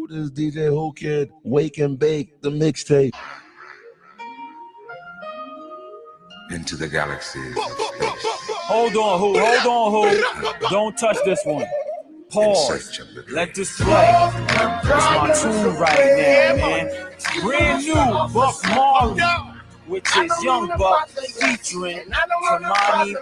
Who this DJ Who Kid? Wake and Bake, the mixtape. Into the galaxy. Hold on, who? Don't touch this one. Pause. Let this play. It's my tune right now, man. Brand new Buck Marley, which is Young Buck featuring Kamani Marley.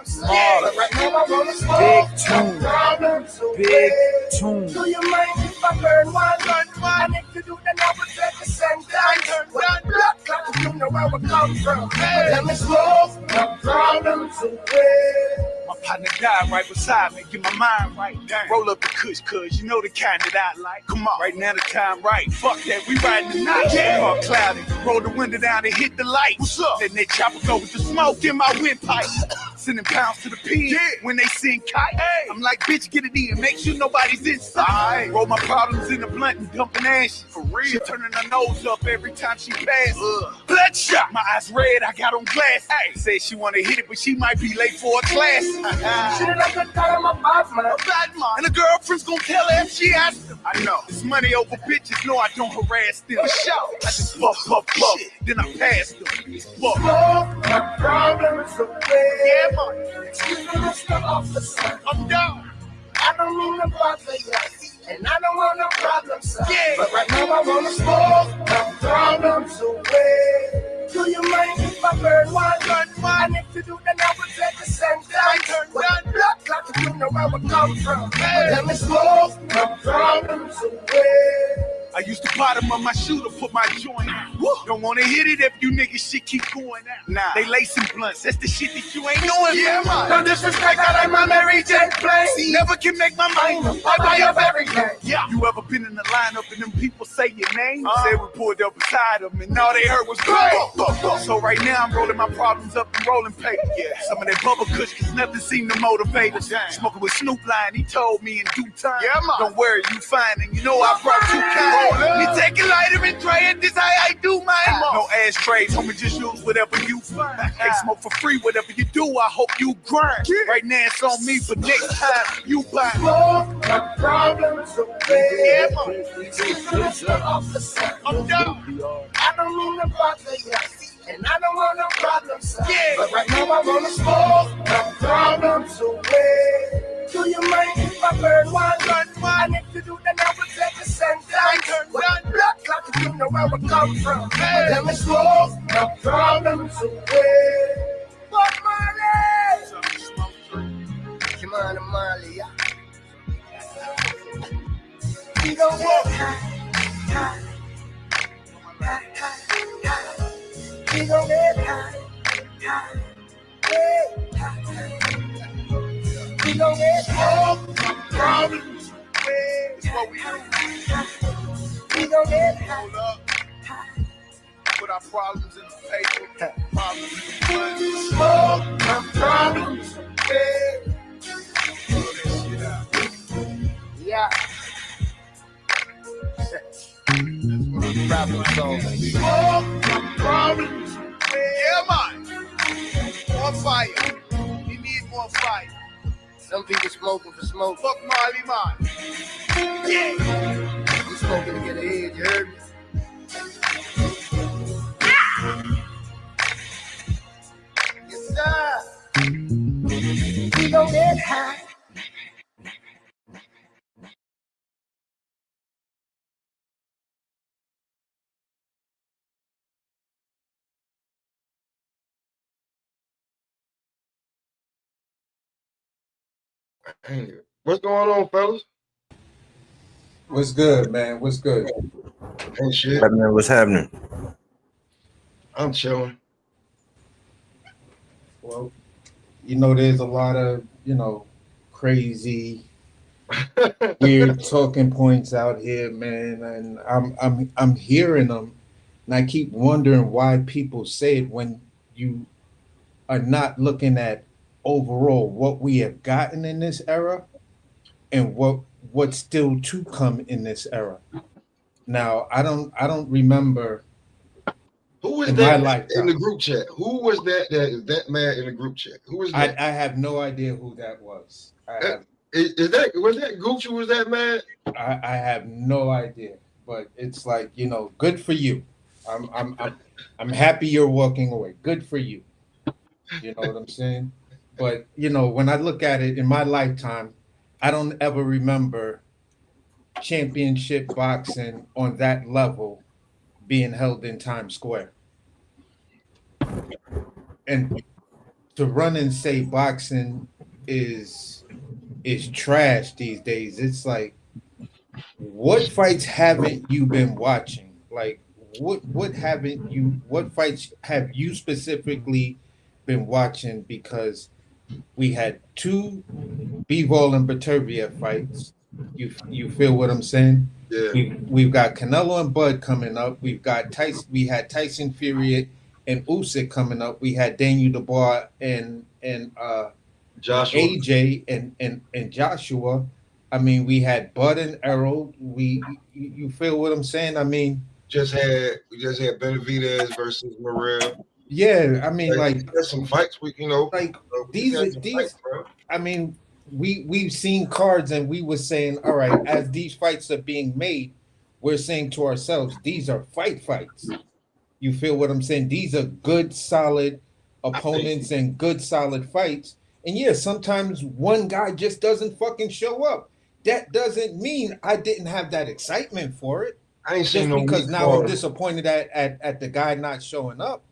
Big tune. Do you mind if I burn one? And if you do, then I will take the same time. Blood clot, you know where we come from. Let me smoke the problems away. My partner died right beside me, get my mind right. Roll up the kush, cuz you know the kind that I like. Come on, right now the time right. Fuck that, we riding the night. Car cloudy, roll the window down and hit the light. What's up? Then they chopper go with the smoke in my windpipe. Sending pounds to the pin when they sing kite. Hey. I'm like, bitch, get it in, make sure nobody's inside. Roll my problems in the blunt and dumping ashes. For real, she turning her nose up every time she passes. Bloodshot, my eyes red, I got on glass. Hey, said she wanna hit it, but she might be late for a class. She done up the time, my bad man. And the girlfriend's gonna tell her if she asks them. I know, it's money over bitches, no I don't harass them. For sure, I just puff, then I pass them. Smoke the problems away. Yeah, man. Excuse me, Mr. Officer. I'm down. I don't mean to bother you, and I don't want no problems, sir. Yeah. But right now I wanna smoke the problems away. Do you mind if I burn one? And if you do, then I will take the same time. Blood clot, you know where we come from. Let me smoke the problems away. I used to bottom of my shooter, put my joint out. Don't wanna hit it if you niggas shit keep going out. Nah, they lacing blunts, that's the shit that you ain't knowing. Yeah, man. No disrespect, I like my Mary Jane play. Never can make my mind up. I buy up everything. Yeah. You ever been in the lineup and them people say your name? Say we pulled up beside them and all they heard was great. So right now I'm rolling my problems up and rolling paper. Yeah. Some of that bubble kush cause nothing seemed to motivate us. Smoking with Snoop Lion, he told me in due time. Yeah, man. Don't worry, you fine and you know I brought you kind. You take a lighter and try it, this how I do mine. No ashtrays, homie, just use whatever you find. They smoke for free, whatever you do, I hope you grind. Right now it's on me, but next time you buy. Smoke the problems away. Yeah, man. Mr. Officer. I'm down. I don't mean to bother you, and I don't want no problems, sir. Yeah. But right now I wanna smoke the problems away. Do you mind if I burn one? And if you do, then I will take the same time. Blood clot, you know where we come from. Let me smoke the problems away. But Marley! Come on, Marley, yeah. We gon' get high. We gon' get high. We gon' get high. Problems. It's what we do. We gon' get high. Hold up. Put our problems in the paper. Problems in the money. Smoke the problems. Throw that shit out. Yeah. Problems on. Smoke the problems. Yeah, man. More fire. We need more fire. Some people smoking for smoke. Fuck Marley, man. Yeah. I'm smoking to get ahead, you heard me? Yes, sir. We gon' get high. What's going on, fellas? What's good, man? What's good? Ain't shit. What's happening? I'm chilling. Well, there's a lot of, crazy, weird talking points out here, man, and I'm hearing them, and I keep wondering why people say it when you are not looking at overall what we have gotten in this era and what's still to come in this era. Now, I don't remember. Who was in that my lifetime in the group chat? Who was that man in the group chat? Who was that? I have no idea who that was. Was that Gucci? Was that man? I have no idea. but it's like, good for you. I'm happy you're walking away. Good for you. You know what I'm saying? But when I look at it in my lifetime, I don't ever remember championship boxing on that level being held in Times Square. And to run and say boxing is is trash these days, it's like, what fights haven't you been watching? Like, what fights have you specifically been watching? Because we had two Bivol and Baterbiev fights. You feel what I'm saying? Yeah. We've got Canelo and Bud coming up. We've got Tyson. We had Tyson Fury and Usyk coming up. We had Daniel Dubois and Joshua. AJ and Joshua. I mean, we had Bud and Errol. You feel what I'm saying? I mean, we just had Benavidez versus Morrell. yeah. I mean, like there's some fights like these. Fights, bro. I mean, we've seen cards and we were saying, all right, as these fights are being made, we're saying to ourselves, these are fights. You feel what I'm saying? These are good, solid opponents and good, solid fights. And yeah, sometimes one guy just doesn't fucking show up. That doesn't mean I didn't have that excitement for it. I ain't Just seen no because weak now I'm cards. disappointed at the guy not showing up.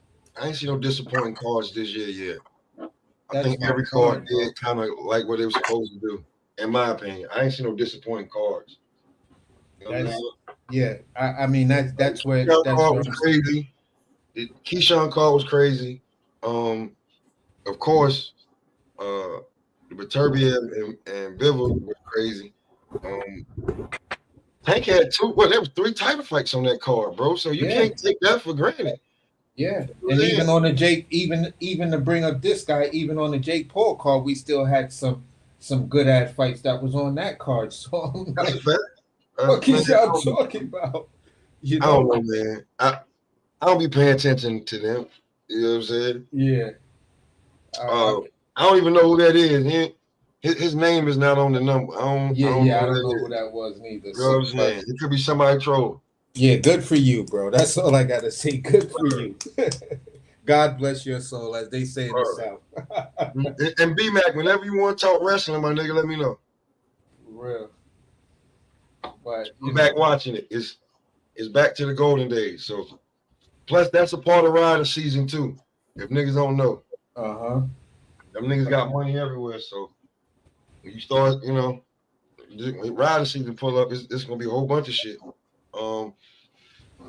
I ain't seen no disappointing cards this year yet. I That's think my every point, card did kind of like what they were supposed to do. In my opinion, I ain't seen no disappointing cards. You know what I'm That's- saying? Yeah, I mean that's where Keyshawn that's card where was I'm crazy. The Keyshawn card was crazy. Of course, the Beterbiev and Bivol was crazy. Tank had there was 3 title fights on that card, bro. So you can't take that for granted. Yeah, and even on the Jake, even to bring up this guy, even on the Jake Paul card, we still had some good ass fights that was on that card. So I'm That's like, a fact. what is y'all talking about? I don't know, man. I don't be paying attention to them. You know what I'm saying? Yeah. I don't even know who that is. His name is not on the number. I don't I don't know who who that was neither. You know what I'm saying? It could be somebody troll. Yeah, good for you, bro. That's all I gotta say. Good for you. God bless your soul, as they say in the South. And B-Mac, whenever you want to talk wrestling, my nigga, let me know. Real. But I'm back watching it. It's back to the golden days. So plus that's a part of Rider season 2. If niggas don't know. Them niggas got money everywhere. So when you start, when Rider season pull up, it's gonna be a whole bunch of shit.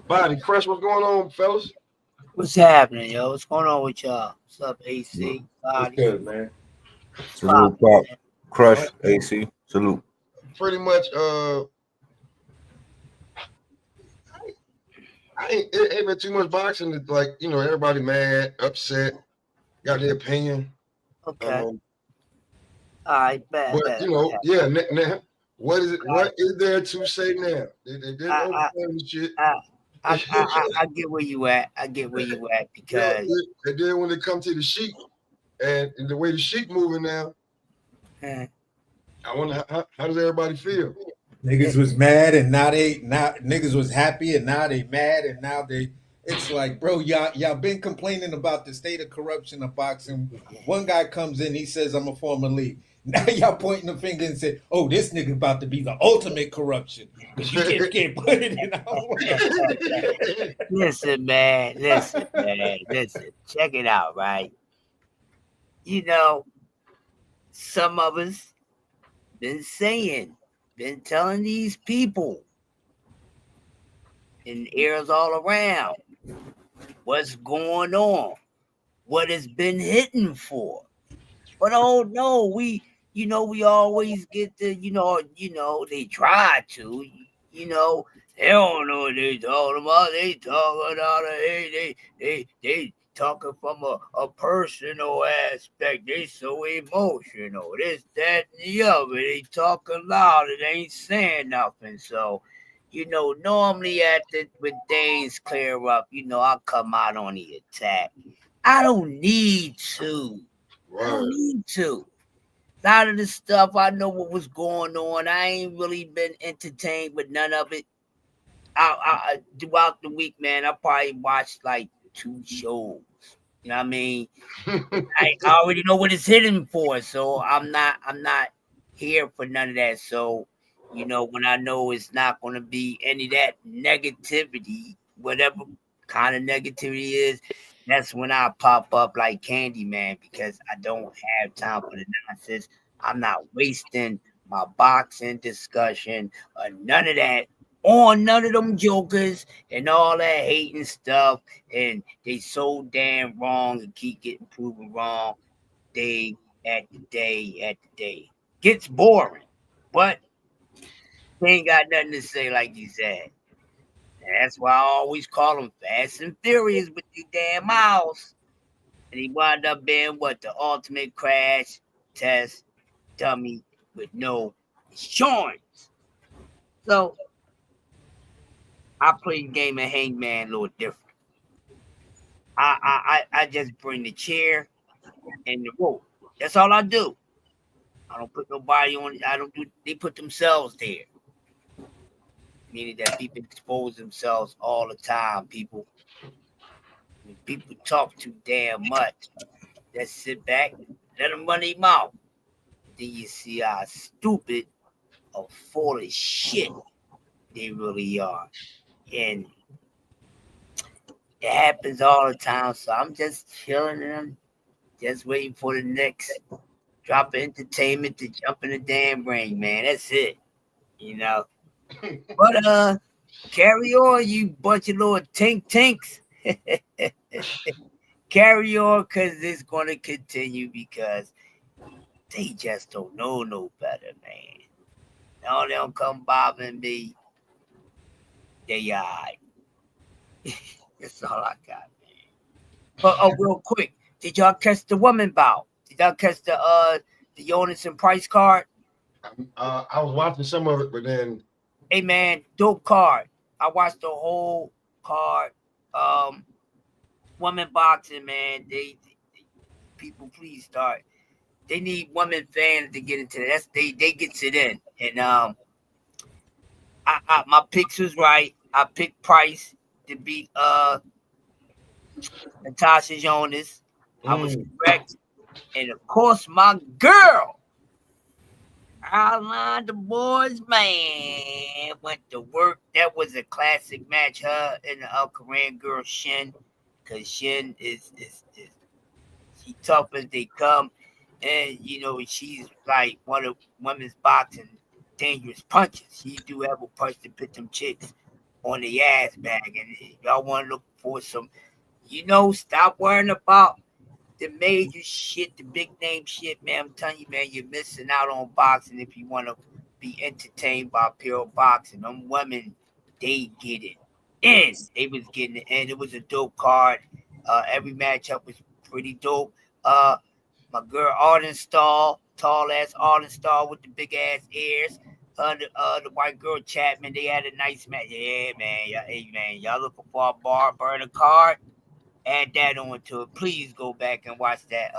Body Crush, what's going on, fellas? What's happening, yo? What's going on with y'all? What's up, AC? What's good, man? Salute, Pop. Crush, AC. Salute. Pretty much, it ain't been too much boxing. It's like, everybody mad, upset, got their opinion. Okay. I bet. But yeah. Now, what is it? What is there to say now? They didn't overcome the shit. I get where you at. I get where you at because. And then when they come to the Sheik, and the way the Sheik moving now, I wonder how does everybody feel? Niggas was mad and now niggas was happy and now they mad and now it's like, bro, y'all been complaining about the state of corruption of boxing. One guy comes in, he says, I'm a former league. Now y'all pointing the finger and say, oh, this nigga about to be the ultimate corruption. Because you just can't put it in our Listen, man. Listen. Check it out, right? Some of us been telling these people in ears all around what's going on, what it's been hitting for. But oh no, we always get the, they try to, they don't know what they talking about. They talking about they talking from a personal aspect. They so emotional. This, that, and the other. They talking loud. It ain't saying nothing. So, normally when things clear up, I'll come out on the attack. I don't need to. I don't need to. A lot of the stuff, I know what was going on. I ain't really been entertained with none of it. throughout the week, man, I probably watched like 2 shows. You know what I mean? I already know what it's hitting for, so I'm not here for none of that. So, you know, when I know it's not going to be any of that negativity, whatever kind of negativity is, that's when I pop up like candy, man, because I don't have time for the nonsense. I'm not wasting my boxing discussion or none of that on none of them jokers and all that hating stuff. And they so damn wrong and keep getting proven wrong day after day after day. Gets boring, but they ain't got nothing to say, like you said. And that's why I always call them Fast and Furious with the damn mouths. And he wound up being what? The ultimate crash test dummy with no insurance. So I play the game of Hangman a little different. I just bring the chair and the rope. That's all I do. I don't put nobody on. I don't do. They put themselves there, meaning that people expose themselves all the time. People talk too damn much. Let's sit back, let them run their mouth. Then you see how stupid or full of shit they really are, and it happens all the time. So I'm just chilling and I'm just waiting for the next drop of entertainment to jump in the damn ring, man. That's it. You know. But carry on, you bunch of little tinks. Carry on, because it's gonna continue because they just don't know no better, man. No, they don't come bothering me. They That's all I got, man. But real quick, did y'all catch the woman bout? Did y'all catch the Jonas and Price card? I was watching some of it, but then. Hey man, dope card. I watched the whole card. Women boxing, man. They people please start. They need women fans to get into that. They gets it in. And my picks was right. I picked Price to beat Natasha Jonas. I was correct. And of course my girl, Caroline the boys, man, went to work. That was a classic match, her and the Korean girl Shin, because Shin is she tough as they come, and you know she's like one of women's boxing dangerous punches. She do have a punch to put them chicks on the ass bag, and y'all want to look for some, stop worrying about the major shit, the big name shit, man. I'm telling you, man, you're missing out on boxing if you want to be entertained by pure boxing. Them women, they get it in. They was getting it in. It was a dope card. Every matchup was pretty dope. My girl Ardenstall, tall ass Ardenstall with the big ass ears. The white girl Chapman, they had a nice match. Yeah, man. Hey, man, y'all looking for a bar burner card? Add that on to it. Please go back and watch that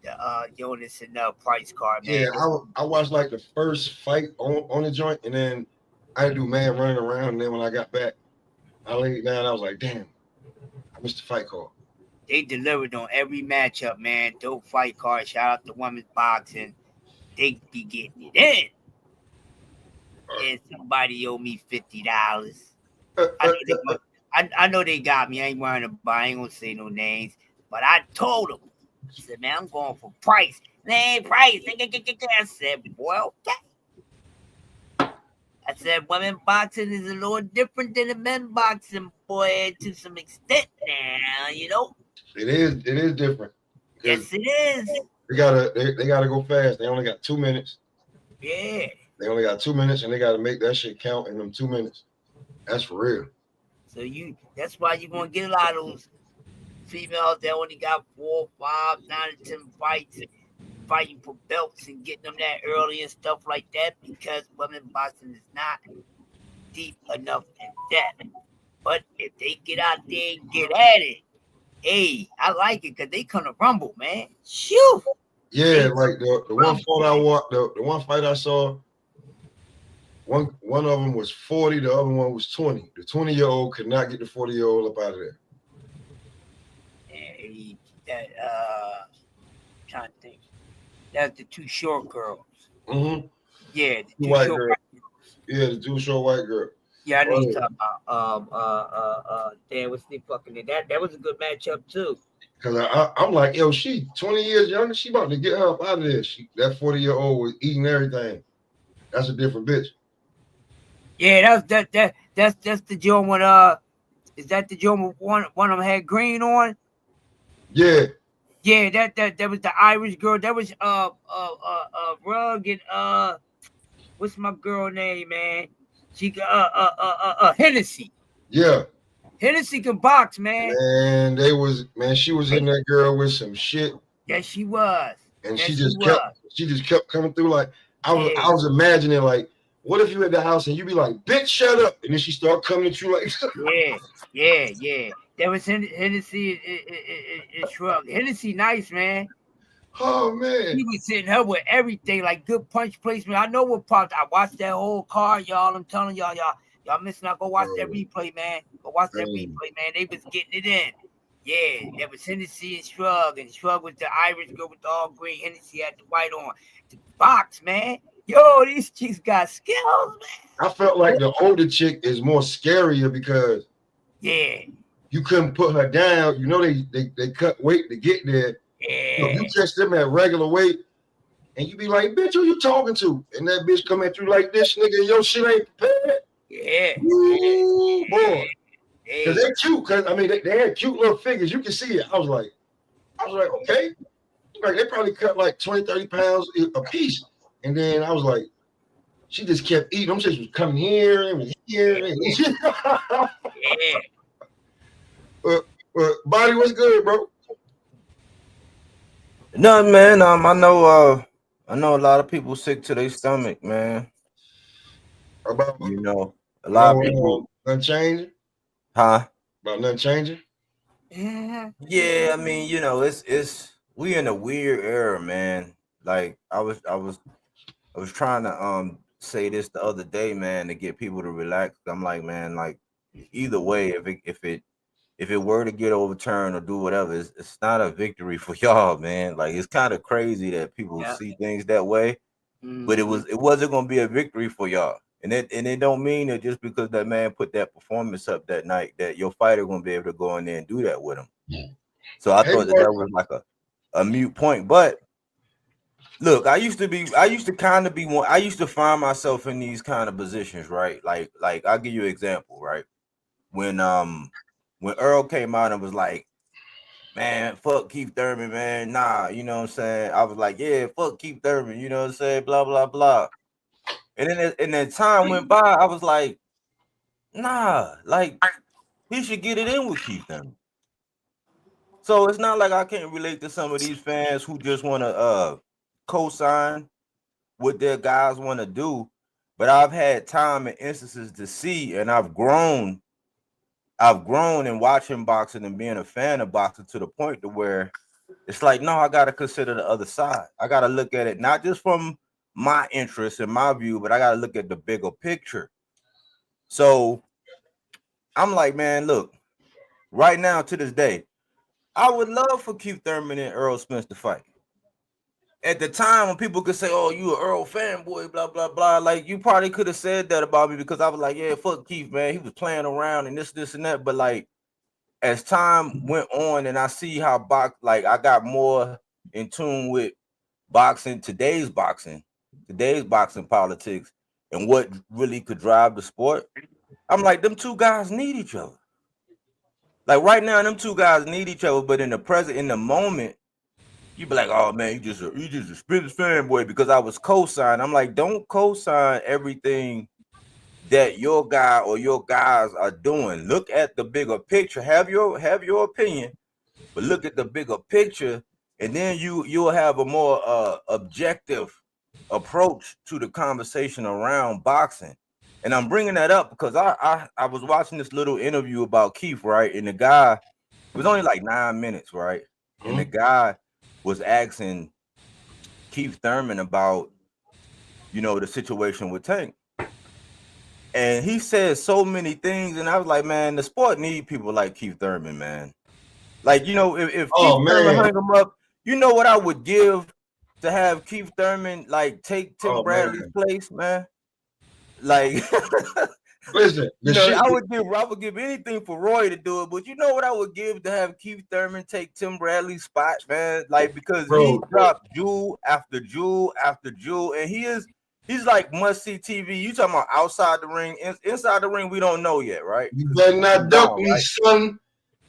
the Jonas and Price card, man. Yeah, I watched like the first fight on the joint, and then I do man running around, and then when I got back, I laid down. I was like, damn, I missed the fight card. They delivered on every matchup, man. Dope fight card. Shout out to women's boxing. They be getting it in. And somebody owe me $50. I know they got me. I ain't worrying about. I ain't gonna say no names, but I told them. I said, man, I'm going for Price. Man, Price. I said, boy, okay. I said, women boxing is a little different than the men boxing, boy, to some extent now, It is different. Yes, it is. They gotta go fast. They only got 2 minutes. Yeah. They only got 2 minutes, and they gotta make that shit count in them 2 minutes. That's for real. So that's why you're gonna get a lot of those females that only got 4, 5, 9, 10 fights, fighting for belts and getting them that early and stuff like that, because women boxing is not deep enough in depth. But if they get out there and get at it, hey, I like it because they come to rumble, man. Shoo! Yeah, like the one fight I watched, the one fight I saw, One of them was 40, the other one was 20. The 20-year-old could not get the 40-year-old up out of there. Trying to think. That's the two short girls. Mm-hmm. Yeah, the two white short girl. white girls. Yeah, the two short white girl. Yeah, I know you're talking about. Damn, what's the fucking name? That was a good matchup too. Cause I'm like, yo, she 20 years younger. She about to get her up out of there. That 40-year-old was eating everything. That's a different bitch. Yeah, that's the joint with is that the joint with one of them had green on? Yeah. Yeah, that was the Irish girl. That was Rug and what's my girl name, man? She Hennessy. Yeah. Hennessy can box, man. And she was hitting that girl with some shit. Yes, she was. And she just kept coming through. Like I was imagining, like, what if you at the house and you be like, bitch, shut up, and then she start coming at you like yeah. That was Hennessy and Shrug. Hennessy nice, man. Oh man. He was hitting her with everything, like good punch placement. I know what popped. I watched that whole card, y'all. I'm telling y'all missing out. Go watch that replay, man. Go watch that replay, man. They was getting it in. Yeah, that was Hennessy and Shrug was the Irish girl with the all green. Hennessy had the white on. The box, man. Yo, these chicks got skills, man. I felt like the older chick is more scarier because you couldn't put her down. You know they cut weight to get there. Yeah. So you catch them at regular weight, and you be like, bitch, who you talking to? And that bitch come at you like this, nigga, your shit ain't prepared. Yeah. Ooh, boy. Because they're cute. Because, I mean, they had cute little figures. You can see it. I was like, okay. Like, they probably cut like 20, 30 pounds a piece. And then I was like, she just kept eating. Them shits was coming here and here. Body was good, bro. No, man. I know a lot of people sick to their stomach, man. A lot of people. Nothing changing? Huh? About nothing changing? Yeah, I mean, it's we in a weird era, man. Like I was trying to say this the other day, man, to get people to relax. I'm like, man, like either way, if it were to get overturned or do whatever, it's not a victory for y'all, man. Like it's kind of crazy that people see things that way, but it wasn't gonna be a victory for y'all. And it don't mean that just because that man put that performance up that night that your fighter gonna be able to go in there and do that with him. So I thought that was like a mute point. But look, I used to find myself in these kind of positions, right? Like I'll give you an example, right? When Earl came out and was like, man, fuck Keith Thurman, man. Nah, you know what I'm saying? I was like, yeah, fuck Keith Thurman, you know what I'm saying? Blah, blah, blah. And then time went by, I was like, nah, like he should get it in with Keith Thurman. So it's not like I can't relate to some of these fans who just want to co-sign what their guys want to do. But I've had time and instances to see, and I've grown in watching boxing and being a fan of boxing to the point to where it's like, no, I got to consider the other side. I got to look at it not just from my interest and my view, but I got to look at the bigger picture. So I'm like, man, look, right now to this day, I would love for Keith Thurman and Earl Spence to fight. At the time when people could say, oh, you an Earl fanboy, blah, blah, blah. Like, you probably could have said that about me because I was like, yeah, fuck Keith, man. He was playing around and this, and that. But, like, as time went on and I see how I got more in tune with today's boxing politics and what really could drive the sport, I'm like, them two guys need each other. Like, right now, them two guys need each other, but in the moment, you be like, oh man, you just a Spence fanboy because I was co-signed. I'm like, don't co-sign everything that your guy or your guys are doing. Look at the bigger picture. Have your opinion, but look at the bigger picture, and then you'll have a more objective approach to the conversation around boxing. And I'm bringing that up because I was watching this little interview about Keith, right? And the guy, it was only like 9 minutes, right? And the guy was asking Keith Thurman about, the situation with Tank. And he said so many things, and I was like, man, the sport need people like Keith Thurman, man. Like, you know, if Keith Thurman hung him up, you know what I would give to have Keith Thurman like take Tim Bradley's place, man. Like, listen, you know, I would give anything for Roy to do it, but you know what I would give to have Keith Thurman take Tim Bradley's spot, man. Like, because he dropped jewel after jewel after jewel, and he's like must-see TV. You talking about outside the ring, inside the ring, we don't know yet, right? You better not duck me, son.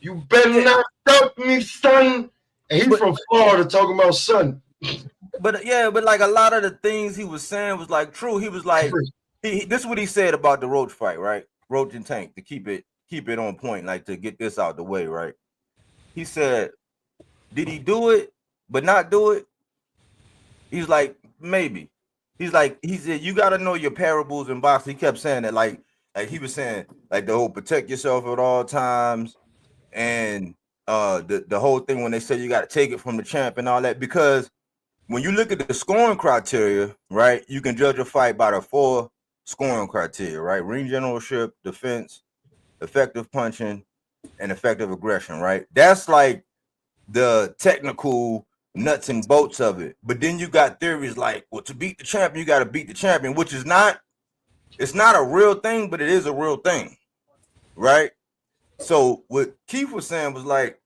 You better not duck me, son. And he's from Florida talking about son. But like a lot of the things he was saying was like true. He was like, this is what he said about the Roach fight, right? Roach and Tank, to keep it on point, like to get this out the way, right? He said, did he do it but not do it? He's like, maybe. He said, you got to know your parables in boxing. He kept saying that, like he was saying, like the whole protect yourself at all times, and the whole thing when they say you got to take it from the champ and all that, because when you look at the scoring criteria, right, you can judge a fight by the 4 scoring criteria, right? Ring generalship, defense, effective punching, and effective aggression, right? That's like the technical nuts and bolts of it. But then you got theories like, well, to beat the champion, you got to beat the champion, which is it's not a real thing, but it is a real thing, right? So what Keith was saying was like,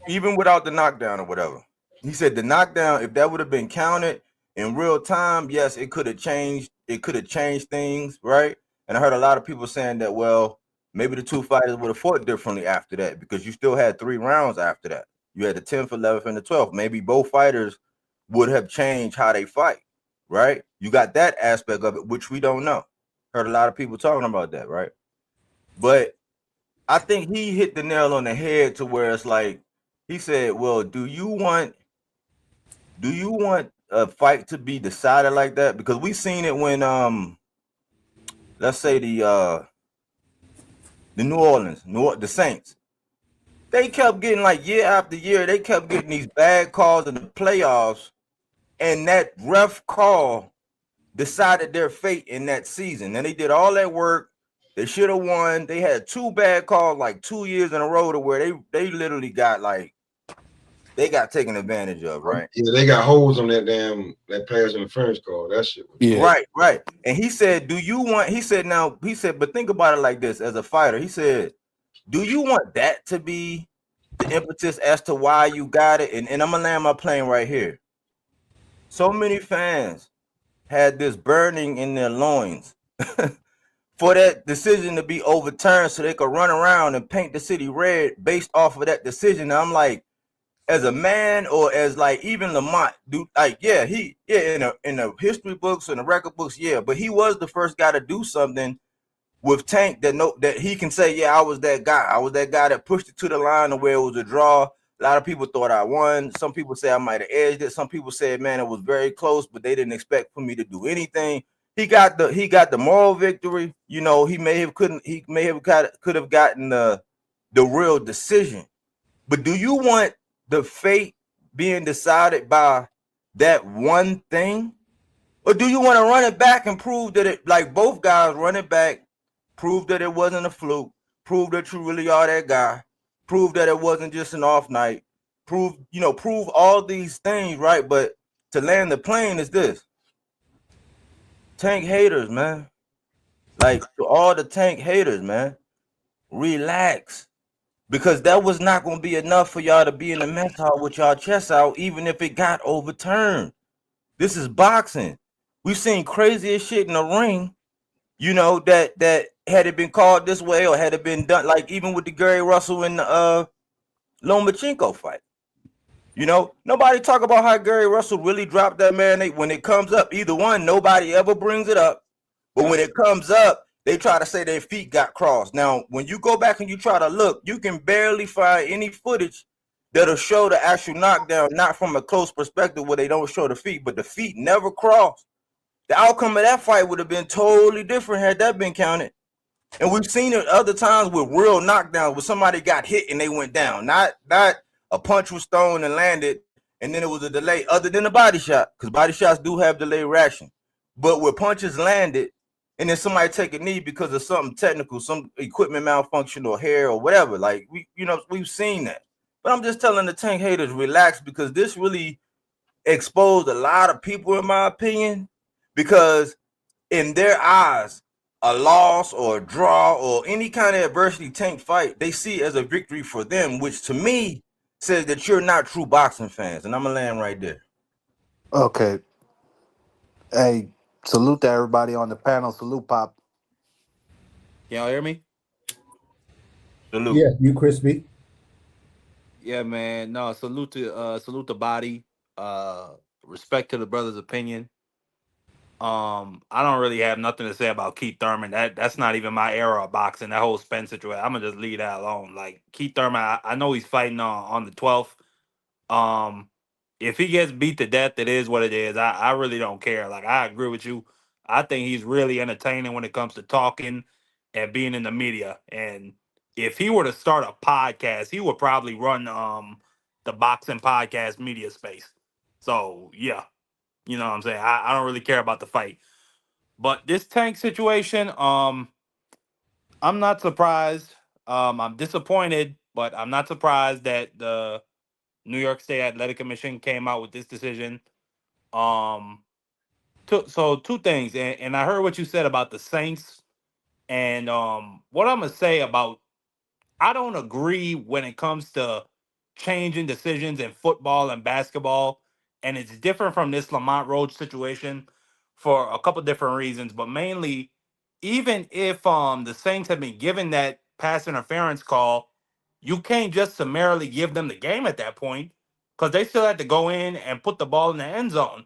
even without the knockdown or whatever, he said the knockdown, if that would have been counted in real time, yes, it could have changed. It could have changed things, right? And I heard a lot of people saying that, well, maybe the 2 fighters would have fought differently after that, because you still had 3 rounds after that. You had the 10th, 11th, and the 12th. Maybe both fighters would have changed how they fight, right? You got that aspect of it, which we don't know. Heard a lot of people talking about that, right? But I think he hit the nail on the head to where it's like, he said, well, do you want a fight to be decided like that? Because we seen it when let's say the New Orleans, the Saints, they kept getting, like, year after year, they kept getting these bad calls in the playoffs, and that ref call decided their fate in that season. And they did all that work. They should have won. They had 2 bad calls like 2 years in a row to where they literally got they got taken advantage of, right? Yeah, they got holes on that pass interference call. That shit. Yeah. Right. And he said, but think about it like this as a fighter. He said, do you want that to be the impetus as to why you got it? And I'm gonna land my plane right here. So many fans had this burning in their loins for that decision to be overturned so they could run around and paint the city red based off of that decision. And I'm like, as a man, or as like even Lamont, dude, like, in the history books and the record books, but he was the first guy to do something with Tank that he can say, I was that guy. I was that guy that pushed it to the line to where it was a draw. A lot of people thought I won. Some people say I might have edged it. Some people said, man, it was very close, but they didn't expect for me to do anything. He got the moral victory. You know, could have gotten the real decision. But do you want the fate being decided by that one thing? Or do you want to run it back and prove that it, like both guys run it back, prove that it wasn't a fluke, prove that you really are that guy, prove that it wasn't just an off night, prove all these things, right? But to land the plane is this. Tank haters, man. Like, to all the Tank haters, man, relax. Because that was not going to be enough for y'all to be in the mess hall with y'all chests out, even if it got overturned. This is boxing. We've seen craziest shit in the ring, that had it been called this way or had it been done, like even with the Gary Russell and the Lomachenko fight. Nobody talk about how Gary Russell really dropped that man. When it comes up, either one, nobody ever brings it up. But when it comes up, they try to say their feet got crossed. Now, when you go back and you try to look, you can barely find any footage that'll show the actual knockdown, not from a close perspective where they don't show the feet, but the feet never crossed. The outcome of that fight would have been totally different had that been counted. And we've seen it other times with real knockdowns where somebody got hit and they went down. Not a punch was thrown and landed, and then it was a delay, other than a body shot, because body shots do have delayed reaction. But where punches landed and then somebody take a knee because of something technical, some equipment malfunction or hair or whatever. Like we've seen that. But I'm just telling the Tank haters, relax, because this really exposed a lot of people, in my opinion, because in their eyes, a loss or a draw or any kind of adversity Tank fight, they see it as a victory for them, which to me says that you're not true boxing fans. And I'm gonna land right there. Okay. Hey, salute to everybody on the panel. Salute, Pop. Can y'all hear me? Salute. Yeah, you crispy. Yeah, man. No, salute to Body. Respect to the brother's opinion. I don't really have nothing to say about Keith Thurman. That's not even my era of boxing. That whole Spence situation, I'm gonna just leave that alone. Like Keith Thurman, I know he's fighting on the 12th. If he gets beat to death, it is what it is. I really don't care. Like I agree with you. I think he's really entertaining when it comes to talking and being in the media. And if he were to start a podcast, he would probably run the boxing podcast media space. So yeah, you know what I'm saying. I don't really care about the fight. But this Tank situation, I'm not surprised. I'm disappointed, but I'm not surprised that the New York State Athletic Commission came out with this decision. So two things, and I heard what you said about the Saints, and what I'm gonna say about I don't agree when it comes to changing decisions in football and basketball, and it's different from this Lamont Roach situation for a couple different reasons, but mainly, even if the Saints have been given that pass interference call, you can't just summarily give them the game at that point because they still had to go in and put the ball in the end zone,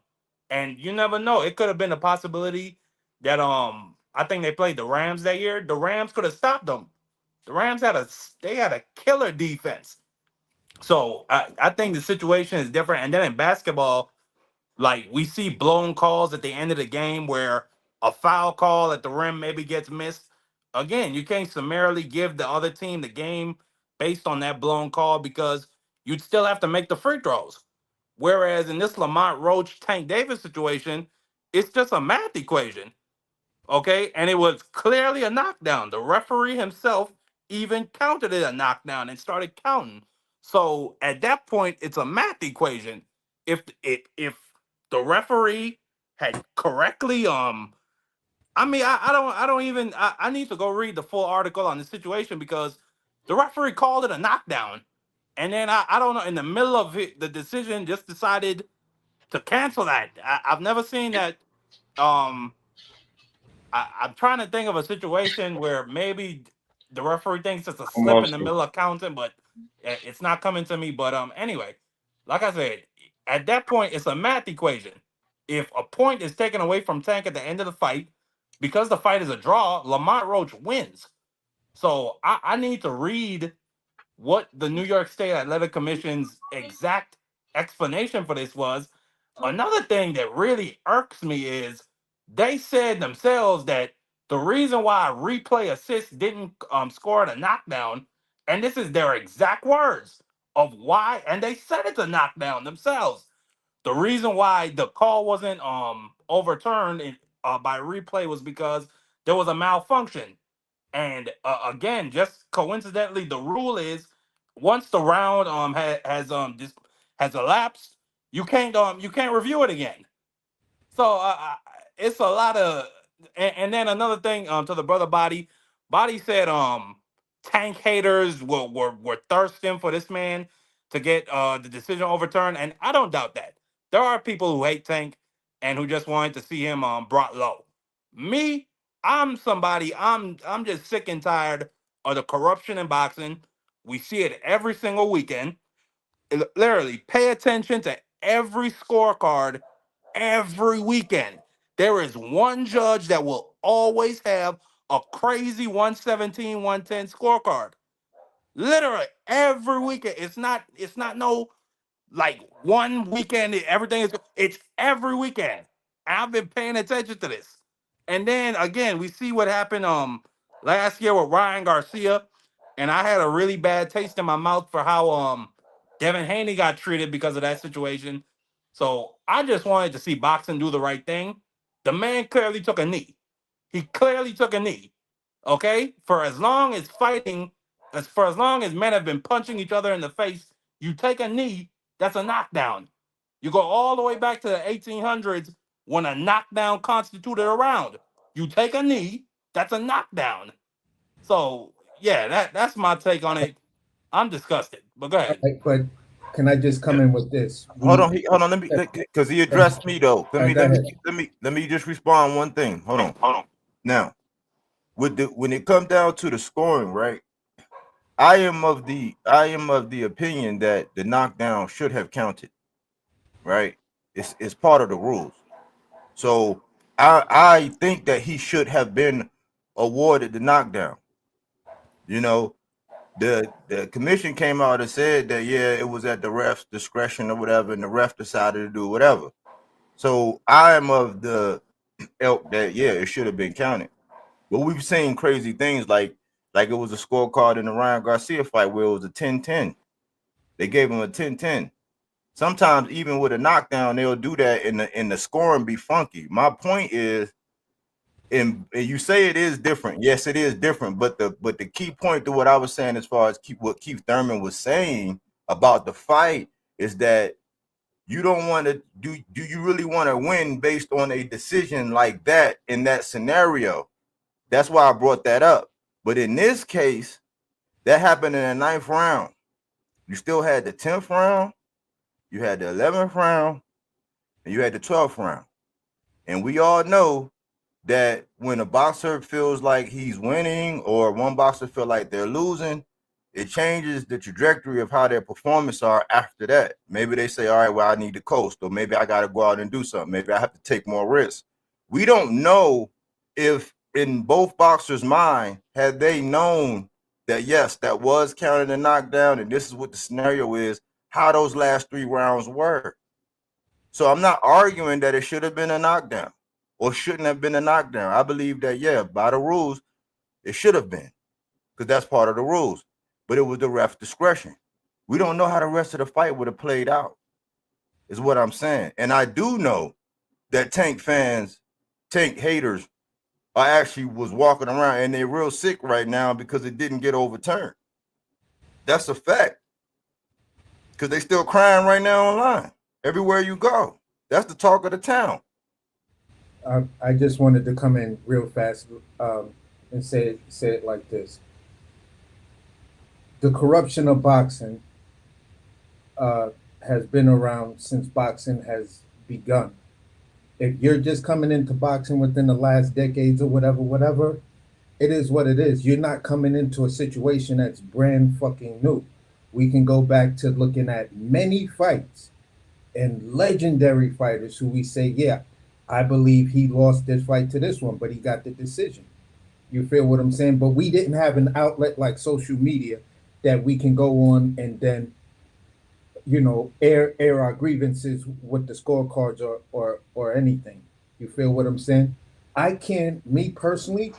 and you never know. It could have been a possibility that I think they played the Rams that year. The Rams could have stopped them. The Rams had a killer defense. So I think the situation is different. And then in basketball, like we see blown calls at the end of the game where a foul call at the rim maybe gets missed. Again, you can't summarily give the other team the game based on that blown call because you'd still have to make the free throws. Whereas in this Lamont Roach Tank Davis situation, it's just a math equation. Okay, and it was clearly a knockdown. The referee himself even counted it a knockdown and started counting. So at that point, it's a math equation. If the referee had correctly I mean I don't even I need to go read the full article on the situation because the referee called it a knockdown, and then I don't know, in the middle of the decision just decided to cancel that. I've never seen that. um I'm trying to think of a situation where maybe the referee thinks it's a slip in the middle of counting, but it's not coming to me. But anyway, like I said, at that point, it's a math equation. If a point is taken away from Tank at the end of the fight, because the fight is a draw, Lamont Roach wins. So I need to read what the New York State Athletic Commission's exact explanation for this was. Another thing that really irks me is they said themselves that the reason why replay assist didn't score the knockdown, and this is their exact words of why, and they said it's a knockdown themselves. The reason why the call wasn't overturned by replay was because there was a malfunction. And again, just coincidentally, the rule is once the round has elapsed, you can't review it again. So it's a lot of, and then another thing to the brother Body said Tank haters were thirsting for this man to get the decision overturned, and I don't doubt that. There are people who hate Tank and who just wanted to see him brought low. Me, I'm somebody. I'm just sick and tired of the corruption in boxing. We see it every single weekend. Literally, pay attention to every scorecard every weekend. There is one judge that will always have a crazy 117, 110 scorecard. Literally every weekend. It's not no like one weekend, everything is it's every weekend. I've been paying attention to this. And then again, we see what happened last year with Ryan Garcia, and I had a really bad taste in my mouth for how Devin Haney got treated because of that situation. So I just wanted to see boxing do the right thing. The man clearly took a knee. He clearly took a knee. Okay? For as long as men have been punching each other in the face, you take a knee, that's a knockdown. You go all the way back to the 1800s when a knockdown constituted a round. You take a knee, that's a knockdown. So yeah, that's my take on it. I'm disgusted, but go ahead. Right, but can I just come in with this? Hold on, let me, because he addressed me though. Let me just respond one thing. Hold on. Now, when it comes down to the scoring, right? I am of the opinion that the knockdown should have counted, right? It's part of the rules. So I think that he should have been awarded the knockdown. You know, the commission came out and said that it was at the ref's discretion or whatever, and the ref decided to do whatever. So I am of the ilk that it should have been counted. But we've seen crazy things like it was a scorecard in the Ryan Garcia fight where it was a 10-10. They gave him a 10-10. Sometimes even with a knockdown, they'll do that and the scoring be funky. My point is, and you say it is different. Yes, it is different. But the key point to what I was saying as far as what Keith Thurman was saying about the fight is that you don't want to do you really want to win based on a decision like that in that scenario? That's why I brought that up. But in this case, that happened in the 9th round. You still had the 10th round, you had the 11th round, and you had the 12th round. And we all know that when a boxer feels like he's winning or one boxer feel like they're losing, it changes the trajectory of how their performance are after that. Maybe they say, all right, well, I need to coast, or maybe I got to go out and do something. Maybe I have to take more risks. We don't know if in both boxers' mind, had they known that, yes, that was counted a knockdown, and this is what the scenario is, how those last 3 rounds were. So I'm not arguing that it should have been a knockdown or shouldn't have been a knockdown. I believe that, by the rules, it should have been, because that's part of the rules. But it was the ref's discretion. We don't know how the rest of the fight would have played out, is what I'm saying. And I do know that Tank haters, I actually was walking around and they're real sick right now because it didn't get overturned. That's a fact. Because they still crying right now online. Everywhere you go. That's the talk of the town. I just wanted to come in real fast and say it like this. The corruption of boxing has been around since boxing has begun. If you're just coming into boxing within the last decades or whatever, it is what it is. You're not coming into a situation that's brand fucking new. We can go back to looking at many fights and legendary fighters who we say, I believe he lost this fight to this one, but he got the decision. You feel what I'm saying? But we didn't have an outlet like social media that we can go on and then air our grievances with the scorecards or anything. You feel what I'm saying? I can't, me personally,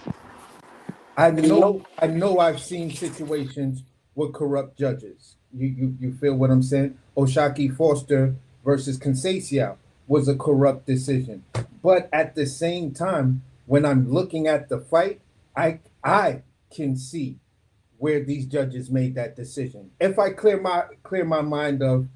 I know I've seen situations with corrupt judges. You feel what I'm saying? Oshaki Foster versus Conceição was a corrupt decision. But at the same time, when I'm looking at the fight, I can see where these judges made that decision. If I clear my mind of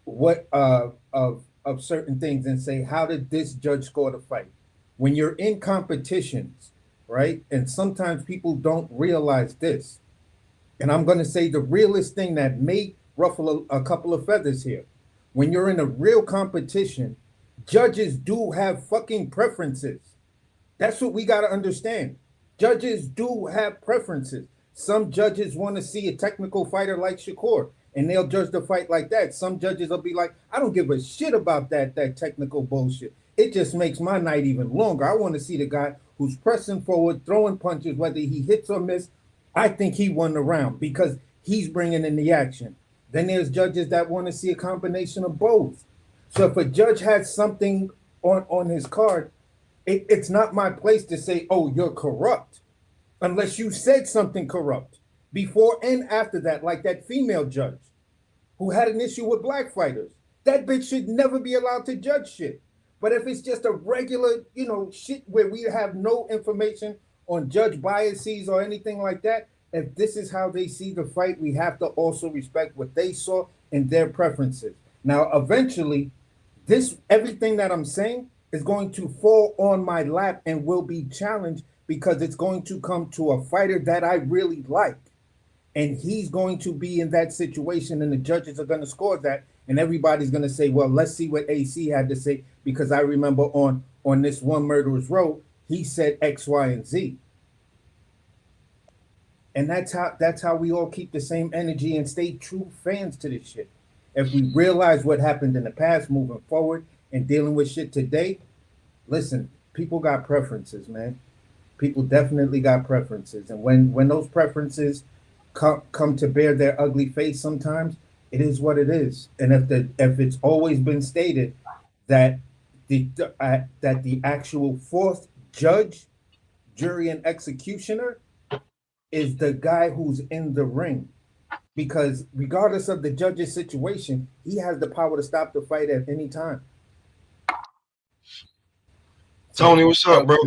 what of certain things and say, how did this judge score the fight? When you're in competitions, right? And sometimes people don't realize this. And I'm going to say the realest thing that may ruffle a couple of feathers here. When you're in a real competition, judges do have fucking preferences. That's what we got to understand. Judges do have preferences. Some judges want to see a technical fighter like Shakur, and they'll judge the fight like that. Some judges will be like, I don't give a shit about that technical bullshit. It just makes my night even longer. I want to see the guy who's pressing forward, throwing punches, whether he hits or miss. I think he won the round because he's bringing in the action. Then there's judges that want to see a combination of both. So if a judge has something on his card, it's not my place to say, oh, you're corrupt, unless you said something corrupt before and after that, like that female judge who had an issue with black fighters. That bitch should never be allowed to judge shit. But if it's just a regular, shit where we have no information on judge biases or anything like that, if this is how they see the fight, we have to also respect what they saw and their preferences. Now, eventually, everything that I'm saying is going to fall on my lap and will be challenged because it's going to come to a fighter that I really like. And he's going to be in that situation, and the judges are going to score that, and everybody's going to say, well, let's see what AC had to say, because I remember on this one Murderer's Row, he said X, Y, and Z. And that's how we all keep the same energy and stay true fans to this shit. If we realize what happened in the past, moving forward and dealing with shit today, listen, people got preferences, man. People definitely got preferences. And when those preferences come to bear their ugly face sometimes, it is what it is. And if it's always been stated that the actual fourth judge, jury, and executioner is the guy who's in the ring, because regardless of the judge's situation, he has the power to stop the fight at any time. Tony, what's up, bro?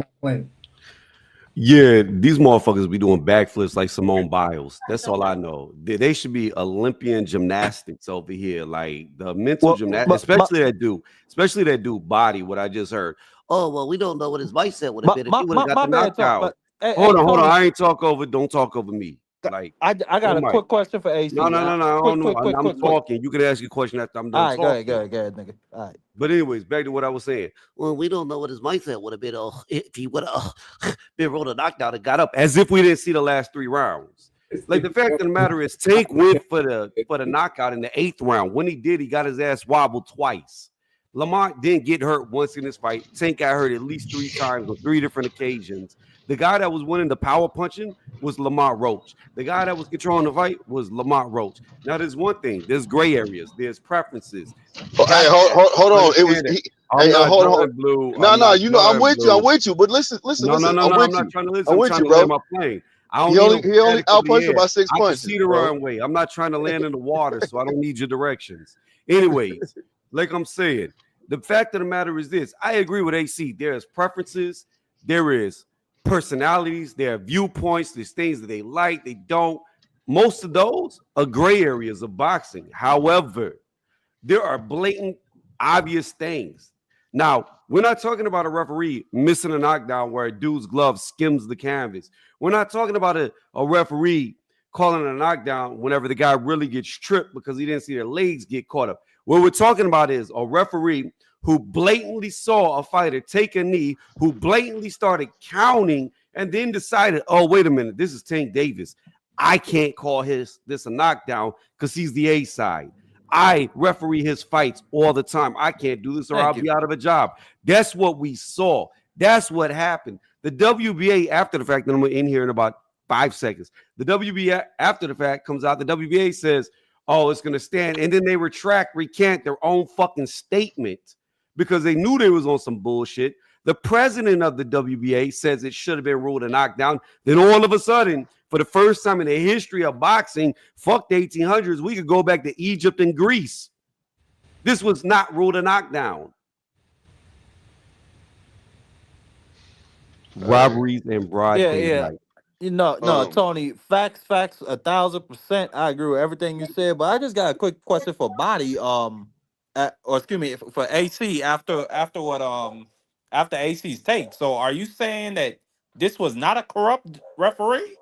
Yeah, these motherfuckers be doing backflips like Simone Biles. That's all I know. They should be Olympian gymnastics over here, like the mental gymnastics, especially that dude Body. What I just heard. Oh well, we don't know what his mindset would have been if he would have got the knockout. Hold on. I ain't talk over. Don't talk over me. Like I got a quick question for AC. No. I'm talking. You can ask your question after I'm done talking. All right, go ahead, nigga. All right. But anyways, back to what I was saying. Well, we don't know what his mindset would have been if he would have been rolled a knockdown and got up, as if we didn't see the last 3 rounds. Like, the fact of the matter is, Tank went for the knockout in the 8th round. When he did, he got his ass wobbled twice. Lamont didn't get hurt once in this fight. Tank got hurt at least 3 times on 3 different occasions. The guy that was winning the power punching was Lamont Roach. The guy that was controlling the fight was Lamont Roach. Now, there's one thing. There's gray areas. There's preferences. Hey, hold on. It was hold on. Blue. No. I'm with you. But listen. No. I'm not trying to listen. I'm trying to land my plane. He only outpunched you by 6 I punches. can see the runway. I'm not trying to land in the water, so I don't need your directions. Anyways, like I'm saying, the fact of the matter is this. I agree with AC. There's preferences. There is personalities, there are viewpoints, there's things that they like, they don't. Most of those are gray areas of boxing. However, there are blatant, obvious things. Now, we're not talking about a referee missing a knockdown where a dude's glove skims the canvas. We're not talking about a referee calling a knockdown whenever the guy really gets tripped because he didn't see their legs get caught up. What we're talking about is a referee who blatantly saw a fighter take a knee, who blatantly started counting, and then decided, oh, wait a minute, this is Tank Davis. I can't call this a knockdown because he's the A side. I referee his fights all the time. I can't do this or I'll be out of a job. That's what we saw. That's what happened. The WBA, after the fact, and I'm in here in about 5 seconds, the WBA, after the fact, comes out. The WBA says, oh, it's going to stand. And then they recant their own fucking statement, because they knew they was on some bullshit. The president of the WBA says it should have been ruled a knockdown. Then all of a sudden, for the first time in the history of boxing, fuck the 1800s, we could go back to Egypt and Greece. This was not ruled a knockdown. Robberies and broad daylight. No, Tony, facts, 1,000%. I agree with everything you said, but I just got a quick question for Body. For AC after AC's take. So are you saying that this was not a corrupt referee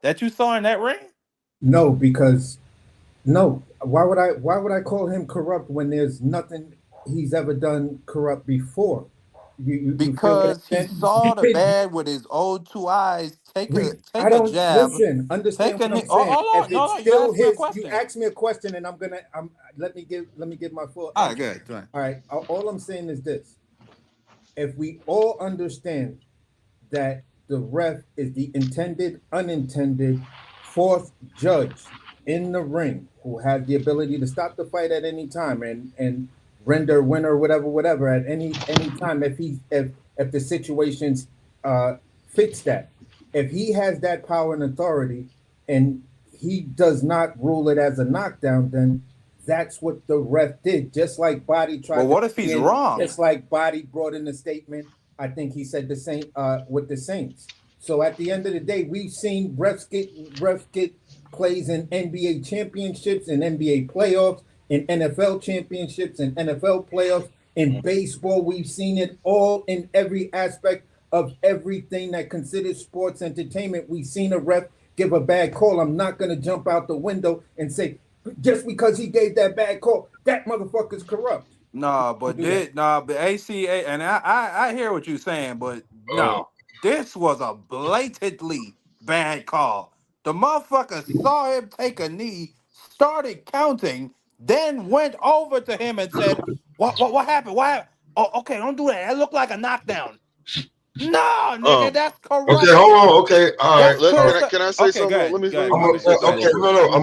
that you saw in that ring? No, because why would I call him corrupt when there's nothing he's ever done corrupt before? Because he saw the man with his own 2 eyes take a jab. Listen, understand what I'm saying. You ask me a question, and let me give my full. All right, good. All right. All I'm saying is this: if we all understand that the ref is the intended, unintended fourth judge in the ring who has the ability to stop the fight at any time and render winner whatever at any time if the situations fits that. If he has that power and authority and he does not rule it as a knockdown, then That's what the ref did. Just like Body tried. Well, what if he's wrong? Just like Body brought in a statement. I think he said the same with the Saints. So at the end of the day, we've seen refs get plays in NBA championships and NBA playoffs, in NFL championships and NFL playoffs. In baseball, we've seen it all in every aspect of everything that considers sports entertainment. We've seen a ref give a bad call. I'm not going to jump out the window and say, just because he gave that bad call, that motherfucker's corrupt. But ACA, and I hear what you're saying, but no, this was a blatantly bad call. The motherfucker saw him take a knee, started counting, then went over to him and said, "What happened? What happened? Oh, okay, don't do that. That looked like a knockdown." No, nigga, that's corrupt. Okay, hold on. Okay, all right. Can I say something? Let me say no. I'm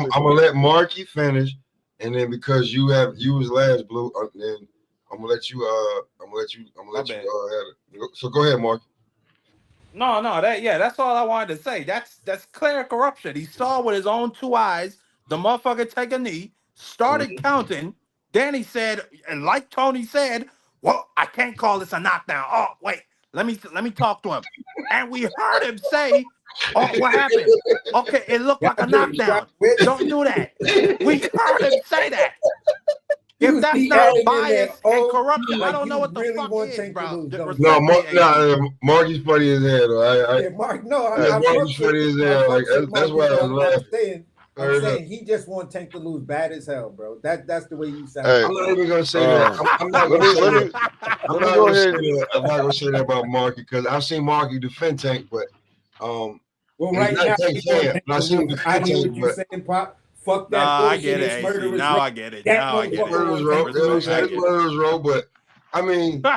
gonna let Marky finish, and then because you was last, Blue, then I'm gonna let you. So go ahead, Marky. No, that's all I wanted to say. That's clear corruption. He saw with his own two eyes the motherfucker take a knee, started counting. Then he said, and like Tony said, "Well, I can't call this a knockdown." Oh, wait, let me talk to him. And we heard him say, "Oh, what happened? Okay, it looked like a knockdown. Don't do that." We heard him say that. If that's not bias and corruption, I don't know what the fuck is, bro. No, Marky's funny as hell. Mark, Marky's funny as hell. Like that's why I was laughing. I'm saying he just want Tank to lose bad as hell, bro. That's the way you sound. Hey, I'm not even gonna say that. I'm not gonna say that about Marky because I've seen Marky defend Tank, but well, right now I see him defend Tank, but saying, Pop. Fuck that. I get it. Now I get it. Murder's row, but I mean, go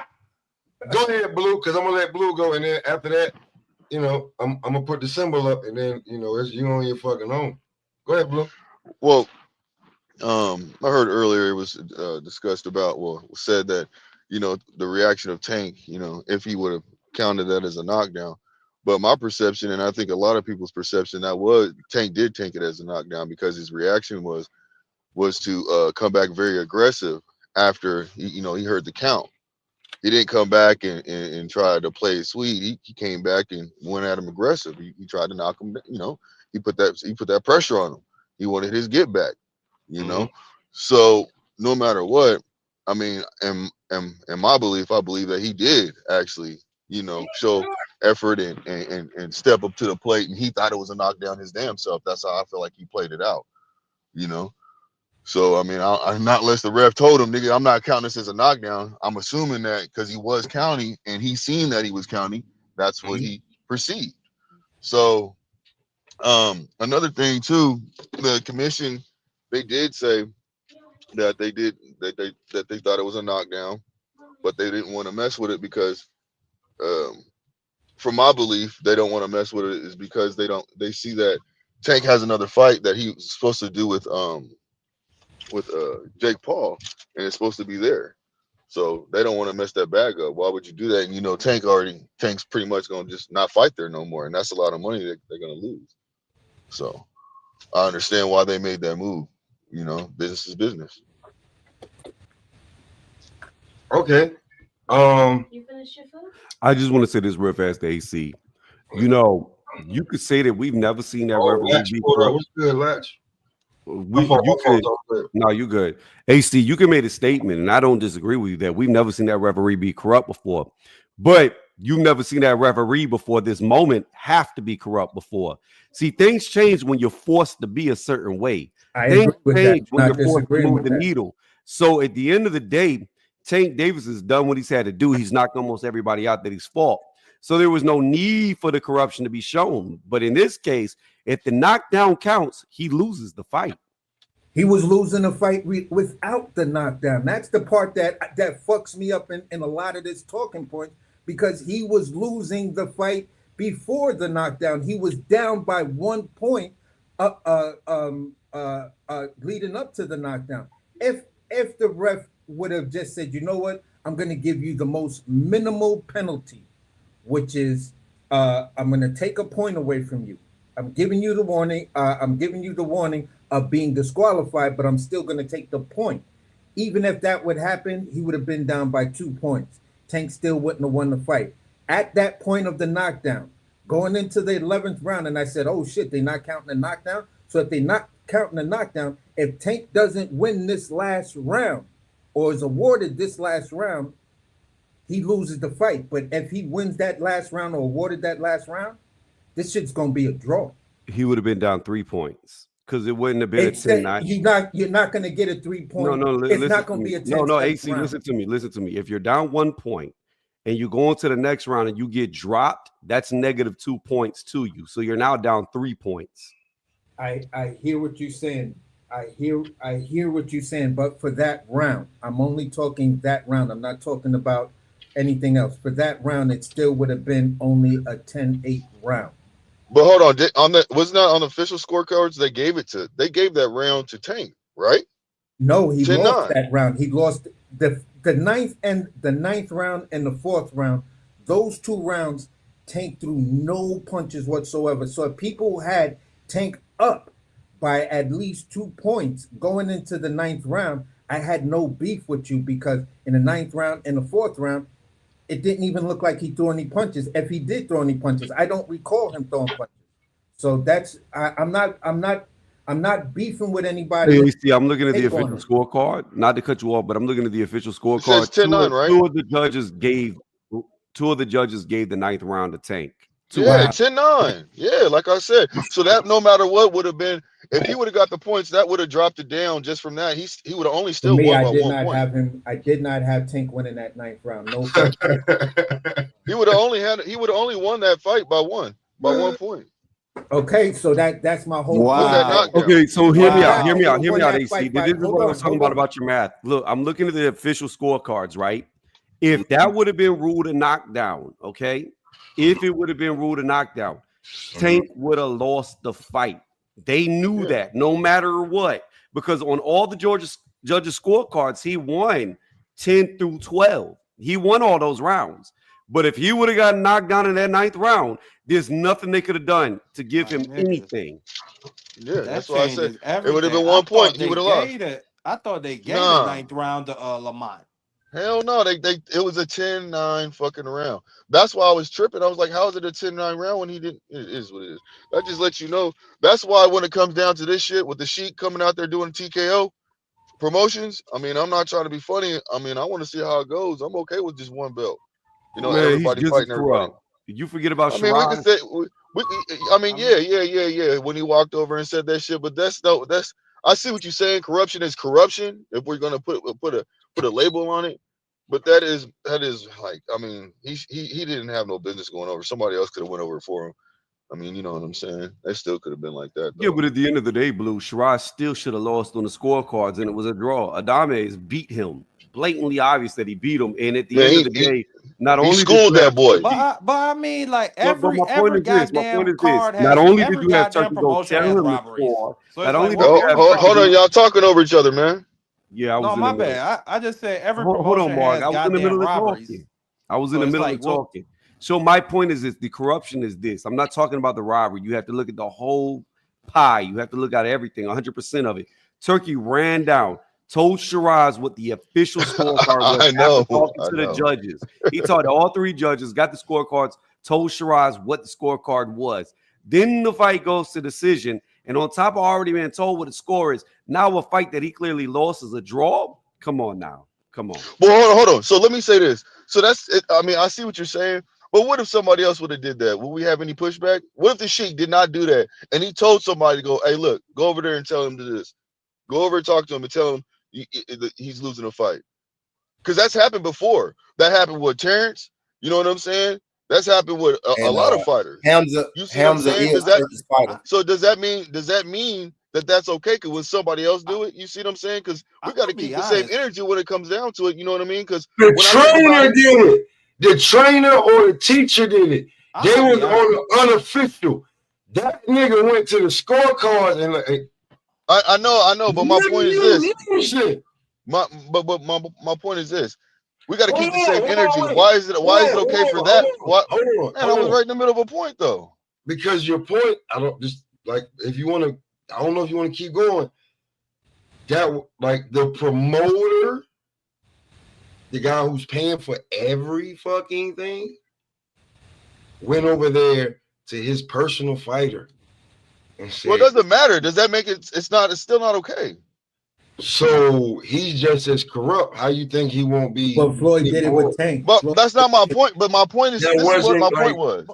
ahead, Blue, because I'm gonna let Blue go, and then after that, I'm gonna put the symbol up, and then it's you on your fucking own. Go ahead, Blue. Well, I heard earlier it was discussed about, said that the reaction of Tank, if he would have counted that as a knockdown. But my perception, and I think a lot of people's perception, Tank did take it as a knockdown because his reaction was to come back very aggressive after he heard the count. He didn't come back and try to play it sweet. He came back and went at him aggressive. He tried to knock him. He put that pressure on him. He wanted his get back. So no matter what, I mean, in my belief, I believe that he did actually, show effort and step up to the plate, and he thought it was a knockdown his damn self. That's how I feel like he played it out, So I mean, not unless the ref told him, nigga, I'm not counting this as a knockdown. I'm assuming that because he was counting and he seen that he was counting, that's what he perceived. So another thing too, the commission, they did say that they thought it was a knockdown, but they didn't want to mess with it because from my belief, they don't want to mess with it is because they see that Tank has another fight that he was supposed to do with Jake Paul, and it's supposed to be there. So they don't want to mess that bag up. Why would you do that? And Tank's pretty much gonna just not fight there no more, and that's a lot of money that they're gonna lose. So I understand why they made that move. Business is business. Okay. You finished your food? I just want to say this real fast to AC. You could say that we've never seen that referee be corrupt. What's good, Latch? No, you good. AC, you can make a statement, and I don't disagree with you that we've never seen that referee be corrupt before. But you've never seen that referee before this moment have to be corrupt before. See, things change when you're forced to be a certain way. Things change when you're forced to move the needle. So at the end of the day, Tank Davis has done what he's had to do. He's knocked almost everybody out that he's fought. So there was no need for the corruption to be shown. But in this case, if the knockdown counts, he loses the fight. He was losing the fight without the knockdown. That's the part that fucks me up in a lot of this talking point, because he was losing the fight before the knockdown. He was down by 1 point leading up to the knockdown. If the ref would have just said, you know what, I'm going to give you the most minimal penalty, which is I'm going to take a point away from you. I'm giving you the warning. of being disqualified, but I'm still going to take the point. Even if that would happen, he would have been down by 2 points. Tank still wouldn't have won the fight. At that point of the knockdown, going into the 11th round, and I said, oh shit, they're not counting the knockdown. So if they're not counting the knockdown, if Tank doesn't win this last round or is awarded this last round, he loses the fight. But if he wins that last round or awarded that last round, this shit's going to be a draw. He would have been down 3 points because it wouldn't have been a 10-9. You're not going to get a 3 point. No, it's not going to be a 10. No, AC, round. Listen to me. If you're down 1 point and you go into the next round and you get dropped, that's -2 points to you. So you're now down 3 points. I hear what you're saying. I hear what you're saying, but for that round, I'm only talking that round. I'm not talking about anything else. For that round, it still would have been only a 10-8 round. But hold on, wasn't that on the official scorecards? They gave that round to Tank, right? No, he lost that round. He lost the ninth round and the 4th round. Those 2 rounds, Tank threw no punches whatsoever. So if people had Tank up by at least 2 points going into the 9th round, I had no beef with you because in the 9th round and the 4th round, it didn't even look like he threw any punches. If he did throw any punches, I don't recall him throwing punches. So that's I'm not beefing with anybody. Hey, see, I'm looking at the official scorecard. Not to cut you off, but I'm looking at the official scorecard. It says 10-9, right? Two of the judges gave the 9th round to Tank. Yeah, 10-9. Yeah, like I said. So that no matter what would have been, if he would have got the points, that would have dropped it down just from that. He would have only still won by 1 point. I did not have Tank winning that 9th round. No. He would have only won that fight by 1 point. Okay, so that's my whole point. Okay, so hear me out, AC. This is what I was talking about your math. Look, I'm looking at the official scorecards, right? If that would have been ruled a knockdown, okay? If it would have been ruled a knockdown, Tank would have lost the fight. They knew that no matter what, because on all the judges' scorecards, he won 10 through 12. He won all those rounds. But if he would have gotten knocked down in that 9th round, there's nothing they could have done to give him anything. Yeah, that's why I said it would have been 1 point. He would have lost. I thought they gave the 9th round to Lamont. Hell no, it was a 10-9 fucking round. That's why I was tripping. I was like, how is it a 10-9 round when he didn't? It is what it is. That just lets you know. That's why when it comes down to this shit with the Sheik coming out there doing TKO promotions, I mean, I'm not trying to be funny. I mean, I want to see how it goes. I'm okay with just 1 belt. You know, man, everybody fighting everybody. Did you forget about Shiraz? I mean, yeah. When he walked over and said that shit, but that's I see what you're saying. Corruption is corruption. If we're gonna put a label on it, but that is like, I mean, he didn't have no business going over. Somebody else could have went over for him. I mean, you know what I'm saying? They still could have been like that, though. Yeah, but at the end of the day, Blue, Shiraz still should have lost on the scorecards, and it was a draw. Adames beat him. Blatantly obvious that he beat him, and at the end of the day, not only schooled that boy. But I mean, like every goddamn card has. Not only did you have Turkey go tell him the score, not only did you have hold on, y'all talking over each other, man. Yeah, I was. No, my bad. I just said every promotion hold on, Mark. has I was in the middle of robberies. talking. I was in the middle of talking. So my point is this: the corruption is this. I'm not talking about the robbery. You have to look at the whole pie. You have to look at everything, 100% of it. Turkey ran down, told Shiraz what the official scorecard was. I know. Talking to the judges. He talked to all 3 judges, got the scorecards, told Shiraz what the scorecard was. Then the fight goes to decision. And on top of already being told what the score is, now a fight that he clearly lost is a draw. Come on now. Come on. Well, hold on. So let me say this. So that's it. I mean, I see what you're saying. But what if somebody else would have did that? Would we have any pushback? What if the Sheik did not do that and he told somebody to go, hey, look, go over there and tell him to this. Go over and talk to him and tell him he's losing a fight. Because that's happened before. That happened with Terrence. You know what I'm saying? That's happened with a lot of fighters. Hamza is a fighter. So does that mean that that's okay? Because when somebody else do it, you see what I'm saying? Because we got to keep the same energy when it comes down to it. You know what I mean? Because the trainer did it. The trainer or the teacher did it. They was on the unofficial. That nigga went to the scorecard and like, I know, but my point is this. My point is this. We got to keep the same energy. Why is it okay for that? Man, I was right in the middle of a point though. Because your point, I don't just like if you want to I don't know if you want to keep going. That like the promoter, the guy who's paying for every fucking thing, went over there to his personal fighter and said, well, it doesn't matter. Does that make it? It's still not okay. So he's just as corrupt. How you think he won't be? But Floyd did it with Tank. But that's not my point. But my point is, this is what my point was.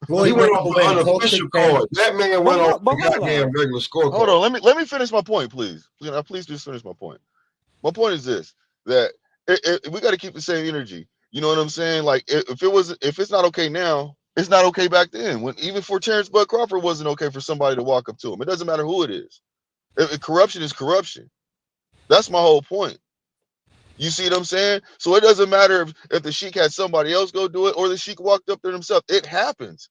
He went off an unofficial card. That man went off the goddamn regular scorecard. Hold on, let me finish my point, please. Please just finish my point. My point is this: that we got to keep the same energy. You know what I'm saying? Like if it's not okay now, it's not okay back then. When even for Terrence Bud Crawford, wasn't okay for somebody to walk up to him. It doesn't matter who it is. Corruption is corruption. That's my whole point. You see what I'm saying? So it doesn't matter if the Sheik had somebody else go do it or the Sheik walked up there himself. It happens.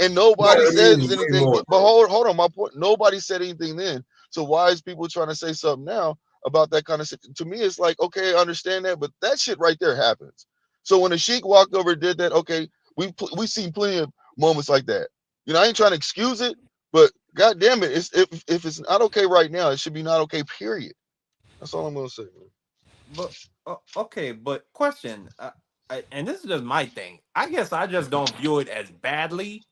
And nobody says anything. But hold on, my point. Nobody said anything then. So why is people trying to say something now about that kind of shit? To me, it's like, okay, I understand that, but that shit right there happens. So when the Sheik walked over and did that, okay, we've seen plenty of moments like that. You know, I ain't trying to excuse it, but God damn it, if it's not okay right now, it should be not okay, period. That's all I'm gonna say, man. But okay, but question, and this is just my thing. I guess I just don't view it as badly,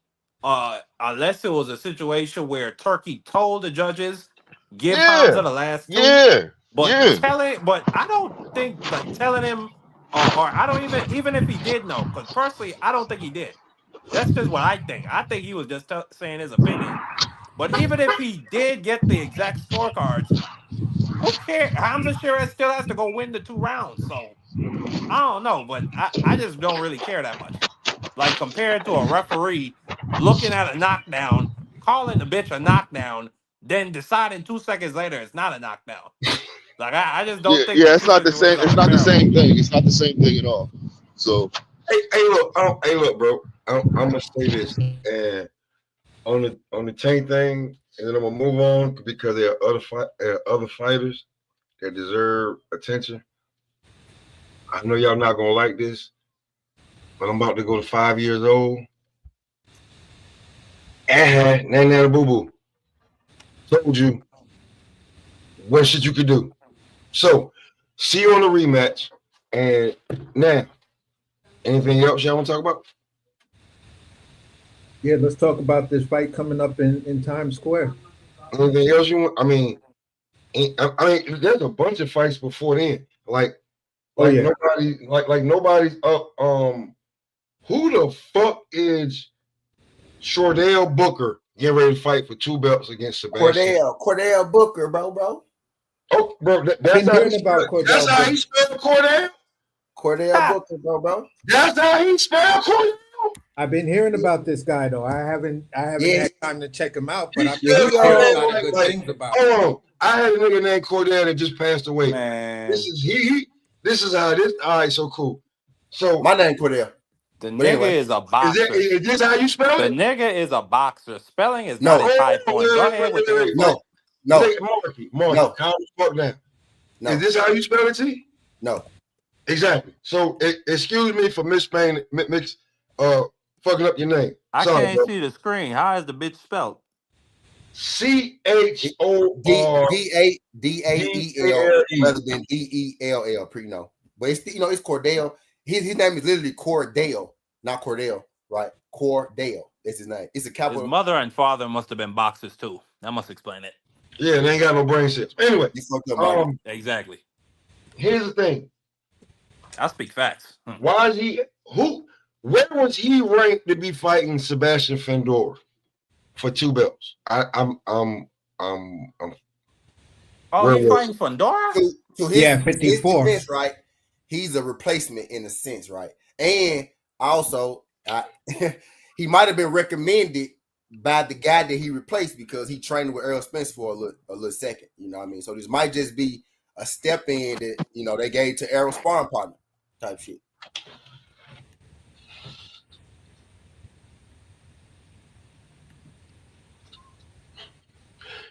unless it was a situation where Turkey told the judges give Hamza the last two. But I don't think like telling him, or I don't even if he did know, because personally I don't think he did. That's just what I think. I think he was just saying his opinion. But even if he did get the exact scorecards, who cares? Hamza Shiraz still has to go win the 2 rounds. So I don't know, but I just don't really care that much. Like compared to a referee looking at a knockdown, calling the bitch a knockdown, then deciding 2 seconds later it's not a knockdown. Like I just don't think. Yeah, it's not the same. It's not the same thing. It's not the same thing at all. So hey, look, bro. I'm gonna say this, and on the Tank thing, and then I'm gonna move on because there are other fighters that deserve attention. I know y'all not gonna like this, but I'm about to go to 5 years old. Nana Boo Boo told you what shit you could do. So see you on the rematch. And now, anything else y'all want to talk about? Yeah, let's talk about this fight coming up in Times Square. Anything else you want? I mean, there's a bunch of fights before then. Nobody's up. Who the fuck is Shordell Booker getting ready to fight for 2 belts against Sebastian? Cordell Booker, bro. Oh, bro, that's how he spelled Cordell. That's how he spelled Cordell. Cordell Booker, bro. That's how he spelled Cordell. I've been hearing about this guy though. I haven't had time to check him out, but I've heard a lot of good things about him. Hold on. I had a nigga named Cordell that just passed away. Man. This is how this. All right, so cool. So my name Cordell. The nigga is a boxer. Is this how you spell it? The nigga is a boxer. Spelling is not his high point. Go ahead with the info. No. Marky, calm the fuck down. No. Is this how you spell it, T? No. Exactly. So excuse me for fucking up your name. I can't see the screen. How is the bitch spelled? CHORDAEL rather than EELL. No, but it's Cordell. His name is literally Cordell, not Cordell, right? Cordell. That's his name. It's a capital. His mother and father must have been boxers too. That must explain it. Yeah, they ain't got no brain cells. Anyway, exactly. Here's the thing. I speak facts. Why is he? Where was he ranked to be fighting Sebastian Fendora for 2 belts? Oh, he's fighting Fendora? So his 54. Defense, right? He's a replacement in a sense, right? And also, he might have been recommended by the guy that he replaced because he trained with Errol Spence for a little second. You know what I mean? So this might just be a step in that they gave to Errol's sparring partner type shit.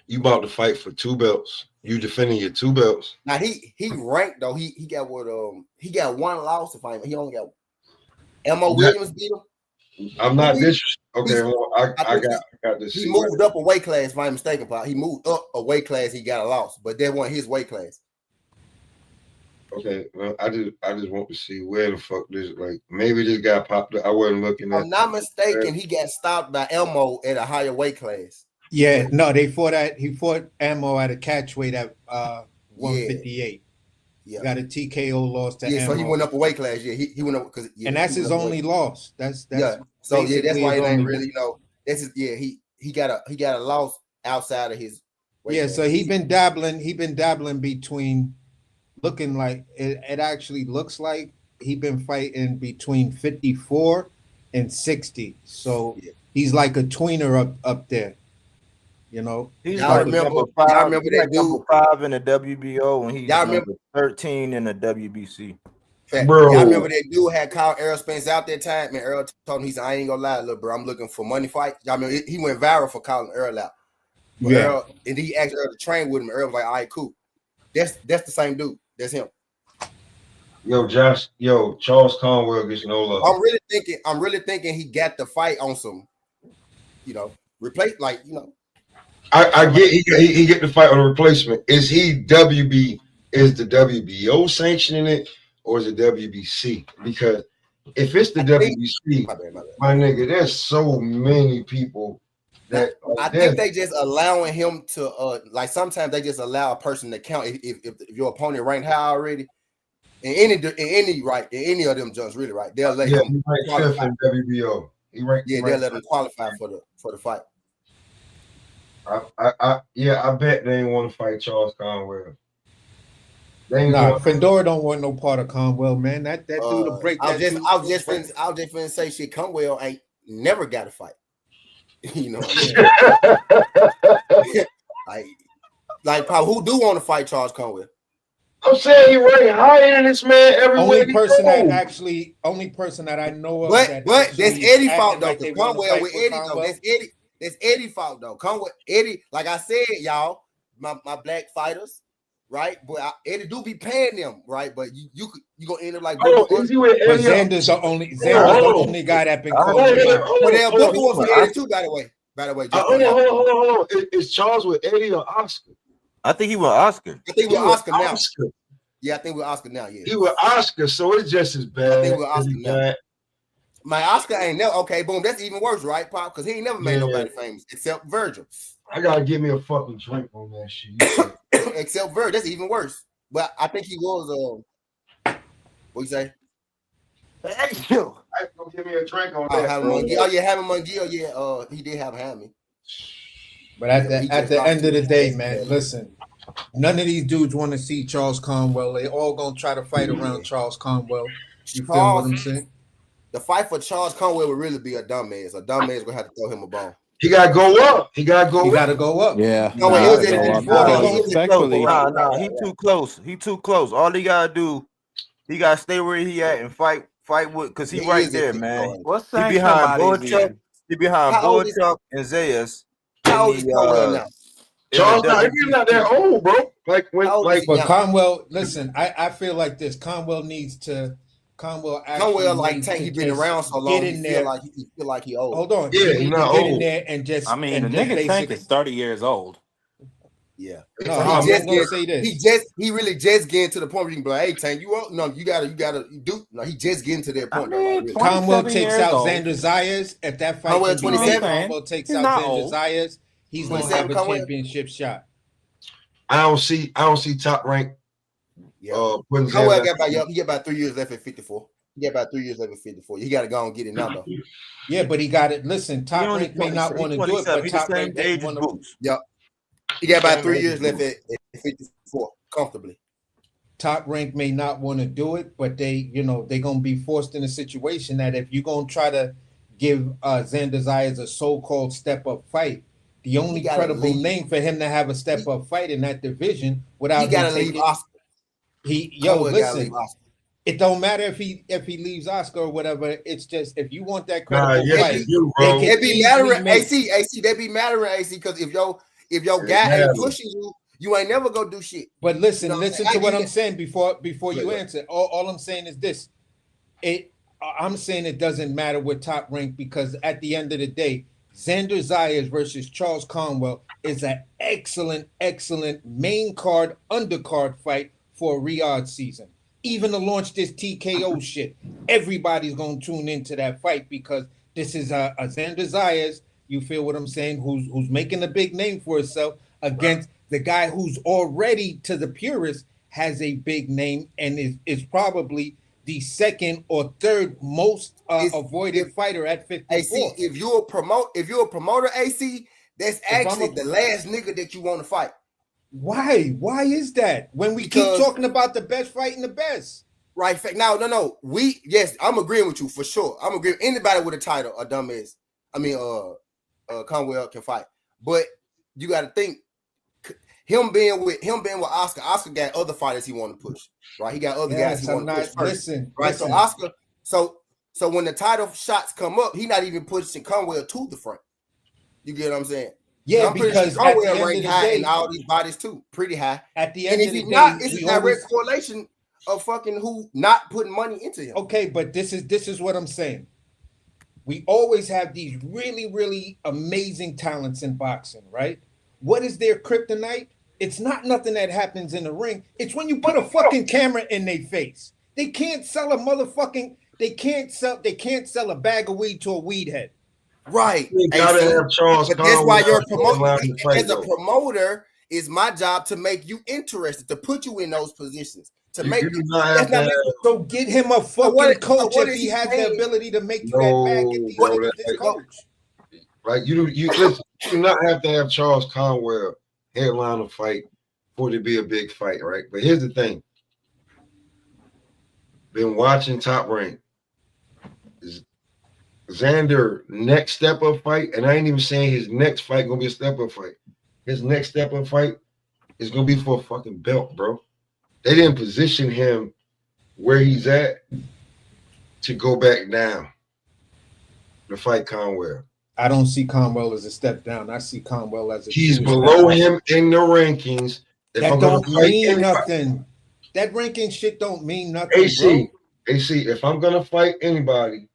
You about to fight for 2 belts. You defending your 2 belts. Now he ranked though. He got one loss if he only got Williams beat him. I'm not disrespecting. Okay, well, I got this. He moved up a weight class, if I'm mistaken, Pop. He moved up a weight class, he got a loss, but that wasn't his weight class. Okay, well, I just want to see where the fuck this, like, maybe this guy popped up. I wasn't looking at. I'm not mistaken, he got stopped by Elmo at a higher weight class. Yeah, no, he fought Ammo at a catch weight at 158. Yeah. Got a TKO loss to Ammo. So he went up a weight class. Yeah, he went up because and that's his only loss. That's so that's why it ain't really, you know, this is he got a loss outside of his weight class. So he been dabbling between, looking like it actually looks like he been fighting between 54 and 60. So he's like a tweener up there. You know, he's y'all like remember number 5. Y'all remember that dude? Number 5 in the WBO, and he's Y'all number 13 in the WBC. Bro, y'all remember that dude had called Errol Spence out that time, and Errol told him, he said, "I ain't gonna lie, little bro, I'm looking for money fight." Y'all remember he went viral for calling Errol out. But Errol, and he asked Errol to train with him. Errol was like, "All right, cool." That's the same dude. That's him. Charles Conwell gets no love. I'm really thinking he got the fight on some, you know, replace, like, you know. I get he get the fight on a replacement. Is the WBO sanctioning it, or is it WBC? Because if it's the WBC, my nigga, there's so many people that I think they just allowing him to like sometimes they just allow a person to count if your opponent ranked high already. In any of them judges, really, right? They'll let him he ranked 5th in WBO. They'll let him qualify for the fight. I bet they ain't want to fight Charles Conwell. Fedor don't want no part of Conwell, man. That dude will break that. I was just finna say shit. Conwell ain't never got a fight. You know what I mean? like who do want to fight Charles Conwell? I'm saying he ranked higher than this man everywhere. Only person that I know of. But that's Eddie fault though. Conwell with Eddie though. That's Eddie fault though. Conwell, Eddie, like I said, y'all, my black fighters, right? But Eddie do be paying them, right? But you gonna end up like. Is he with Eddie? Xander's the only guy that been called. But they'll book one for Eddie too, by the way. Hold on. Is Charles with Eddie or Oscar? I think he with Oscar. I think with Oscar now. Yeah, I think with Oscar now. Yeah, he with Oscar, so it's just as bad. I think with Oscar now. My Oscar ain't never okay. Boom, that's even worse, right, Pop? Because he ain't never made nobody famous except Virgil. I gotta give me a fucking drink on that shit. Except Virgil, that's even worse. But I think he was. What you say? Thank you. Go give me a drink on that. Having Munguia. Yeah, he did have me. But at the end of the day, man, listen. None of these dudes want to see Charles Conwell. They all gonna try to fight around Charles Conwell. You feel what I'm saying? The fight for Charles Conwell would really be a dumbass. A dumbass gonna have to throw him a bone. He gotta go up. He gotta go up. Yeah. He too close. He too close. All he gotta do, he gotta stay where he at and fight with, because he right there, man. What's he behind Boychuk? He behind Boychuk and Zayas. How old is Conwell now? Charles, he's not that old, bro. But Conwell, listen, I feel like this. Conwell like Tank, he been around so long. He feel like he old. Hold on, yeah, he's not get old. in there and just. I mean, the nigga Tank is 30 years old. Yeah, no, he really just getting to the point where you can be like, "Hey, Tank, you old? No, you gotta do." No, he just getting to that point. Really. Conwell takes out Xander Zayas at that fight. Conwell 27. Conwell takes out Xander Zayas. He's gonna have a championship shot. I don't see Top Rank. Putting Conwell he got about 3 years left at 54. He got about 3 years left at 54. He got to go and get it now, though. Yeah, but he got it. Listen, Top Rank may not want to do it, but Top Rank didn't want to. Yep. He got about 3 years left at 54 comfortably. Top Rank may not want to do it, but they're gonna be forced in a situation that if you're gonna try to give Xander Zayas a so-called step-up fight, the only credible name for him to have a step-up fight in that division without he gotta leave Oscar. Listen, it don't matter if he leaves Oscar or whatever. It's just if you want that credible fight, they be mattering AC. They be mattering AC because if your guy ain't pushing you, you ain't never gonna do shit. But listen to what I'm saying before you answer. All I'm saying is this: I'm saying it doesn't matter what Top Rank, because at the end of the day, Xander Zayas versus Charles Conwell is an excellent main card, undercard fight for a Riyadh season. Even to launch this TKO shit, everybody's gonna tune into that fight because this is a Xander Zayas. You feel what I'm saying? Who's making a big name for himself against the guy who's already, to the purists, has a big name and is probably the second or third most avoided fighter at 54. AC, if you're a promoter, AC, that's actually the last nigga that you want to fight. Why? Why is that? When we keep talking about the best fighting the best. Right. No. Yes, I'm agreeing with you for sure. I'm agreeing. Anybody with a title, a dumbass. Conwell can fight. But you got to think, him being with Oscar. Oscar got other fighters he want to push. Right. He got other guys he want to push first. Listen. So Oscar. So when the title shots come up, he not even pushing Conwell to the front. You get what I'm saying? Yeah, I'm because sure Conwell ranked high in all these bodies too, pretty high. At the end of the day, it's a direct correlation of fucking who not putting money into him. Okay, but this is what I'm saying. We always have these really, really amazing talents in boxing, right? What is their kryptonite? It's not nothing that happens in the ring. It's when you put a fucking camera in their face. They can't sell a motherfucking. They can't sell a bag of weed to a weed head. Right. You gotta have Charles. But that's why you're a promoter. As a promoter, it's my job to make you interested, to put you in those positions. To make you so get him a fucking coach if he has the ability to make you that bag. Get this coach. Right? You do not have to have Charles Conwell headline a fight for it to be a big fight, right? But here's the thing. Been watching Top Rank. Xander next step up fight, and I ain't even saying his next fight gonna be a step up fight. His next step up fight is gonna be for a fucking belt, bro. They didn't position him where he's at to go back down to fight Conwell. I don't see Conwell as a step down. I see Conwell as he's below him in the rankings. That don't mean nothing. That ranking shit don't mean nothing. AC, if I'm gonna fight anybody,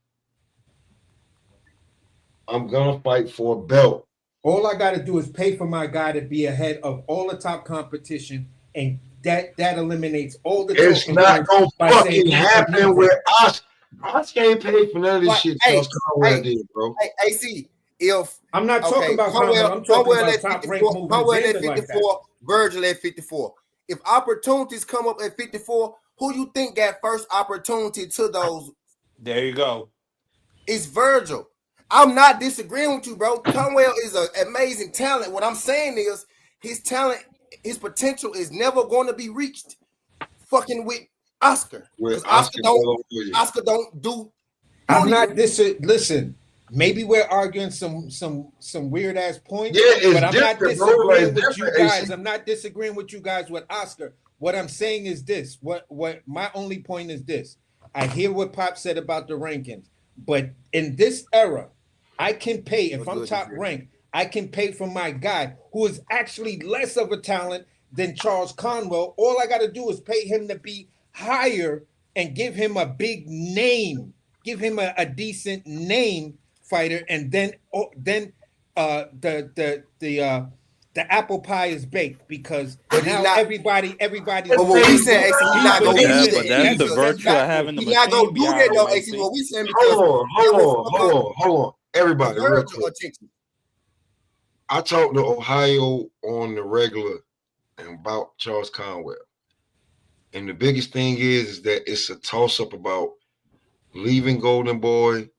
I'm gonna fight for a belt. All I gotta do is pay for my guy to be ahead of all the top competition, and that eliminates all the. It's not gonna fucking happen with us. Oscar ain't paid for none of this shit. Charles Conwell did, bro. AC, if I'm not talking about Conwell, I'm talking about top rank movement. Conwell at 54, Virgil at 54. If opportunities come up at 54, who you think got first opportunity to those? There you go. It's Virgil. I'm not disagreeing with you, bro. Conwell is an amazing talent. What I'm saying is his talent, his potential is never going to be reached fucking with Oscar. Because Oscar don't do. I'm not listen, maybe we're arguing some weird ass points. Yeah, but I'm not disagreeing with you guys. I'm not disagreeing with you guys with Oscar. What I'm saying is this. What my only point is this. I hear what Pop said about the rankings, but in this era, I can pay, if I'm top ranked, I can pay for my guy who is actually less of a talent than Charles Conwell. All I got to do is pay him to be higher and give him a big name, give him a decent name fighter, and then the apple pie is baked because now everybody's. But what we said, he's not going to do that. But that's the virtue of having the machine. He's not going to do that though, AC. What we saying because hold on. Everybody, real quick. I talk to Ohio on the regular about Charles Conwell. And the biggest thing is that it's a toss-up about leaving Golden Boy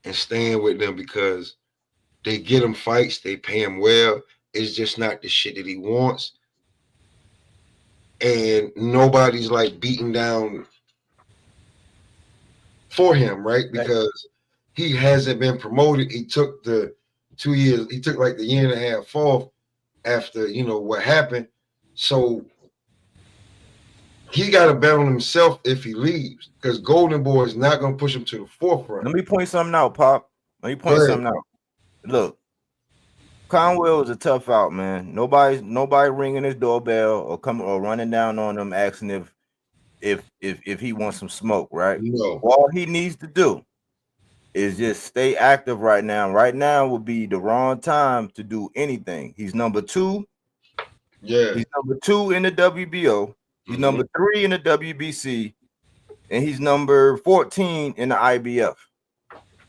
and staying with them because they get him fights, they pay him well. It's just not the shit that he wants. And nobody's like beating down for him, right? Because he hasn't been promoted. He took the 2 years, he took like the year and a half off after, what happened. So he got to bet on himself if he leaves because Golden Boy is not going to push him to the forefront. Let me point something out, Pop. Look, Conwell was a tough out, man. Nobody ringing his doorbell or running down on him asking if he wants some smoke, right? No. All he needs to do is just stay active right now. Right now would be the wrong time to do anything. He's number 2. Yeah. He's number 2 in the WBO. He's number 3 in the WBC, and he's number 14 in the IBF.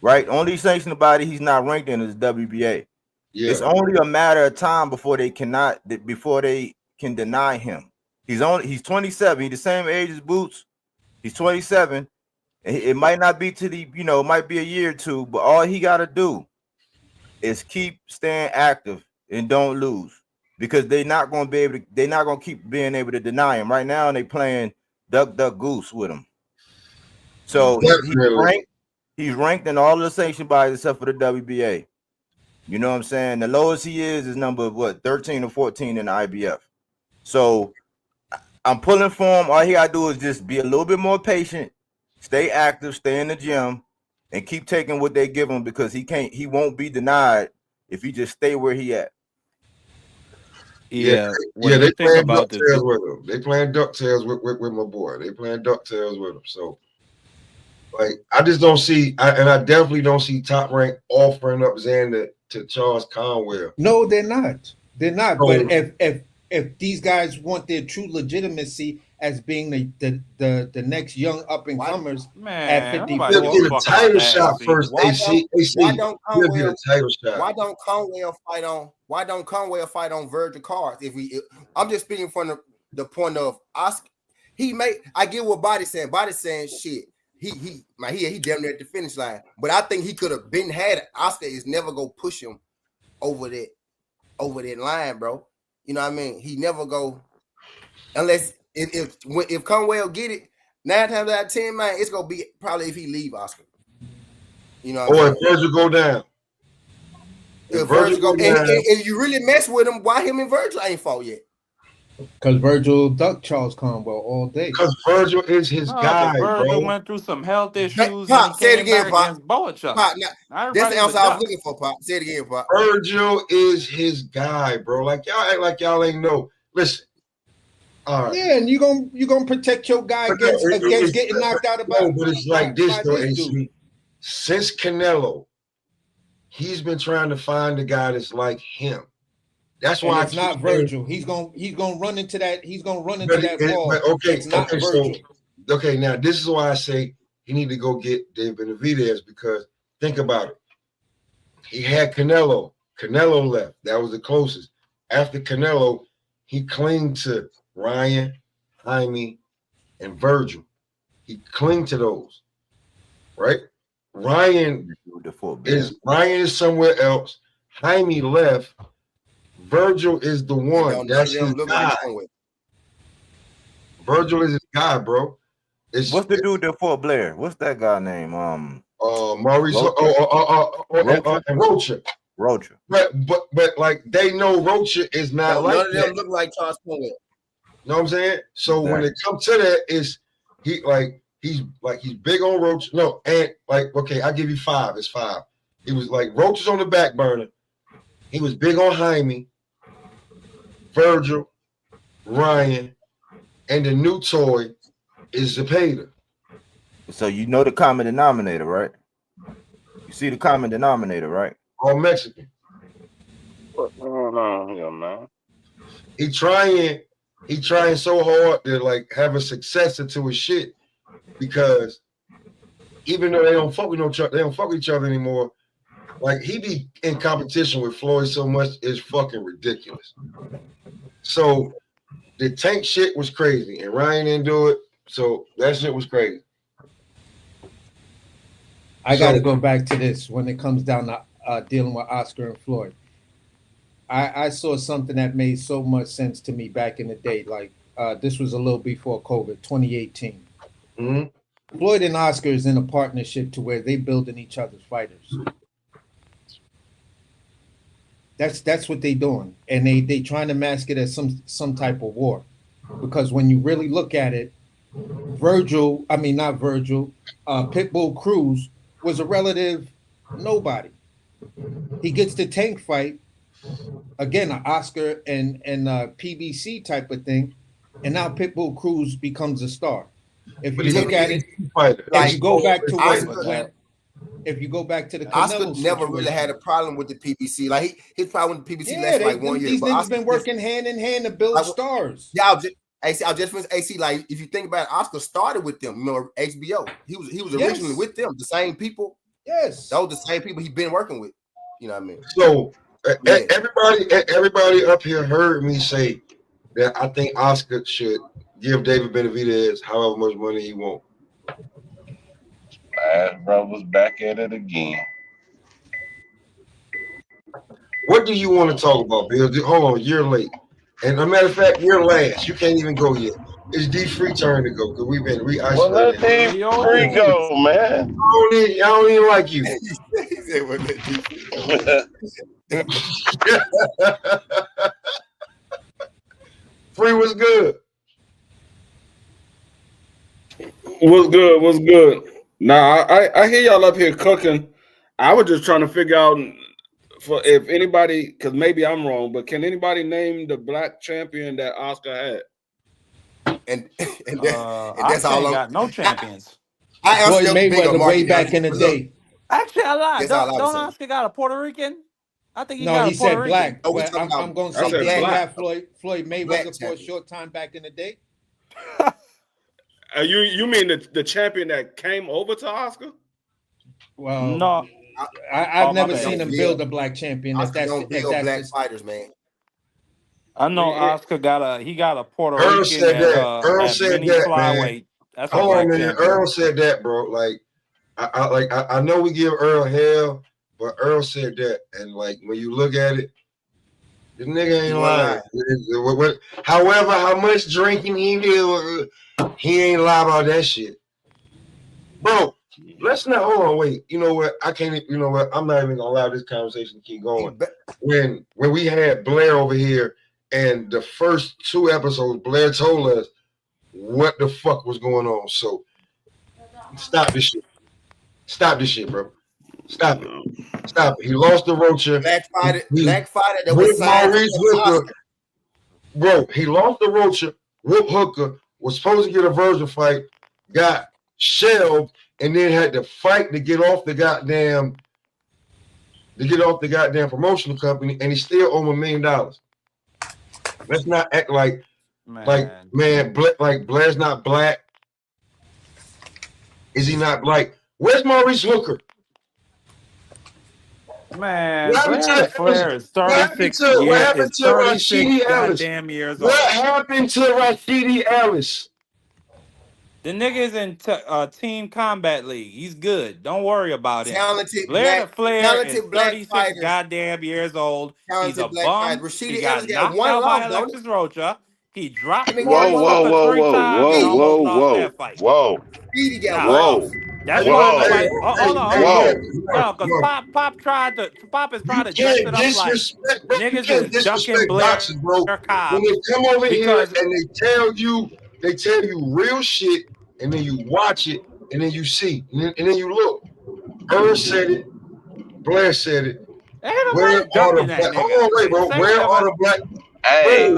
Right? Only sanctioned body he's not ranked in is WBA. Yeah. It's only a matter of time before they can deny him. He's 27. He's the same age as Boots. He's 27. It might not be to the, it might be a year or two, but all he got to do is keep staying active and don't lose, because they're not going to keep being able to deny him. Right now, they playing duck, duck, goose with him. So he's ranked in all of the sanctioned bodies except for the WBA. You know what I'm saying? The lowest he is number 13 or 14 in the IBF. So I'm pulling for him. All he got to do is just be a little bit more patient, stay active, stay in the gym, and keep taking what they give him, because he won't be denied if he just stay where he at. Yeah, they playing DuckTales with him. They playing DuckTales with my boy. They playing DuckTales with him. So, like, I just don't see, and I definitely don't see Top Rank offering up Xander to Charles Conwell. No, they're not. They're not. But if these guys want their true legitimacy as being the next young up and comers at 54, they'll get a title shot first. Why don't Conwell fight on Virgil cards? I'm just speaking from the point of Oscar. I get what Body's saying. Body's saying shit. He damn near at the finish line. But I think he could have been had it. Oscar is never gonna push him over that line, bro. You know what I mean? He never go unless if Conwell get it 9 times out of 10, man, it's gonna be probably if he leave Oscar. You know, or if Virgil go down. If Virgil go down, and you really mess with him, why him and Virgil ain't fought yet? Because Virgil ducked Charles Conwell all day. Because Virgil is his guy, Virgil bro. went through some health issues. Pop, say it again, Pop. Pop, that's the answer I was looking for, Pop. Say it again, Pop. Virgil is his guy, bro. Like, y'all act like y'all ain't know. Listen. All right. Yeah, and you gonna protect your guy against getting knocked out about. No, but it's like this though, AC. Since Canelo, he's been trying to find a guy that's like him. That's why it's not Virgil. He's gonna run into that. He's gonna run into that wall. It's not Virgil. So, now this is why I say he need to go get David Benavidez, because think about it. He had Canelo. Canelo left. That was the closest. After Canelo, he clinged to Ryan, Jaime, and Virgil. He clinged to those, right? Ryan is somewhere else. Jaime left. Virgil is the one. That's his guy. Virgil is his guy, bro. What's the dude that fought Blair? What's that guy name? Maurice Rocha. Rocha. But like they know Rocha is not like none of them look like Charles Conwell. You know what I'm saying? So when it comes to that, he's big on Rocha. No, and like, okay, I'll give you 5. It's 5. He was like Rocha's on the back burner. He was big on Jaime, Virgil, Ryan, and the new toy is Zepeda. So you know the common denominator, right? You see the common denominator, right? All Mexican. What's going on here, man? He trying so hard to like have a successor to his shit, because even though they don't fuck with each other anymore. Like, he be in competition with Floyd so much, it's fucking ridiculous. So the Tank shit was crazy, and Ryan didn't do it, so that shit was crazy. I got to go back to this when it comes down to dealing with Oscar and Floyd. I saw something that made so much sense to me back in the day. Like, this was a little before COVID, 2018. Mm-hmm. Floyd and Oscar is in a partnership to where they building each other's fighters. That's what they doing, and they trying to mask it as some type of war, because when you really look at it, Pitbull Cruz was a relative nobody. He gets the Tank fight again, an Oscar and PBC type of thing, and now Pitbull Cruz becomes a star. If But you he's look at it, fighter. if you go back to Oscar, if you go back to the Oscar Canelo never really situation, had a problem with the PBC. Like he's probably with the PBC less yeah, like 1 year. these But niggas Oscar been working hand in hand to build like, stars. Yeah, I'll just finish AC. Like if you think about it, Oscar started with them, you know, HBO. He was originally Yes. with them, the same people. Yes, those the same people he been working with. You know what I mean? So everybody up here heard me say that I think Oscar should give David Benavidez however much money he wants. Brothers back at it again. What do you want to talk about, Bill? Hold on, you're late. And a matter of fact, you're last. You can't even go yet. It's D Free turn to go because we've been re-isolated. Well, let D Free go, man. I don't even like you. He said, well, let D Free was good. What's good? Nah, I hear y'all up here cooking. I was just trying to figure out for if anybody, because maybe I'm wrong, but can anybody name the black champion that Oscar had? And that's all. Got no champions. Floyd Mayweather way back in the day. Actually, I lied. That's all I was Don't saying. Oscar got a Puerto Rican? I think he No, got he a Puerto said Rican. black. Oh, we But talking I'm going to say about he black. got Floyd Mayweather for a short time back in the day. You mean the champion that came over to Oscar? Well, no, I've never seen him build a black champion. If Oscar that's don't build black fighters, man. I know Oscar got a Puerto Earl Rican said that. Earl at said mini that, flyweight. man. That's a Hold black on, man. champion. Earl said that, bro. Like, I know we give Earl hell, but Earl said that, and like when you look at it, this nigga ain't lying. However, how much drinking he did, he ain't lie about that shit, bro. Let's not hold on. Wait, you know what? I can't. You know what? I'm not even gonna allow this conversation to keep going. When we had Blair over here, and the first 2 episodes, Blair told us what the fuck was going on. So stop this shit. Stop this shit, bro. Stop it. Stop it. He lost the Rocha. Black fighter that was signed Maurice Hooker. Bro, he lost the Rocha. Whoop Hooker was supposed to get a Virgil fight, got shelved, and then had to fight to get off the goddamn promotional company, and he still owed $1 million. Let's not act like Blair's not black. Is he not black? Where's Maurice Hooker? Man, Blair Flair is 36 goddamn years old. What happened to Rashidi Ellis? The nigga is in Team Combat League. He's good. Don't worry about him. Talented Blair Flair is black 36 fighters. goddamn years old. He's a black bum. fighter. He Rashidi got Ellis got knocked one out by loss, don't Alexis Rocha. He dropped Whoa, Maurice Hooker 3 times and almost lost that fight. Speedy got Nah, one. That's why nobody. Hold on. No, because Pop is trying to dress it up like niggas is ducking Blair boxers, bro. Cobb. When they come over because here and they tell you real shit, and then you watch it, and then you see, and then you look. Earl said it. Blair said it. Where are the black? Hold on, wait, bro. Where are the black? Hey,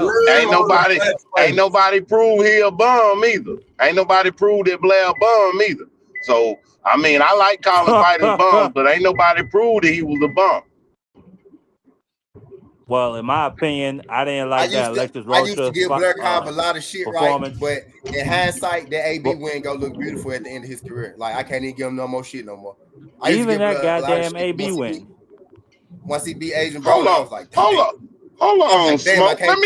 ain't nobody prove he a bum either. Ain't nobody prove that Blair a bum either. So I mean, I like calling fighters bums, but ain't nobody proved that he was a bum. Well, in my opinion, I didn't like that Alexis Rocha. I used to give Blair Cobb a lot of shit, right? But in hindsight, that AB win go look beautiful at the end of his career. Like I can't even give him no more shit no more. Even that goddamn AB win. Once he beat Asian Bro, I was like, hold on, Smoke. Let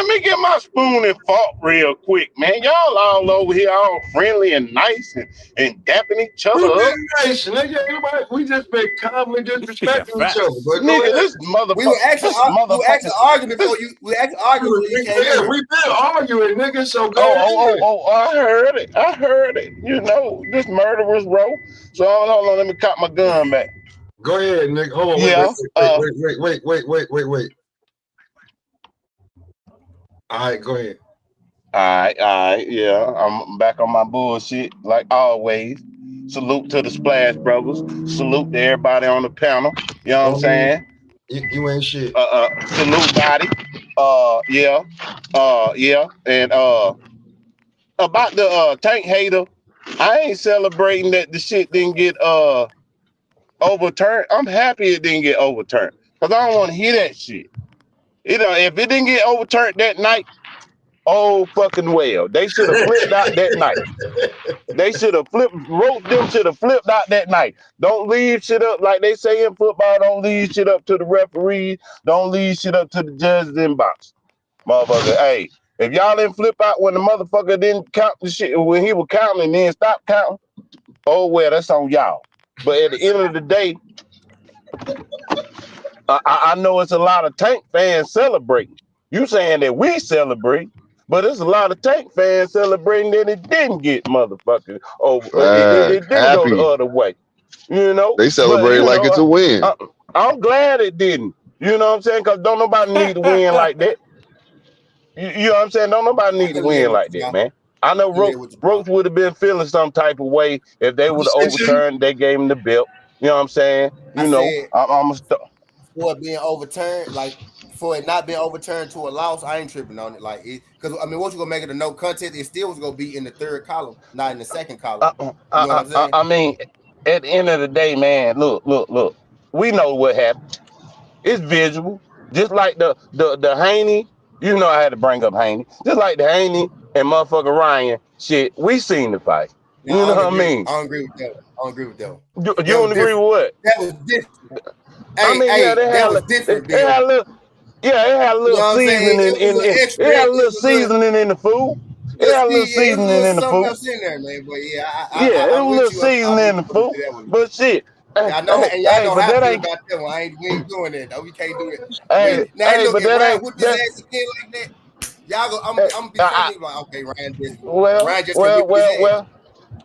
me get my spoon and fork real quick, man. Y'all all over here all friendly and nice and dapping each other up. Nice, nigga. We just been calmly disrespecting each other. But nigga, this motherfucker. We were actually arguing before you. We actually arguing before you came here. We've been arguing, nigga. So go I heard it. You know, this murderer's row. So hold on, let me cock my gun back. Go ahead, nigga. Hold on. Yeah. Wait. All right, go ahead. All right. Yeah, I'm back on my bullshit like always. Salute to the Splash Brothers. Salute to everybody on the panel. You know what I'm saying? You ain't shit. Salute body. Yeah. And about the Tank hater, I ain't celebrating that the shit didn't get overturned. I'm happy it didn't get overturned because I don't want to hear that shit. You know, if it didn't get overturned that night, oh fucking well, they should have flipped out that night. They should have wrote them should have flipped out that night. Don't leave shit up like they say in football. Don't leave shit up to the referees. Don't leave shit up to the judges in box. Motherfucker, hey, if y'all didn't flip out when the motherfucker didn't count the shit, when he was counting and then stop counting, oh well, that's on y'all. But at the end of the day, I know it's a lot of Tank fans celebrating. You saying that we celebrate, but it's a lot of Tank fans celebrating that it didn't get motherfucking over. It didn't go the Happy. other way. You know, They celebrate but, like it's a win. I'm glad it didn't. You know what I'm saying? Because don't nobody need to win like that. You know what I'm saying? Don't nobody need to win like that, man. I know Roach would have been feeling some type of way if they would have overturned. They gave him the belt. You know what I'm saying? You know, I'm a for it being overturned, like for it not being overturned to a loss, I ain't tripping on it. Like it, because I mean, what you gonna make it a no contest? It still was gonna be in the third column, not in the second column. You know what I'm saying? I mean, at the end of the day, man, look. We know what happened. It's visual. Just like the Haney, you know I had to bring up Haney. Just like the Haney and motherfucker Ryan shit, we seen the fight. No, You know what I agree. mean? I don't agree with that. I don't agree with that. You don't agree with what? That was different. I mean, yeah, that was different. It had a little, yeah, it had a little seasoning it had a little seasoning in the food. It had a little seasoning in the something food. else in there, man. But yeah, Yeah, it I'm was a with little you. seasoning in the food. But shit. I know, and y'all know but how I that feel ain't. about that one. We ain't doing that. No, we can't do it. Hey, Look, but if that Ryan ain't. whip his ass again like that, y'all go. I'm gonna be funny. Like, okay, Ryan just can whip his ass.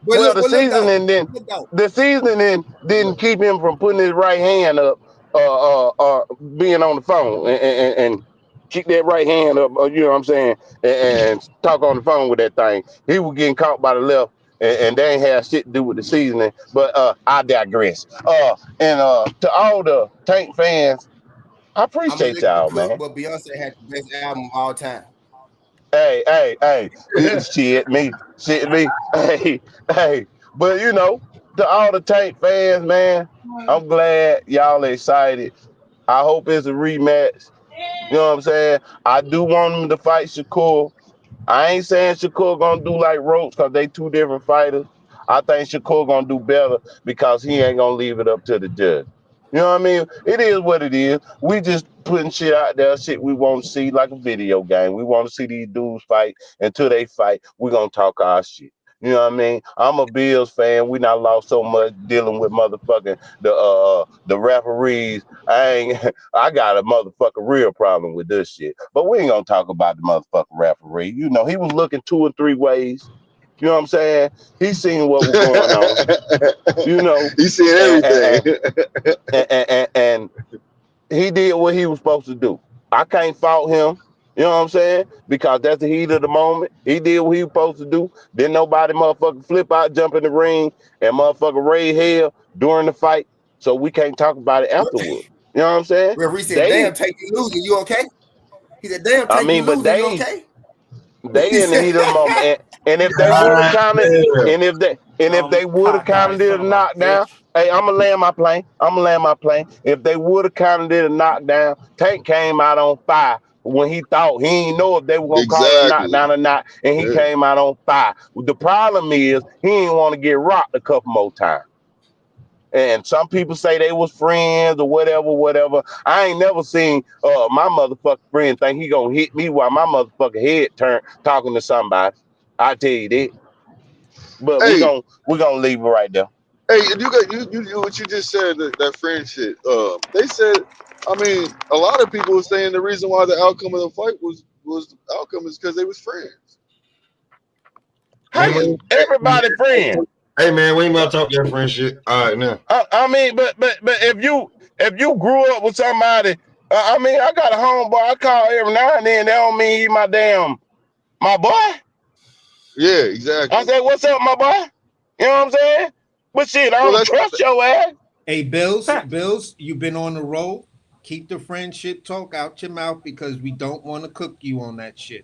Well, the seasoning didn't keep him from putting his right hand up, being on the phone and keep that right hand up. You know what I'm saying? And talk on the phone with that thing. He was getting caught by the left, and they ain't had shit to do with the seasoning. But I digress. And to all the Tank fans, I appreciate y'all, man. But Beyonce had the best album of all time. Hey, shit me. Hey. But you know, to all the Tank fans, man, I'm glad y'all excited. I hope it's a rematch. You know what I'm saying? I do want him to fight Shakur. I ain't saying Shakur gonna do like Roach because they two different fighters. I think Shakur gonna do better because he ain't gonna leave it up to the judge. You know what I mean? It is what it is. We just putting shit out there, shit we want to see like a video game. We want to see these dudes fight. Until they fight, we gonna talk our shit. You know what I mean? I'm a Bills fan. We not lost so much dealing with motherfucking the referees. I got a motherfucking real problem with this shit. But we ain't gonna talk about the motherfucking referee. You know, he was looking 2 or 3 ways. You know what I'm saying? He seen what was going on. You know, he seen everything. And he did what he was supposed to do. I can't fault him. You know what I'm saying? Because that's the heat of the moment. He did what he was supposed to do. Then nobody motherfucking flip out, jump in the ring, and motherfucking raise hell during the fight. So we can't talk about it afterwards. You know what I'm saying? Referee said, "Damn, Tank, you losing? You okay?" He said, "Damn, Tank, you losing? You okay?" They in the heat of the moment, and if they would have counted, and if they would have counted it a knockdown, hey, I'm gonna land my plane. If they would have counted it a knockdown, Tank came out on fire when he thought he didn't know if they were gonna call it a knockdown or not, and he came out on fire. The problem is he didn't want to get rocked a couple more times. And some people say they was friends or whatever. I ain't never seen my motherfucking friend think he gonna hit me while my motherfucking head turned talking to somebody. I tell you that. But we're gonna leave it right there. Hey, you got you what you just said, that friend shit. They said, I mean, a lot of people were saying the reason why the outcome of the fight was the outcome is because they was friends. Hey, everybody friend. Hey man, we ain't about to talk that friend shit. All right now. I mean, but if you grew up with somebody, I mean, I got a homeboy I call every now and then. That don't mean he my boy. Yeah, exactly. I say, what's up, my boy? You know what I'm saying? But shit, I don't trust your ass. Hey, Bills, you've been on the road. Keep the friendship talk out your mouth because we don't want to cook you on that shit.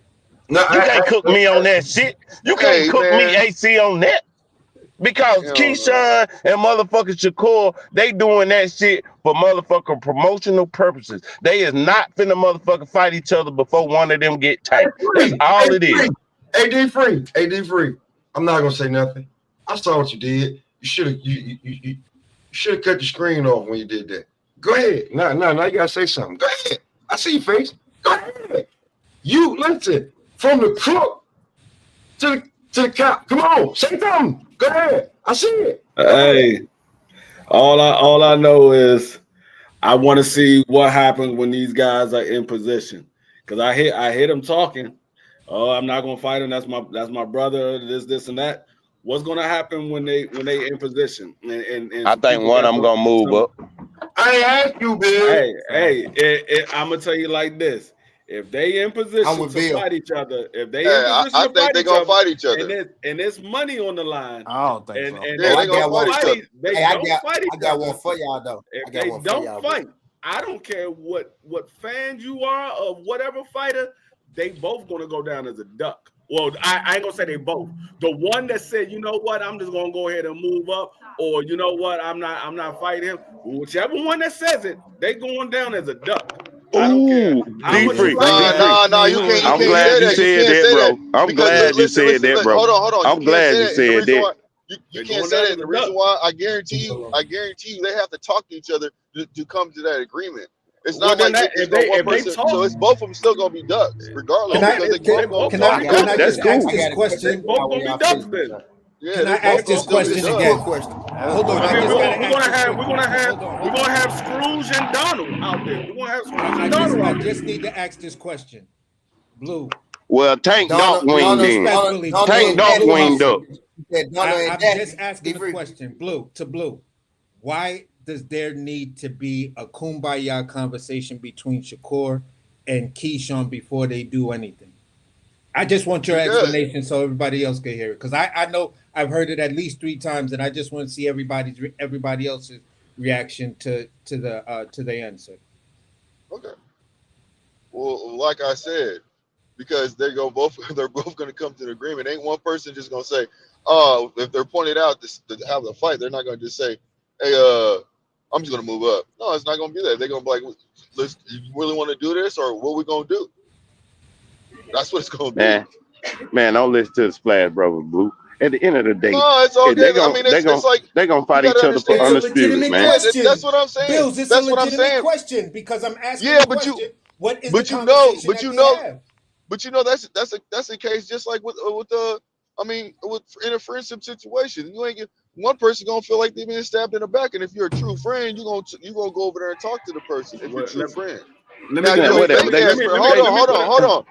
You can't cook me on that shit. You can't cook me AC on that. Because Keyshawn and motherfucking Shakur, they doing that shit for motherfucking promotional purposes. They is not finna motherfucking fight each other before one of them get tanked. That's all it is. AD free. I'm not gonna say nothing. I saw what you did. You should have cut the screen off when you did that. Go ahead. Now you gotta say something. Go ahead. I see your face. Go ahead. You listen from the crook to the cop. Come on, say something. Go ahead. I see it. Hey, all I know is I want to see what happens when these guys are in position. Because I hear them talking. Oh, I'm not gonna fight him. That's my brother. This and that. What's gonna happen when they in position? And I think one of them gonna move up. I asked you, Bill. Hey, I'm gonna tell you like this. If they in position to fight each other, I think they're gonna fight each other. And there's money on the line. I don't think so. They're gonna fight each other. I got one for y'all though. If they don't fight, I don't care what fans you are of whatever fighter, they both gonna go down as a duck. Well, I ain't gonna say they both. The one that said, you know what, I'm just gonna go ahead and move up, or you know what, I'm not fighting him. Whichever one that says it, they going down as a duck. Ooh, D-Free. No, you can't. I'm glad you said that, bro. I'm glad you said that, bro. Hold on. I'm glad you said that. You can't say that. The reason why I guarantee you, they have to talk to each other to come to that agreement. It's not like it's one person, so it's both of them still gonna be ducks, regardless. Can I just ask this question? Both gonna be ducks then. Can I ask this question again? Hold on, we're gonna have Scrooge and Donald out there. We're gonna have Scrooge and Donald out there. I just need to ask this question. Blue. Well, Tank Dog winged in. Tank Dog winged up. I'm just asking the question, Blue. Why does there need to be a kumbaya conversation between Shakur and Keyshawn before they do anything? I just want your explanation so everybody else can hear it, because I know I've heard it at least 3 times, and I just want to see everybody else's reaction to the answer. Okay. Well, like I said, because they're both going to come to an agreement. Ain't one person just going to say, oh, if they're pointed out to have a fight, they're not going to just say, hey, I'm just going to move up. No, it's not going to be that. They're going to be like, listen, you really want to do this, or what we going to do? That's what it's going to be. Man, don't listen to the Splash Brothers, Blue. At the end of the day, no, it's all good. I mean, it's like they're gonna fight each other for undisputed, man. That's what I'm saying. Bills, it's that's a what I'm saying. Question because I'm asking. Yeah, but what is but the you know, that's the case. Just like with in a friendship situation, you ain't get one person gonna feel like they've been stabbed in the back, and if you're a true friend, you gonna go over there and talk to the person. If you're a true friend. Hold on.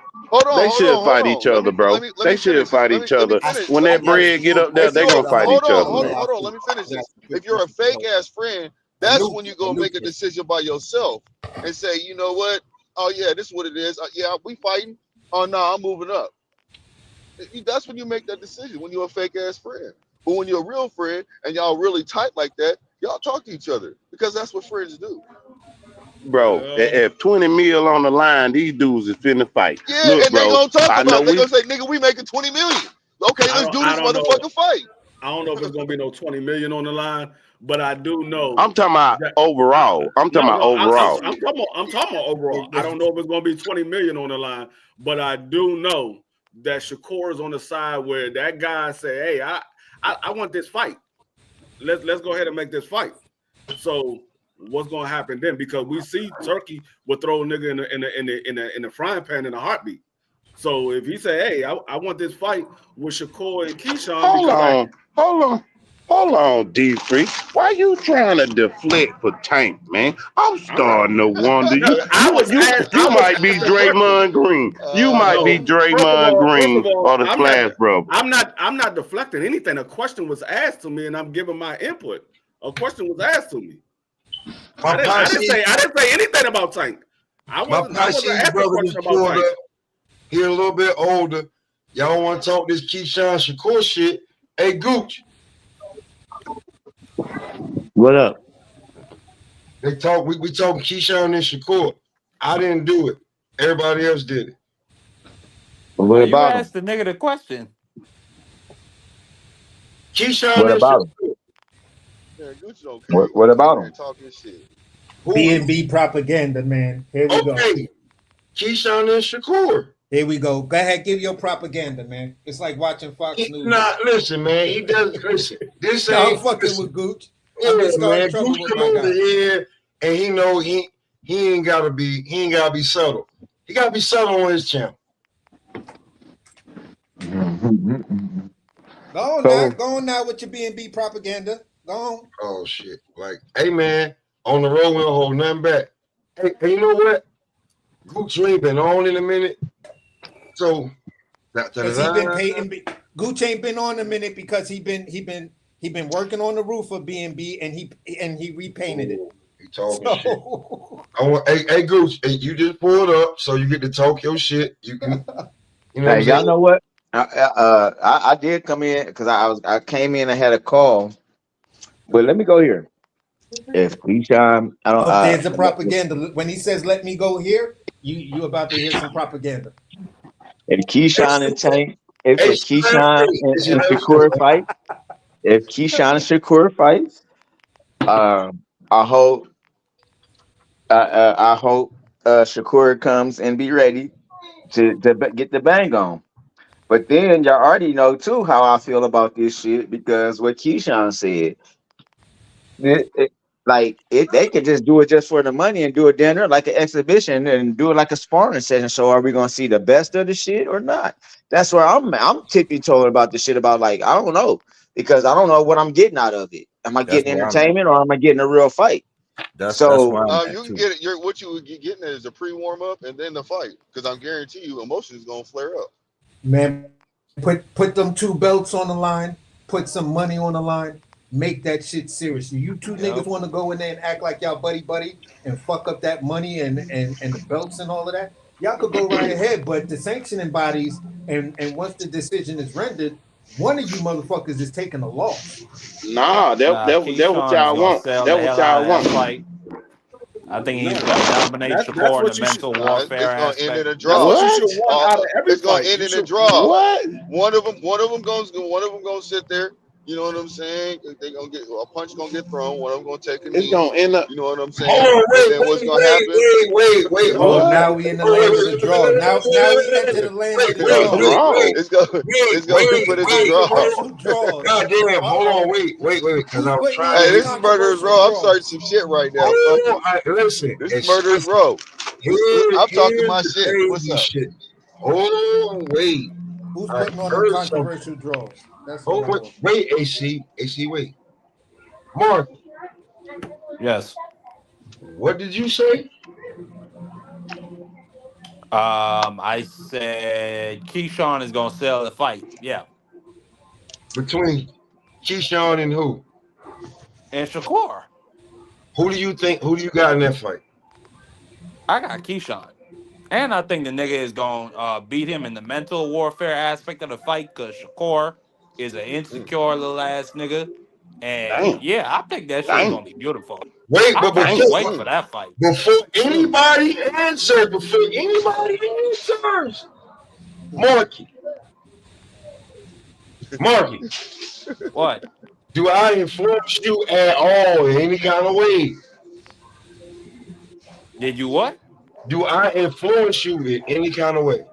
They should fight each other, bro. They should fight each other. When that bread get up there, they're gonna fight each other. Hold on. Let me finish this. If you're a fake ass friend, that's when you go make a decision by yourself and say, you know what? Oh yeah, this is what it is. Yeah, we fighting. Oh no, I'm moving up. That's when you make that decision. When you're a fake ass friend, but when you're a real friend and y'all really tight like that, y'all talk to each other because that's what friends do. Bro, if 20 mil on the line, these dudes is finna fight. Yeah, look, and bro, they gonna talk about it. They gonna say, nigga, we making 20 million. Okay, let's do this motherfucking fight. I don't know if it's gonna be no 20 million on the line, but I do know. I'm talking about overall. I'm talking about overall. I'm talking about overall. I don't know if it's gonna be 20 million on the line, but I do know that Shakur is on the side where that guy say, hey, I want this fight. Let's go ahead and make this fight. So what's going to happen then? Because we see Turkey will throw a nigga in the frying pan in a heartbeat. So if he say, "Hey, I want this fight with Shakur and Keyshawn," hold on, D-Free. Why you trying to deflect for Tank, man? I'm starting to wonder. You might be Draymond Green. You might be Draymond Green or the Splash Bro. I'm not deflecting anything. A question was asked to me, and I'm giving my input. A question was asked to me. I didn't say anything about Tank. I wasn't asking a question about Tank. He a little bit older. Y'all want to talk this Keyshawn Shakur shit? Hey, Gooch. What up? They talk. We talking Keyshawn and Shakur. I didn't do it. Everybody else did it. Well, you asked the nigga the question. Keyshawn What and about him? Shakur. Man, Gucci don't care. What He about over here him? talking shit. B&B propaganda, man. Here we go. Okay, Keyshawn and Shakur. Here we go. Go ahead, give your propaganda, man. It's like watching Fox News. Nah, listen, man. He does listen. This No, I'm ain't fucking with Gooch. Yeah, I'm just starting man. trouble Gooch with come my over guy. here and he know he ain't gotta be subtle. He gotta be subtle on his channel. Go on now with your B&B propaganda. Go on. Oh shit! Like, hey man, on the road we don't hold nothing back. Hey, you know what? Gooch ain't been on in a minute, so Because he been paying. Gooch ain't been on a minute because he been working on the roof of B&B and he repainted it. He talking shit. Hey Gooch, hey, you just pulled up, so you get to talk your shit. You know Hey, y'all know what? I did come in because I came in and had a call, but let me go here. If Keyshawn, I don't. There's a propaganda. When he says "Let me go here," you about to hear some propaganda. If Keyshawn and Tank, if Keyshawn and Shakur fight, if Keyshawn and Shakur fights, I hope Shakur comes and be ready to get the bang on. But then y'all already know too how I feel about this shit because what Keyshawn said, they could just do it just for the money and do a dinner like an exhibition and do it like a sparring session. So are we gonna see the best of the shit or not? That's where I'm tippy-toeing about the shit about like I don't know because I don't know what I'm getting out of it. Am I getting entertainment or am I getting a real fight? That's why you can get it. What you would get getting is a pre-warm up and then the fight because I'm guarantee you emotions gonna flare up. Man, put them two belts on the line. Put some money on the line. Make that shit serious. You two niggas want to go in there and act like y'all buddy and fuck up that money and the belts and all of that. Y'all could go right ahead, but the sanctioning bodies and once the decision is rendered, one of you motherfuckers is taking a loss. Nah, that what y'all want. That what y'all want. Fight. I think he's going to dominate Shakur in the mental warfare It's going to end in a aspect. draw. It's going to end in a draw. What? One of them going to sit there. You know what I'm saying? They gonna get a punch gonna get thrown. One of them gonna take a knee. It's gonna end up. You know what I'm saying? And then what's gonna happen? Wait. Oh, now we in the land of the draw. Now we enter the land of the draw. It's gonna put it in draw. God damn! Hold on, wait. Because I was trying. Hey, this is Murderers Row. I'm starting some shit right now. Listen, this is Murderers Row. I'm talking my shit. What's up? Shit. Oh wait. Who's putting on the controversial draws? That's wait, AC, wait. Mark. Yes. What did you say? I said Keyshawn is gonna sell the fight. Yeah. Between Keyshawn and who? And Shakur. Who do you got in that fight? I got Keyshawn. And I think the nigga is gonna beat him in the mental warfare aspect of the fight because Shakur is an insecure little ass nigga. And yeah, I think that shit's gonna be beautiful. Wait, I but can't wait for that fight. Before anybody answers, Marky. What? Do I influence you at all in any kind of way? Did you what? Do I influence you in any kind of way?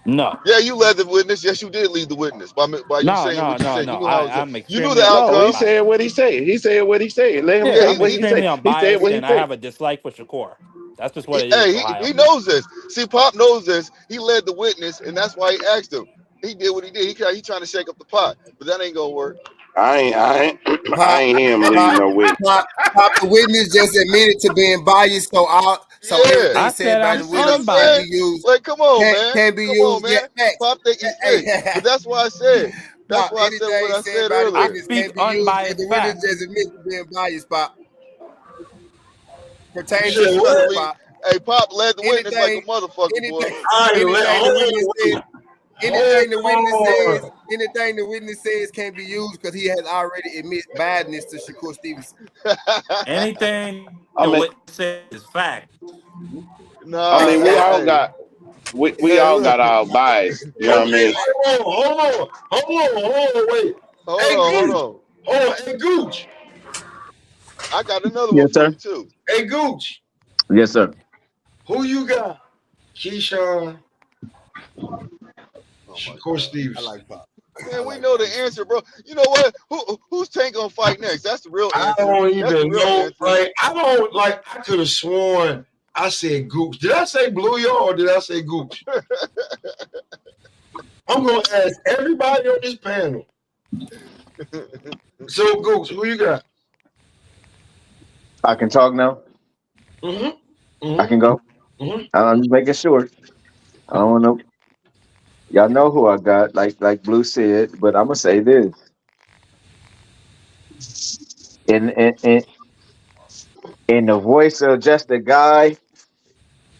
No. Yeah, you led the witness. Yes, you did lead the witness by you saying what you said. No. You knew the outcome. No, he said what he said. He said what he said. Let him say what he said. He said what he and said. I have a dislike for Shakur. That's just what it is. Hey, he knows this. See, Pop knows this. He led the witness, and that's why he asked him. He did what he did. He trying to shake up the pot, but that ain't gonna work. I ain't him leading no witness. Pop the witness just admitted to being biased, so everything said by the witness can't be used. Like, come on, man. Can't be used. Man. Pop but that's why I said. That's why I said what I said earlier. I speak unbiased the facts. witness just admits to being biased, Pop. Pertains to Shakur, Pop. Hey, Pop led the witness like a motherfucker, boy. Anything the witness says can't be used because he has already admitted badness to Shakur Stevenson. Anything the witness says is fact. I mean, we all got we all got our bias. You know what I mean? Hold on, wait. Hold on. Hey, Gooch. I got another one Yes, for sir. you too. Hey, Gooch. Yes, sir. Who you got? Keyshawn, Oh my Shakur God. Stevenson. I like Pop. Man, we know the answer, bro. You know what? Who's Tank gonna fight next? That's the real I answer. don't That's the even real know. answer. Like, I could have sworn I said Gooch. Did I say Blue Y'all or did I say Gooch? I'm gonna ask everybody on this panel. So, Gooch, who you got? I can talk now. I can go. I'm just making sure. I don't want to. Y'all know who I got, like Blue said, but I'm gonna say this. In in the voice of just a guy,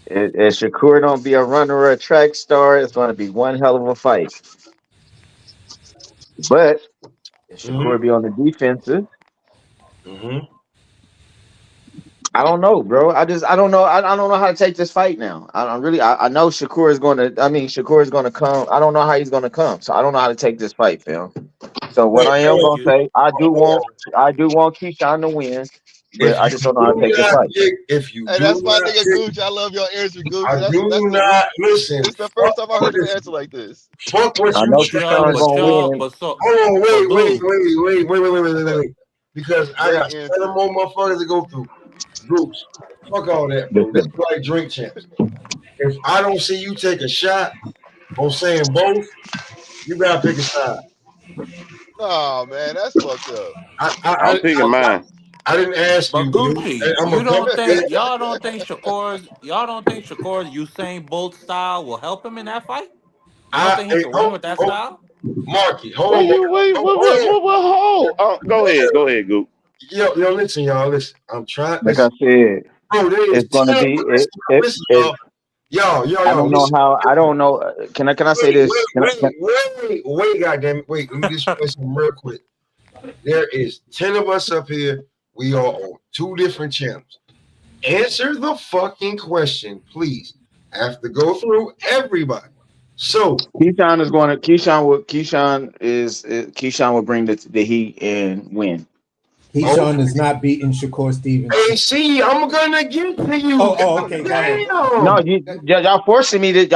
if Shakur don't be a runner or a track star, it's gonna be one hell of a fight. But if Shakur be on the defensive, I don't know, bro. I don't know. I don't know how to take this fight now. I know Shakur is gonna. I mean, Shakur is gonna come. I don't know how he's gonna come. So I don't know how to take this fight, fam. So what I am gonna say, I do want Keyshawn to win, but I just don't know how to take this fight. Hey, that's my nigga Gooch. I love your answer, Gooch. That's Listen. This is the first time I heard an answer like this. Fuck what I you know trying Keyshawn to gonna say. win. Hold on, Blue. wait. Because I got 7 more motherfuckers to go through. Groups. Fuck all that, bro. This is like drink champs. If I don't see you take a shot on saying both, you gotta pick a side. Nah, man, that's fucked up. I'm picking mine. I didn't ask But you. Gucci, I'm you gonna come don't back. think y'all don't think Shakur's Usain Bolt style will help him in that fight? You don't think he could win with that style? Marky, hold Wait, on. Go ahead, Goop. Yo, listen, y'all. Listen, I'm trying. Like I Listen, said, bro. There is it's gonna 10. be. Listen, y'all. I don't know Listen. how. I don't know. Can I say this? Wait, goddamn it. Wait, let me just say something real quick. There is 10 of us up here. We are on 2 different channels. Answer the fucking question, please. I have to go through everybody. So Keyshawn is going to. Keyshawn will bring the heat and win. Keyshawn is not beating Shakur Stevenson. Hey, see, I'm gonna get to you. Okay, go ahead. No, y'all forcing me to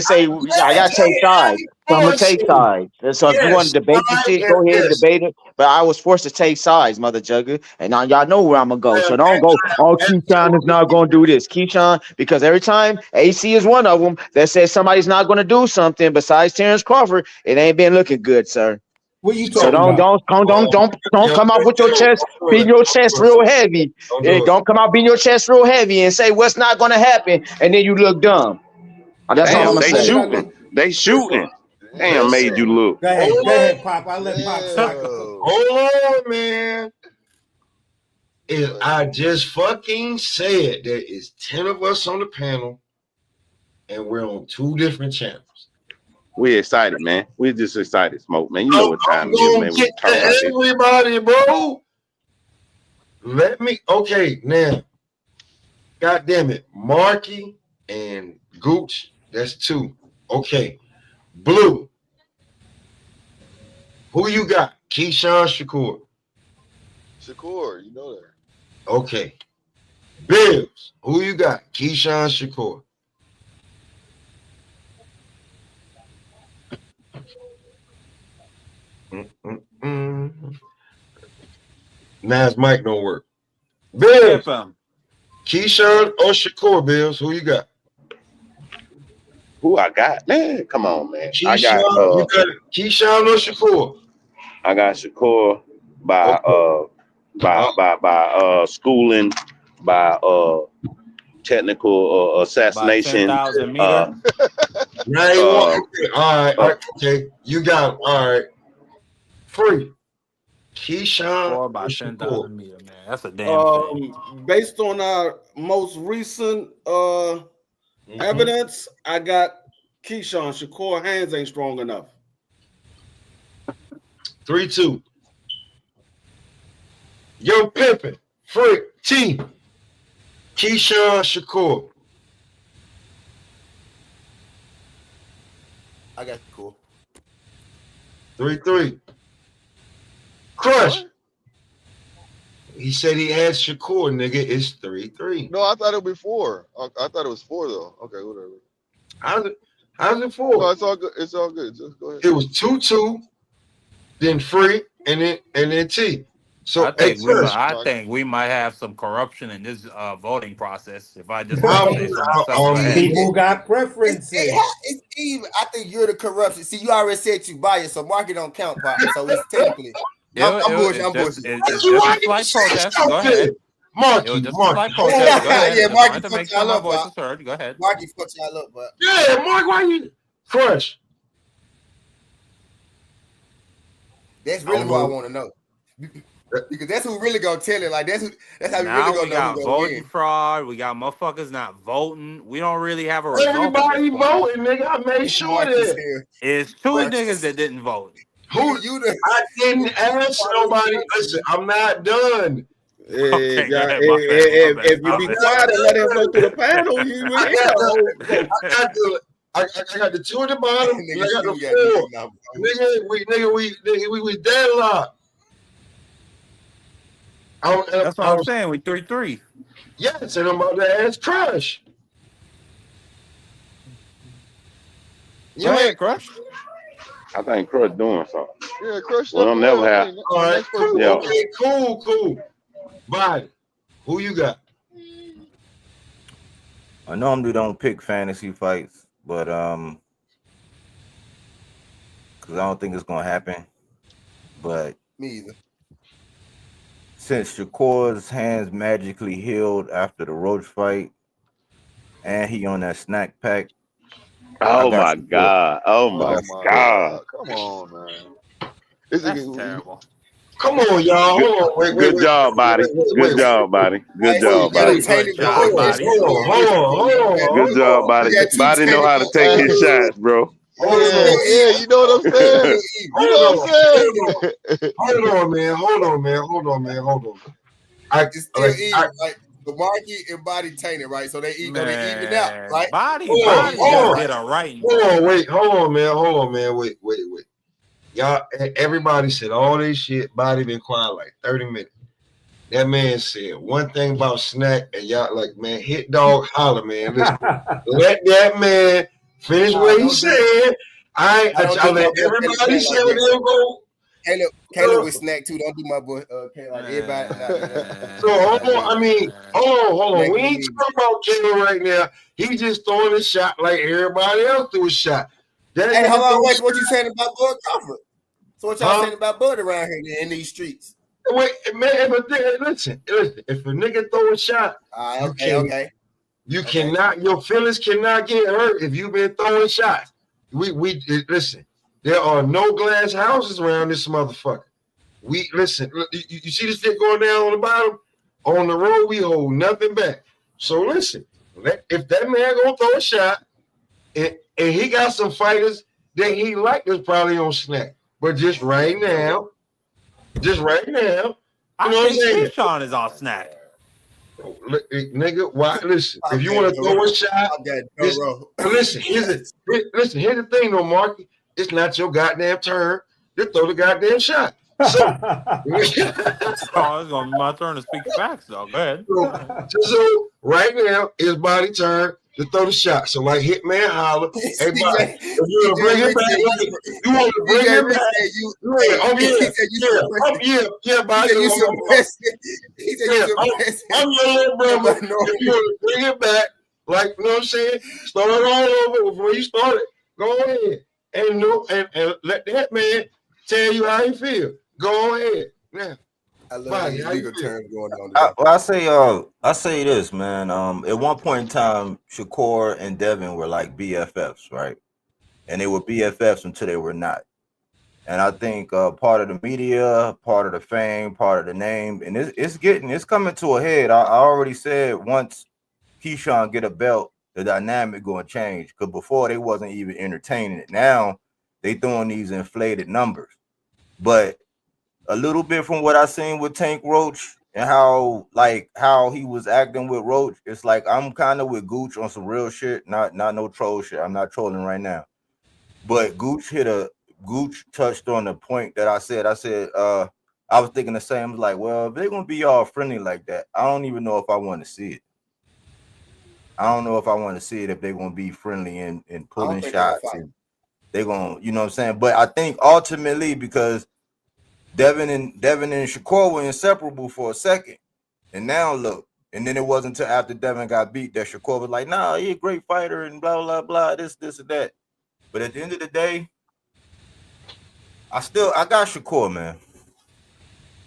say I gotta take sides. So I'm gonna take sides. So if you want to debate the shit, go ahead and debate it. But I was forced to take sides, mother jugger. And now y'all know where I'm gonna go. So don't go, Keyshawn is not gonna do this. Keyshawn, because every time AC is one of them that says somebody's not gonna do something besides Terrence Crawford, it ain't been looking good, sir. What you So talking about? don't come out with your chest, beating your chest real heavy. Don't come out beating your chest real heavy and say what's not gonna happen, and then you look dumb. That's all I'm Damn, gonna say. They shooting. Damn, made you look. Go ahead, Pop. I'll let Pop talk. Hold on, man. I just fucking said there is 10 of us on the panel, and we're on 2 different channels. We excited, man. We just excited, Smoke, man. You know what time it is, man. We Get talk about this. everybody, bro. Okay, now. God damn it. Marky and Gooch, that's 2. Okay. Blue. Who you got? Keyshawn, Shakur. Shakur, you know that. Okay. Bills. Who you got? Keyshawn, Shakur. Now his mic don't work. Bills. Keyshawn or Shakur, Bills. Who you got? Who I got? Man, come on, man. Keyshawn, you got Keyshawn or Shakur? I got Shakur by schooling, by technical assassination. By 10,000 meter. All right. Okay. You got all right. Free. Keyshawn Or by or 10,000 meter, man. That's a damn shame. Based on our most recent evidence, I got Keyshawn. Shakur hands ain't strong enough. 3-2. Yo, Pimpin, Frick, T. Keyshawn, Shakur. I got you. Cool. 3-3. Crush. What? He said he had Shakur, nigga. It's 3-3. No, I thought it was 4. I thought it was 4 though. Okay, whatever. How's it 4? No, it's all good. It's all good. Just go ahead. It was 2-2, then Free, and then T. So I think we might have some corruption in this voting process. If I just say so myself, people got preferences. It's even. I think you're the corruption. See, you already said you biased, so market don't count, so it's technically. I'm bullshit. It's just a slight protest. Go ahead. Marky. Yeah, Marky to fuck make sure y'all my up. voice is heard. Go ahead. Marky fuck y'all up, but yeah, Mark, why you Crush? That's really what I want to know. Because that's who really gonna tell it. Like that's how we really gonna know who gonna voting win. fraud. We got motherfuckers not voting. We don't really have a result. Everybody voting, nigga. I made sure that it's 2 niggas that didn't vote. Who you? I didn't ask nobody. Listen, I'm not done. Okay, if you be quiet and let him go through the panel, you will hear. I got the 2 at the bottom. And I got the 4. Nigga, we deadlocked. That's what I'm saying. We 3-3. Yes, and I'm about to ask Crush. You ain't Crush. I think Crush doing something. Yeah, Crush. Well, I'm never happy. All right, cool. Yeah. Okay, cool. Bye. Who you got? I normally don't pick fantasy fights, but because I don't think it's gonna happen. But me either. Since Shakur's hands magically healed after the Roach fight, and he on that snack pack. Oh my God! Oh my God! Come on, man. That's terrible. Come on, y'all. Hold on. Good job, buddy. Good job, buddy. Good job, buddy. Hold on. Good job, buddy. Body know how to take his shots, bro. Yeah, you know what I'm saying? Hold on, man. It's still even. Like the Marky and Body tainted, right? So they even out, right? Body did a right. Hold on, man. Wait. Y'all, everybody said all this shit. Body been quiet like 30 minutes. That man said one thing about snack, and y'all like, man, hit dog holler, man. Listen, let that man finish what he said. I let everybody say what they'll go. Caleb with snack too. Don't do my boy. Like everybody. So hold on. We ain't talking about Caleb right now. He just throwing a shot like everybody else threw a shot. Hey, hold on. Wait, what you saying about Bud Crawford? So what y'all saying about Bud around here in these streets? Wait, man, but listen. If a nigga throw a shot, you cannot. Your feelings cannot get hurt if you've been throwing shots. We listen. There are no glass houses around this motherfucker. We listen. You see this shit going down on the bottom? On the road, we hold nothing back. So listen. If that man gonna throw a shot, and he got some fighters that he like that's probably on snack. But just right now, you know what I'm saying? Keyshawn is on snack. Nigga, why? Listen, if you want to throw a shot, listen. Here's the thing, though, Marky. It's not your goddamn turn to throw the goddamn shot. So, it's gonna be my turn to speak facts, though. Go ahead. So right now, it's Body turn to throw the shot. So like Hitman holler, hey Body, if you want to bring it back, you want to bring it back. I'm your little brother. If you want to bring it back, like you know what I'm saying, start it all over before you start it. Go ahead and let that man tell you how he feel. Go ahead. Yeah. I love these legal terms going on. I say this, man. At one point in time, Shakur and Devin were like BFFs, right? And they were BFFs until they were not. And I think part of the media, part of the fame, part of the name, and it's coming to a head. I already said once Keyshawn get a belt, the dynamic going to change. Because before they wasn't even entertaining it. Now they throwing these inflated numbers. But a little bit from what I seen with Tank Roach and how he was acting with Roach, it's like I'm kind of with Gooch on some real shit, not no troll shit. I'm not trolling right now. But Gooch touched on the point that I said. I was thinking the same. I was like, well, if they're gonna be all friendly like that, I don't even know if I want to see it. I don't know if I want to see it if they're gonna be friendly and pulling shots and they're gonna, you know what I'm saying? But I think ultimately because Devin and Shakur were inseparable for a second. And now look, and then it wasn't until after Devin got beat that Shakur was like, nah, he's a great fighter and blah, blah, blah, this and that. But at the end of the day, I got Shakur, man.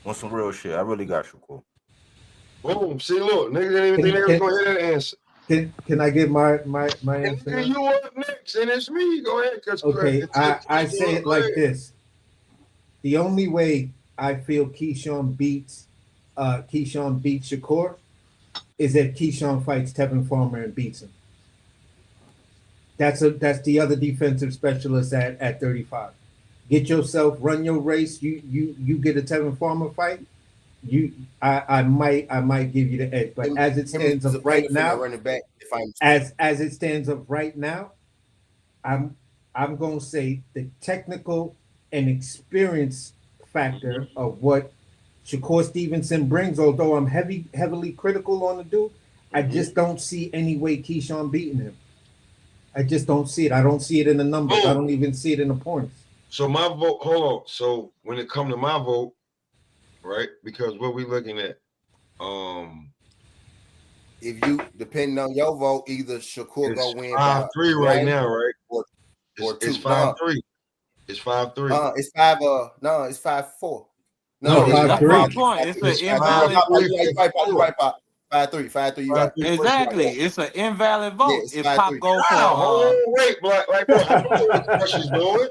On some real shit. I really got Shakur. Boom. See, look, niggas didn't even think they was gonna hear that answer. Can I get my answer? And you up next, and it's me. Go ahead. Okay, I say it like this. The only way I feel Keyshawn beats Shakur is if Keyshawn fights Tevin Farmer and beats him. That's the other defensive specialist at 35. Get yourself, run your race. You get a Tevin Farmer fight. I might give you the edge, but as it stands up right now, as it stands up right now, I'm gonna say the technical and experience factor of what Shakur Stevenson brings. Although I'm heavily critical on the dude, I just don't see any way Keyshawn beating him. I just don't see it. I don't see it in the numbers. I don't even see it in the points. So my vote, hold on. So when it comes to my vote, right? Because what we looking at, if you depending on your vote, either Shakur go win 5-3 right now, right? Or it's 5-3. It's 5-3. It's 5. No, it's 5-4. No, it's 5-3. It's an invalid. Right, 5-3. You got exactly. It's an invalid vote. If Pop go for wait, like I don't know what Crush is doing.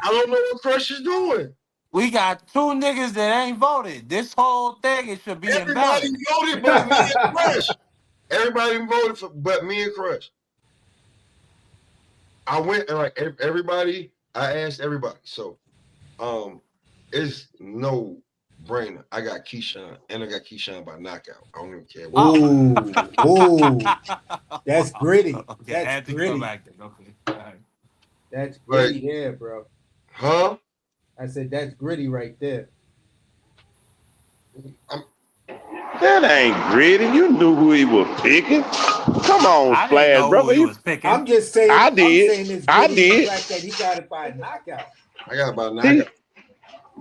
I don't know what Crush is doing. We got two niggas that ain't voted. This whole thing, it should be Everybody invalid. voted but me and Crush. Everybody voted for but me and Crush. I went and like everybody. I asked everybody. So, it's no brainer. I got Keyshawn, and I got Keyshawn by knockout. I don't even care. Ooh, that's gritty. Okay, That's gritty. Okay. Right. That's gritty there, bro. Huh? I said that's gritty right there. That ain't gritty. You knew who he was picking. Come on, Splash, brother. I'm just saying. I did. I'm saying it's I gritty did. the fact that he got it by a knockout. I got it by a knockout.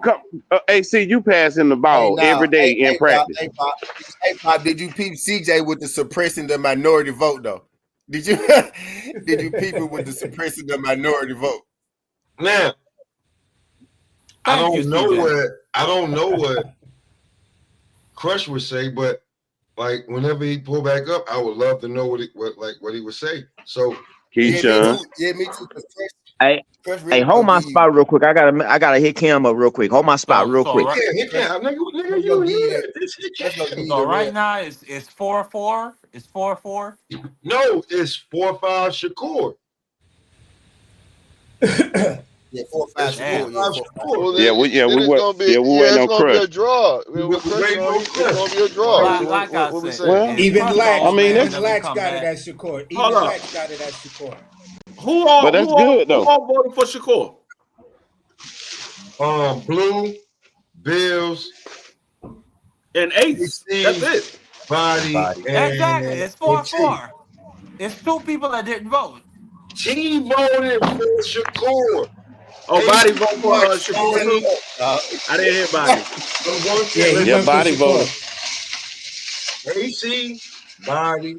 Come, AC, you passing the ball every day in practice. Hey, Pop, did you peep CJ with the suppressing the minority vote though? Did you peep it with the suppressing the minority vote? Now, I don't know what Crush would say, but like whenever he pull back up, I would love to know what he would say. So Keyshawn. Yeah, me too. Hey, hold my spot real quick. I gotta hit Cam up real quick. Hold my spot real quick. So right now it's 4-4. It's 4-4. No, it's 4-5 Shakur. Yeah, 4-5 Shakur. Yeah, we waiting on Crush. It's gonna be a draw. It's gonna be a draw. Like I What we said, saying? Even Lax, I mean, Lax got it as Shakur. Even Lax got it as Shakur. Who all voted for Shakur? Blue, Bills, and Ace. That's it. Body. Exactly. It's 4-4. It's two people that didn't vote. T voted for Shakur. Oh, Body voted for Shakur too? I didn't hear Body. Yeah, Body voted. AC, Body,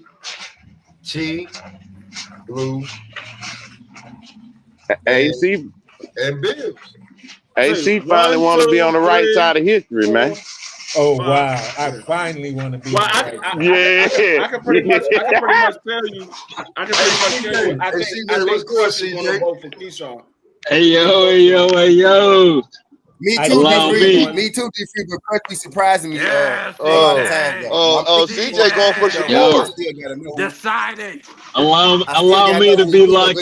T, Blue, AC and Bills. AC finally want to be on the right side of history, man. Oh wow! I finally want to be. I can pretty much tell you. I think Crush is going to vote for Keyshawn. Hey yo! Me too. Me too. But Crush be surprising me a lot of times. CJ going for Shakur. Decided. Allow me to be like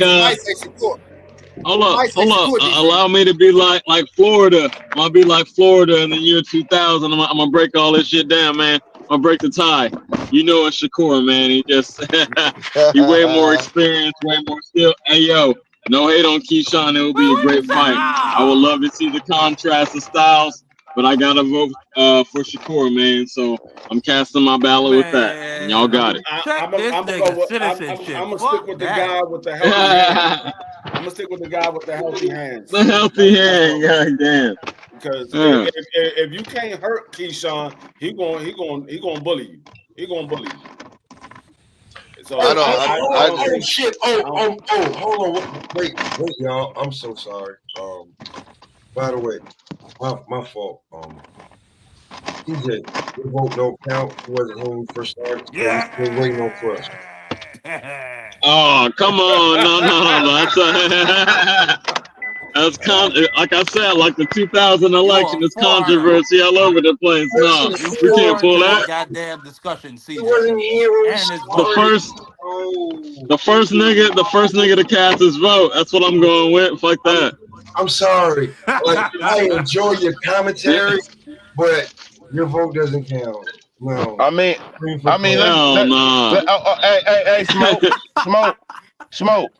Hold up. Allow me to be like Florida. I'll be like Florida in the year 2000. I'm gonna break all this shit down, man. I'm gonna break the tie. You know it's Shakur, man. He just he way more experienced, way more skill. Hey yo, No hate on Keyshawn. It will be a great fight. I would love to see the contrast of styles, but I gotta vote for Shakur, man. So I'm casting my ballot with that. And y'all got it. Check this nigga citizenship. I'm gonna stick Fuck with the that. guy with the healthy hands. I'm gonna stick with the guy with the healthy hands. The healthy hand, goddamn. Because Yeah. if you can't hurt Keyshawn, he gonna bully you. He gonna bully you. So shit. Hold on. Wait, y'all. I'm so sorry. By the way, my fault. TJ, your vote don't count. He wasn't here when we first started. So we're still waiting on Crush. Oh, come on. No. That's like I said, like the 2000 election is controversy all over the place. No, we can't pull that. Goddamn discussion, CJ. Wasn't here when we The first nigga to cast his vote. That's what I'm going with. Fuck that. I'm sorry. Like, I enjoy your commentary, but your vote doesn't count. No. I mean, hey, smoke.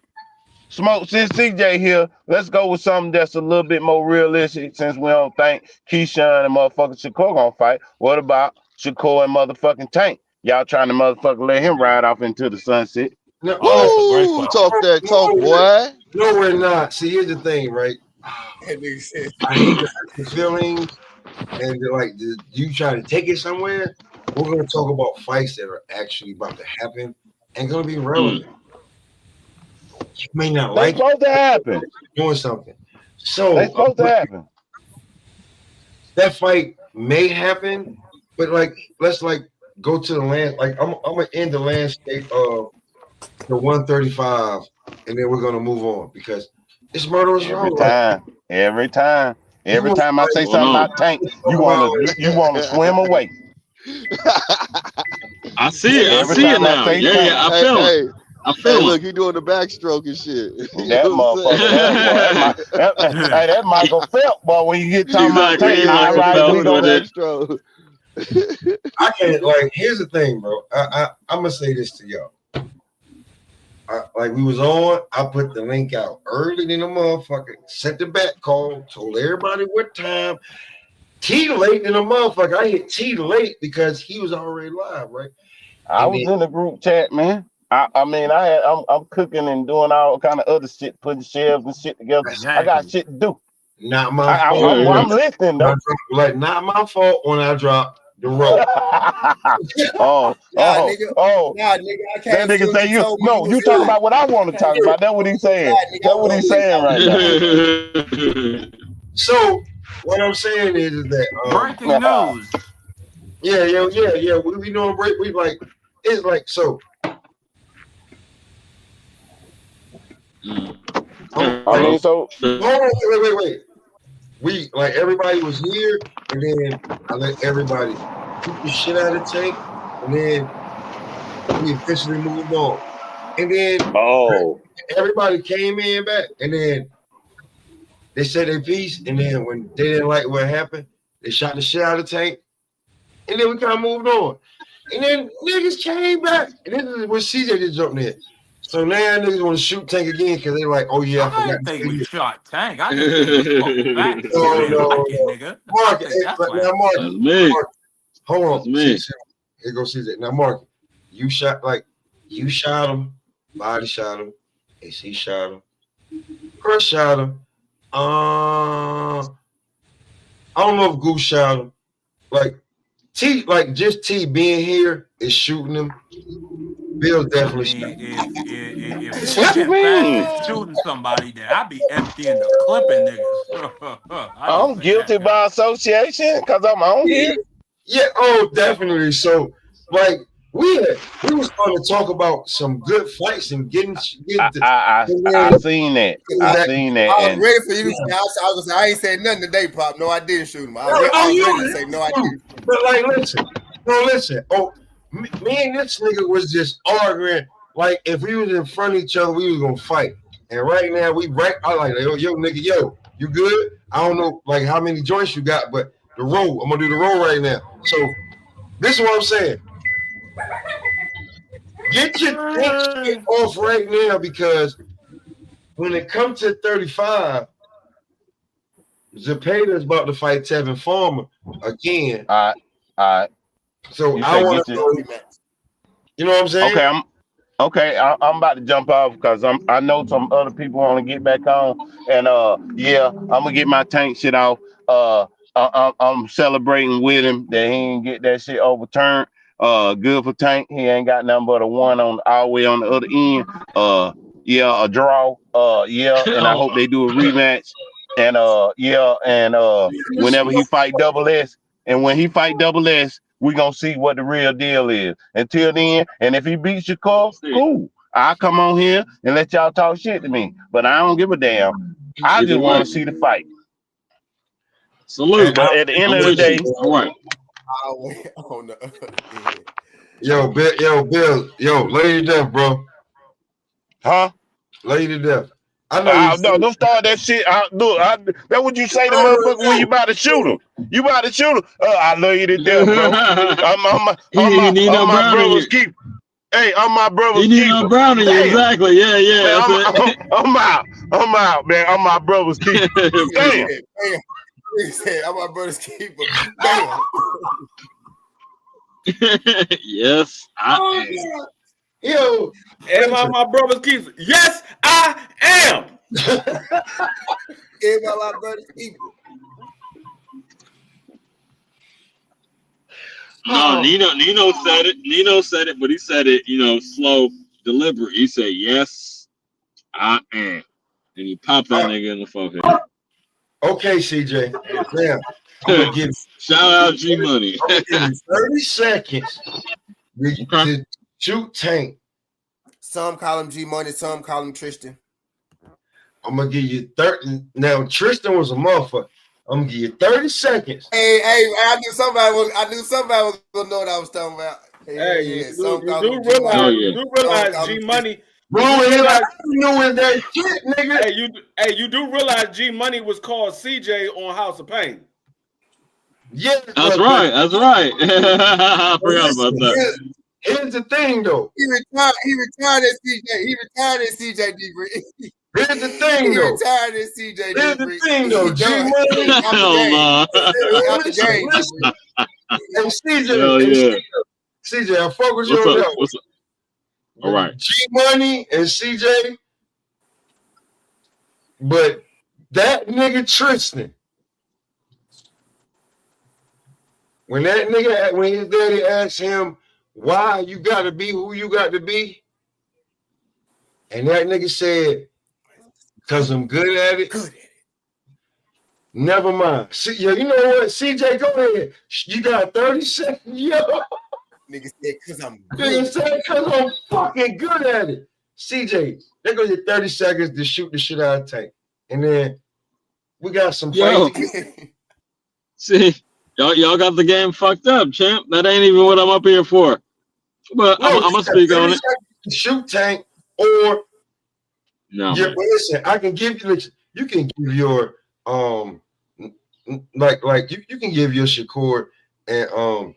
Since CJ here, let's go with something that's a little bit more realistic. Since we don't think Keyshawn and motherfucking Shakur gonna fight, what about Shakur and motherfucking Tank? Y'all trying to motherfucking let him ride off into the sunset? No, talk that talk, boy. No, we're not. See, here's the thing, right? I hate the feelings and you trying to take it somewhere. We're going to talk about fights that are actually about to happen and going to be relevant. You may not They like supposed to happen. Doing something. So They supposed to happen. That fight may happen, but let's go to the land. I'm gonna end the landscape of the 135, and then we're gonna move on because it's murderous. Every time I say something about Tank, you wanna swim away. I see it now. I feel it. Hey, look, he doing the backstroke and shit. That motherfucker, that Michael Phelps, boy. When you get talking about Tank, backstroke. I can't here's the thing, bro. I'm gonna say this to y'all. We was on, I put the link out early in the motherfucker, sent the back call, told everybody what time. T late in the motherfucker. I hit T late because he was already live, right? I was in the group chat, man. I'm cooking and doing all kind of other shit, putting shelves and shit together. I got shit to do. Not my fault. I'm listening though. Not my fault when I dropped the rope. Nigga, I can't. That nigga say you talk about what I want to talk about. That's what he's saying. That's what he's saying right now. So what I'm saying is that breaking news. Yeah. We doing break. It's so. Wait. We everybody was here, and then I let everybody keep the shit out of the tank, and then we officially moved on. And then everybody came in back, and then they said their piece, and then when they didn't like what happened, they shot the shit out of the tank, and then we kind of moved on. And then niggas came back, and this is where CJ just jumped in. So now niggas want to shoot Tank again because they're like, oh yeah, I forgot. didn't think we shot Tank. I just think we back. No. Mark, hold on. Here goes CJ. Now, Mark, you shot him, body shot him, AC shot him, Chris shot him. I don't know if Goose shot him. Just T being here is shooting him. Bill's definitely if shooting somebody, then I'd be emptying the clipping niggas. I'm guilty by association because I'm on here. Yeah, definitely. So, we was going to talk about some good fights and getting. I seen that. I seen that. I was ready for you to say. I was gonna say I ain't said nothing today, Pop. No, I didn't shoot him. I was ready to say no, I didn't. But listen. Me and this nigga was just arguing. If we was in front of each other, we was gonna fight. And right now yo, nigga, you good? I don't know how many joints you got, but the roll. I'm gonna do the roll right now. So this is what I'm saying. Get your shit off right now because when it comes to 35, Zepeda is about to fight Tevin Farmer again. All right. So You I say want get to your. know, you know what I'm saying? Okay. I'm about to jump off because I know some other people want to get back on, and yeah, I'm gonna get my Tank shit off. I'm celebrating with him that he ain't get that shit overturned. Good for Tank. He ain't got nothing but a one on all the way on the other end. Yeah, a draw. Yeah, and I hope they do a rematch. And whenever he fight Double S, and when he fight Double S, we gonna see what the real deal is. Until then, and if he beats Shakur, cool. I'll come on here and let y'all talk shit to me. But I don't give a damn. I just want to see the fight. Salute. But at the end of the day, all right. Yo, Bill, lay to death, bro. Huh? Lay to death. I know you. No, don't start that shit. That's what you say to motherfucker when you about to shoot him. You about to shoot him. I love you to death, bro. I'm my brother's keeper. Hey, I'm my brother's keeper. No brown in you, exactly. Yeah. Man, I'm out, man. I'm my brother's keeper. Damn. He said, I'm my brother's keeper. Damn. Yes, I am. Yo, am I my brother's keeper? Yes, I am. Am I my brother's keeper? No, Nino said it. Nino said it, but he said it, slow, deliberate. He said, "Yes, I am," and he popped that nigga in the forehead. Okay, CJ. Damn. I'm gonna give shout out G Money. 30 seconds to shoot Tank. Some call him G Money, some call him Tristan. I'm gonna give you 30. Now Tristan was a motherfucker. I'm gonna give you 30 seconds. Hey, I knew somebody was gonna know what I was talking about. You do realize G Money. Bro, I knew that shit, nigga. You do realize G Money was called CJ on House of Pain. Yeah, that's right. I forgot about that. Here's the thing, though. He retired as CJ. He retired as CJ D. Here's the thing, though. He retired as CJ D. Here's the thing, though. G Money. And CJ, I fuck with you on that. What's up? All right. G Money and CJ, but that nigga Tristan, when his daddy asked him why you gotta be who you got to be, and that nigga said, "Cause I'm good at it." Never mind. Yo, you know what? CJ, go ahead. You got 30 seconds, yo. Nigga said, "Cause I'm good." Nigga said, "Cause I'm fucking good at it." CJ, they go your 30 seconds to shoot the shit out of Tank, and then we got some fights. See, y'all got the game fucked up, champ. That ain't even what I'm up here for. But I'm gonna speak on it. Shoot Tank, or no. Yeah, but listen, I can give you. You can give your like you can give your Shakur and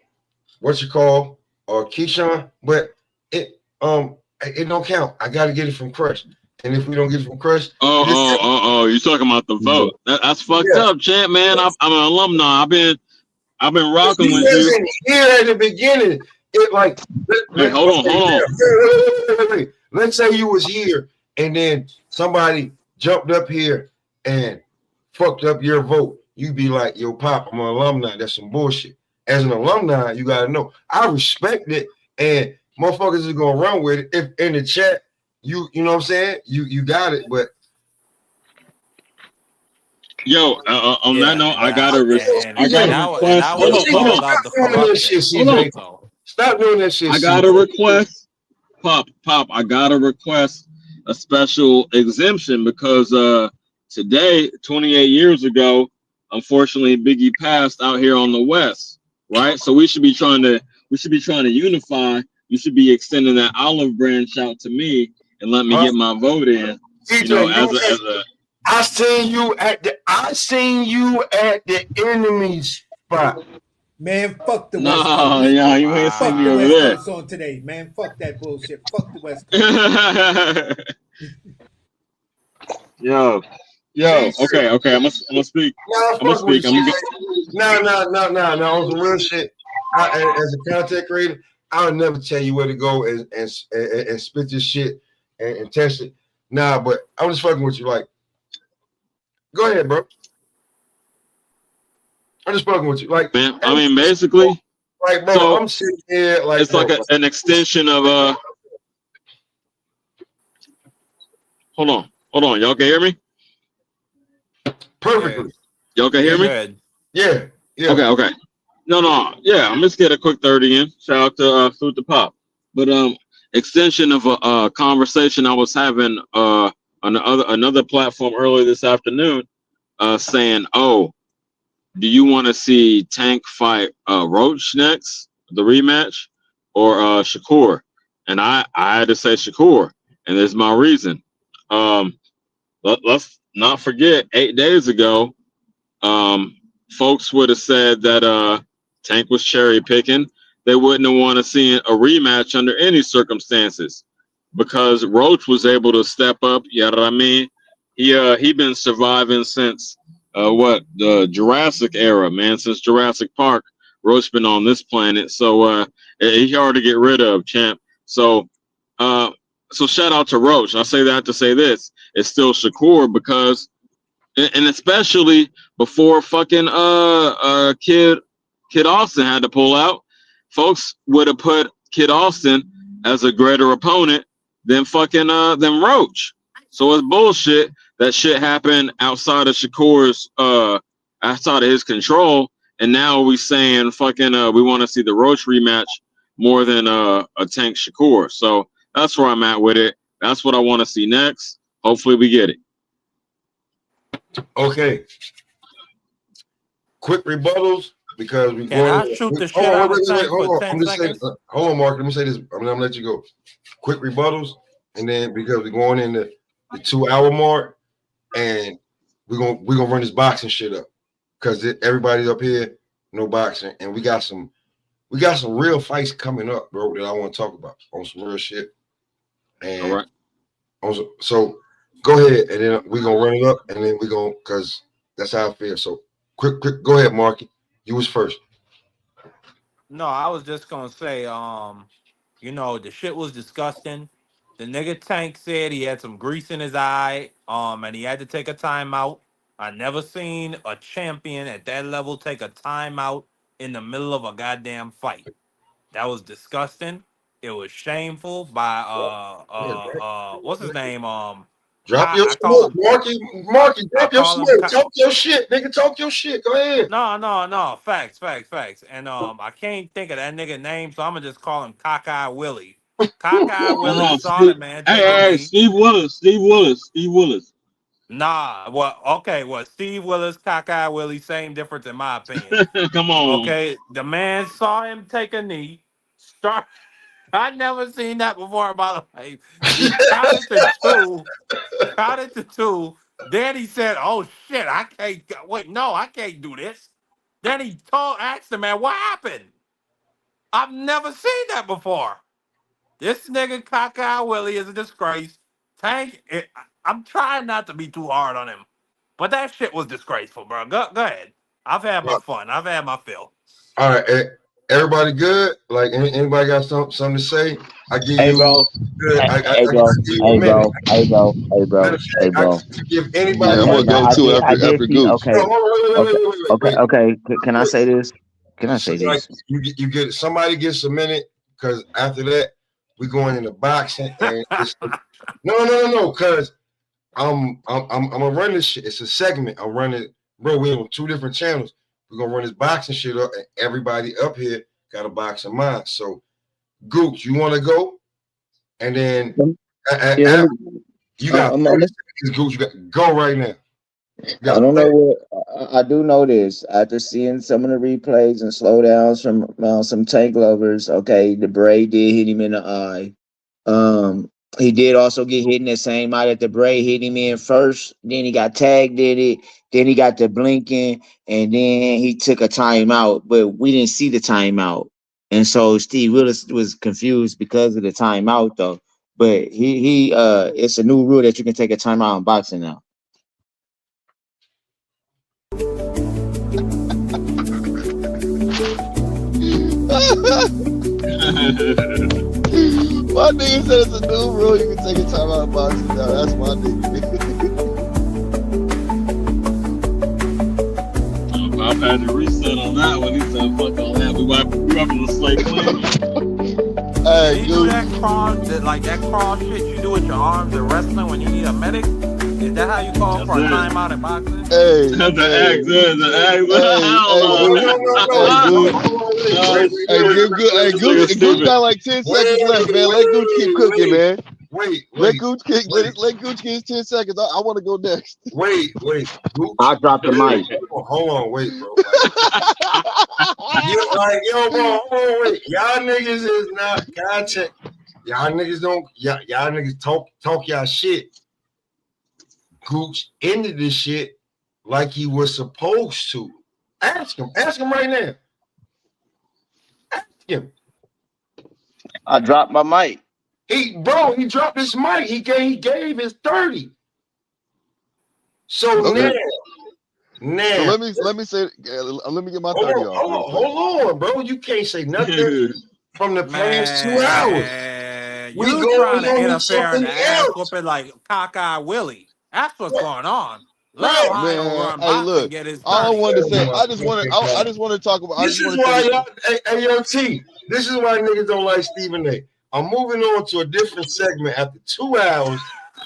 what you call Keyshawn, but it don't count. I got to get it from Crush, and if we don't get it from Crush, you talking about the vote? That's fucked up, champ, man. I'm an alumni. I've been rocking with you. Here at the beginning, it like hold on. Wait. Let's say you was here, and then somebody jumped up here and fucked up your vote. You be like, "Yo, Pop, I'm an alumni. That's some bullshit." As an alumni, you gotta know. I respect it, and motherfuckers is gonna run with it. If in the chat, you know what I'm saying, you got it, but. Yo, on that note, I got a request. Stop doing that shit. I got a request, Pop. I got to request a special exemption because today, 28 years ago, unfortunately, Biggie passed out here on the West, right? So we should be trying to unify. You should be extending that olive branch out to me and let me get my vote in. As a I seen you at the enemy spot. Man, fuck the West Coast. No, yeah, you ain't seen me over there. West Coast on today, man. Fuck that bullshit. Fuck the West Coast. Yo. Okay. I'm gonna speak. Nah, I'm gonna fuck with speak. you. Nah. On some real shit. As a content creator, I would never tell you where to go and spit this shit and test it. Nah, but I'm just fucking with you. Like, go ahead, bro. I'm just fucking with you. Like, Man, I mean, basically, like, bro, so I'm sitting here like it's like an extension of Hold on. Y'all can hear me? perfectly. Y'all can hear me? Yeah. Okay. No. Yeah, I'm just get a quick 30 in. Shout out to Food to Pop. But extension of a conversation I was having on another platform earlier this afternoon, saying, "Oh, do you want to see Tank fight Roach next, the rematch, or Shakur?" And I had to say Shakur, and there's my reason. Let's not forget 8 days ago, folks would have said that Tank was cherry picking. They wouldn't have want to see a rematch under any circumstances because Roach was able to step up. You know what I mean? He been surviving since the Jurassic era, man. Since Jurassic Park, Roach been on this planet, so he hard to get rid of, champ. So shout out to Roach. I say that to say this: it's still Shakur because, and especially before fucking Kid Austin had to pull out, folks would have put Kid Austin as a greater opponent than fucking than Roach. So it's bullshit. That shit happened outside of Shakur's outside of his control, and now we saying fucking we want to see the Roach rematch more than a Tank Shakur. So that's where I'm at with it. That's what I want to see next. Hopefully we get it. Okay. Quick rebuttals because we're Can going. I shoot the shit out of Tank Hold for on. 10 I'm just saying. seconds? Hold on, Mark. Let me say this. I'm gonna let you go. Quick rebuttals, and then because we're going in the 2-hour mark, and we're gonna run this boxing shit up because everybody up here no boxing, and we got some real fights coming up, bro, that I want to talk about on some real shit. And all right. So go ahead, and then we're gonna run it up, and then we're gonna because that's how I feel. So quick, go ahead, Marky. You was first. No, I was just gonna say, the shit was disgusting. The nigga Tank said he had some grease in his eye, and he had to take a timeout. I never seen a champion at that level take a timeout in the middle of a goddamn fight. That was disgusting. It was shameful by what's his name? Drop your I call smoke, him Marky. I Drop your call him smoke. Talk your shit, nigga. Talk your shit. Go ahead. No. Facts. And I can't think of that nigga name, so I'm gonna just call him Cockeye Willie. Cockeye Willie saw the man take a knee. Steve Willis. Nah, Steve Willis, Cockeye Willie, same difference in my opinion. Come on. Okay, the man saw him take a knee. I never seen that before in my life. He counted to two. Then he said, "Oh shit, I can't. Wait, no, I can't do this." Then he asked the man, "What happened?" I've never seen that before. This nigga Cockeye Willie is a disgrace. I'm trying not to be too hard on him, but that shit was disgraceful, bro. Go ahead. I've had my fun. I've had my fill. All right, everybody good? Like anybody got something to say? I give Hey, you bro. good. I give you a Hey, minute. bro. Matter of fact, I give Yeah, anybody. I'm gonna go too I after did see. Gooch. Okay. Wait. Okay. Can I say this? So, like, you get somebody gets a minute because after that we going into boxing and it's no because I'm gonna run this shit. It's a segment. I'm running, bro. We on 2 different channels. We're gonna run this boxing shit up, and everybody up here got a boxing mind. So, Gooch, you want to go? And then you got 30 seconds, Gooch. You got go right now. I don't know what I do know this. After seeing some of the replays and slowdowns from some Tank lovers, okay, the Bray did hit him in the eye. He did also get hit in the same eye that the Bray hit him in first. Then he got tagged in it. Then he got the blinking, and then he took a timeout. But we didn't see the timeout, and so Steve Willis was confused because of the timeout, though. But it's a new rule that you can take a timeout in boxing now. My nigga said it's a new rule. You can take a time out of boxing now. That's my nigga. I've had to reset on that one. He said, "Fuck all that. We wiping the slate clean." Did he do that cross, that cross shit you do with your arms in wrestling when you need a medic? Is that how you call for a timeout in boxing? Hey, the X, the X. Gooch got like 10 seconds left, man. Let Gooch keep cooking, man. Wait. Let Gooch get his 10 seconds. I want to go next. Wait. Gooch. I dropped the mic. Hold on, wait, bro. Hold on, wait. Y'all niggas is not contact. Y'all niggas don't. Y'all niggas talk y'all shit. Gooch ended this shit like he was supposed to. Ask him right now. Ask him. I dropped my mic. He dropped his mic. He gave his 30. So okay. now. So let me get my 30 off. Hold on, bro. You can't say nothing from the past 2 hours. You trying to interfere in the ass whooping like cockeyed Willie. That's what's going on. Let Ohio run boxing and get his 30. All I wanted to say, I just want to talk about. This is why AOT. This is why niggas don't like Stephen A. I'm moving on to a different segment after 2 hours.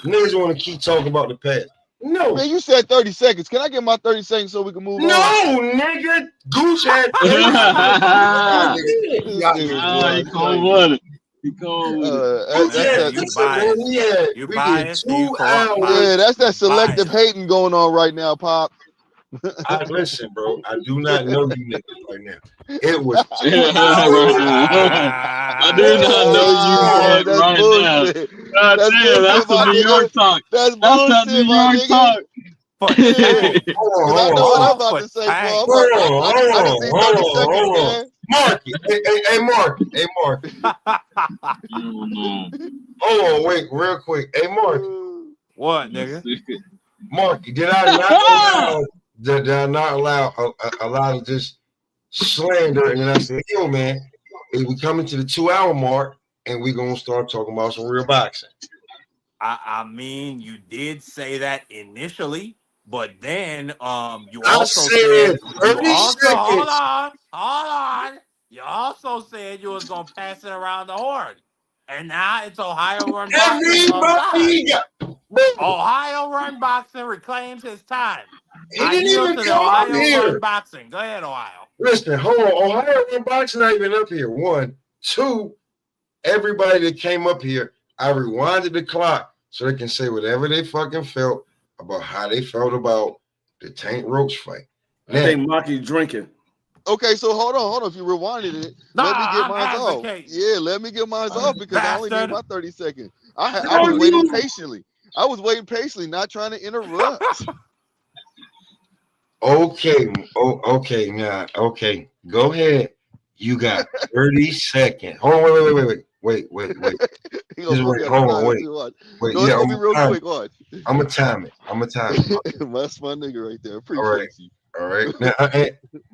Niggas want to keep talking about the past. No. Man, you said 30 seconds. Can I get my 30 seconds so we can move on? No, nigga. Gooch had 30 He cold blooded. You biased. 2 hours. Yeah, that's that selective hating going on right now, Pop. Listen, bro. I do not know you niggas right now. It was. I do not know you right now. God damn, that's some New York talk. That's that New York talk. I know what I'm about to say, bro. I just need 30 seconds, man. Marky. Hey, Marky. Hold on, wait, real quick. Hey, Marky. What, nigga? Marky, did I not allow just slander? And then I said, yo, man, we coming to the 2 hour mark and we're going to start talking about some real boxing. I mean, you did say that initially, but then you also said hold on. You also said you was gonna pass it around the horn, and now it's Ohio run boxing. Ohio run boxing reclaims his time. I yield to the Ohio run boxing. Go ahead, Ohio. Listen, hold on. Ohio run boxing not even up here. 1, 2. Everybody that came up here, I rewinded the clock so they can say whatever they fucking felt about how they felt about the Tank Roach fight. I think Marky's drinking. Okay, so hold on. If you rewinded it, let me get mine off. Yeah, let me get mine off because I only need my 30 seconds. I was waiting patiently. Not trying to interrupt. Okay, now, okay. Go ahead. You got 30 seconds. Hold on, wait. Wait. Hold on, wait. Yeah, I'm gonna time it. That's my nigga right there. Appreciate you. All right. Now,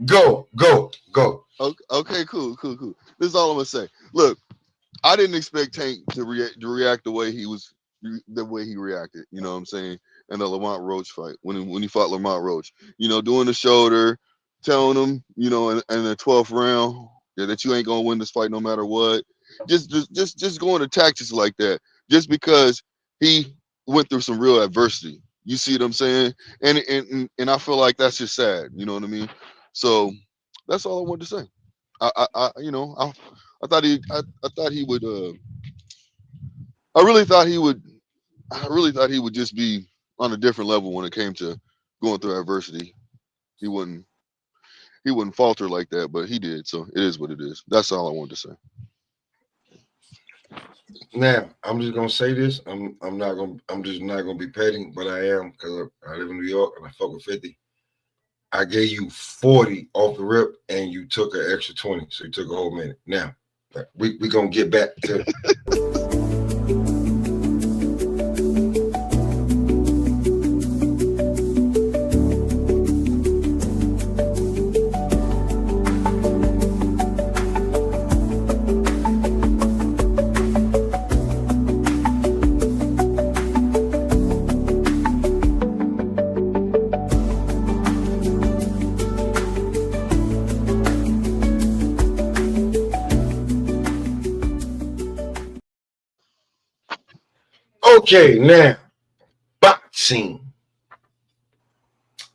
go. Okay, cool. This is all I'm gonna say. Look, I didn't expect Tank to react the way he reacted. You know what I'm saying? In the Lamont Roach fight, when he fought Lamont Roach, doing the shoulder, telling him, in the 12th round, that you ain't gonna win this fight no matter what. Just going to tactics like that, just because he went through some real adversity. You see what I'm saying? And I feel like that's just sad. You know what I mean? So that's all I wanted to say. I thought he would. I really thought he would just be on a different level when it came to going through adversity. He wouldn't falter like that, but he did. So it is what it is. That's all I wanted to say. Now, I'm just gonna say this. I'm just not gonna be petty, but I am, because I live in New York and I fuck with 50. I gave you 40 off the rip and you took an extra 20, so you took a whole minute. Now, we gonna get back to Okay, now boxing. As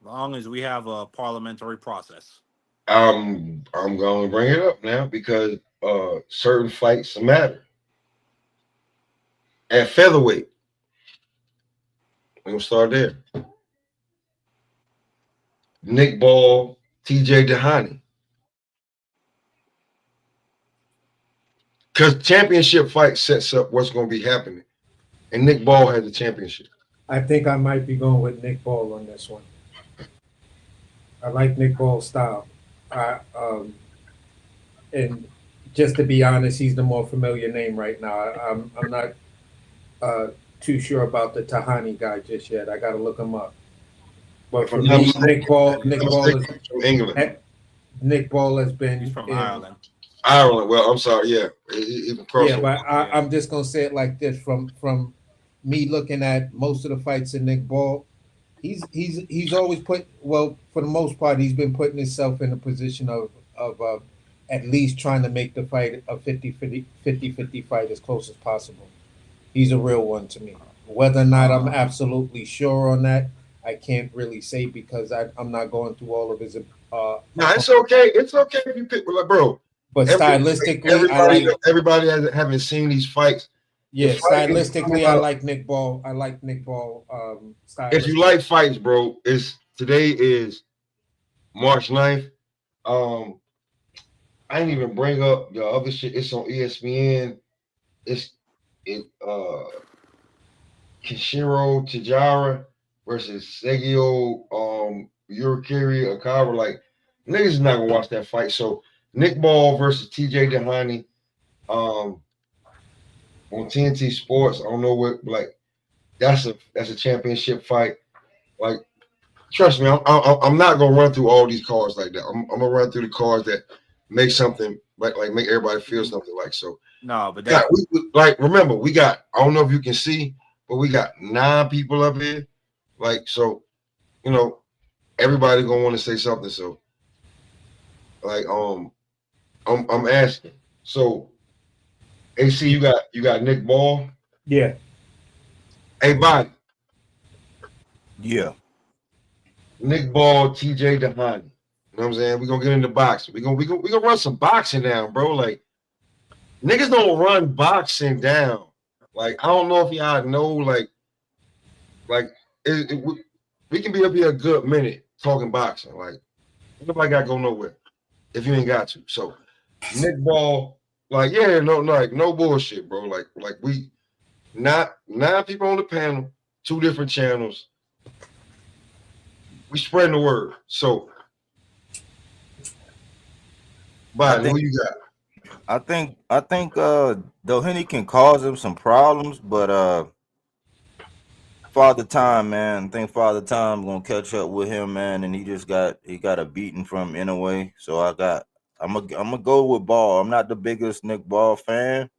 long as we have a parliamentary process. I'm gonna bring it up now because certain fights matter. At featherweight, we're gonna start there. Nick Ball, TJ Dehani. Because championship fight sets up what's gonna be happening. And Nick Ball has the championship. I think I might be going with Nick Ball on this one. I like Nick Ball's style. And just to be honest, he's the more familiar name right now. I'm not too sure about the Tahani guy just yet. I got to look him up. But for me, Nick Ball is from England. Nick Ball has been He's from Ireland. Ireland. Well, I'm sorry. Yeah, but I'm just gonna say it like this: from me looking at most of the fights in Nick Ball, he's always for the most part, he's been putting himself in a position of at least trying to make the fight a 50-50 fight as close as possible. He's a real one to me. Whether or not I'm absolutely sure on that, I can't really say because I'm not going through all of his. No, it's okay. It's okay if you pick, bro. But stylistically, everybody haven't seen these fights. Yeah, stylistically, I like Nick Ball. I like Nick Ball. If you like fights, bro, today is March 9th. I didn't even bring up the other shit. It's on ESPN. Kishiro Tajira versus Sergio Urikiri Akawa. Like, niggas is not gonna watch that fight. So Nick Ball versus TJ Dehani on TNT Sports. I don't know what, like, that's a championship fight. Like, trust me, I'm not gonna run through all these cards like that. I'm gonna run through the cards that make something like make everybody feel something like so. No, but remember, we got, I don't know if you can see, but we got 9 people up here. Like, so, everybody gonna want to say something. So, like, I'm asking. So, AC, you got Nick Ball. Yeah. Hey, Bobby. Yeah. Nick Ball, TJ Dehani. You know what I'm saying? We're gonna get into boxing. We're gonna run some boxing down, bro. Like, niggas don't run boxing down. Like, I don't know if y'all know, like we can be up here a good minute talking boxing. Like, nobody got to go nowhere if you ain't got to. So, Nick Ball, like, yeah, no bullshit, bro. Like we not 9 people on the panel, 2 different channels. We spreading the word. So, Biden, who you got? I think Doheny can cause him some problems, but Father Time, man. I think Father Time gonna catch up with him, man, and he got a beating from Inouye. So I'm gonna go with Ball. I'm not the biggest Nick Ball fan,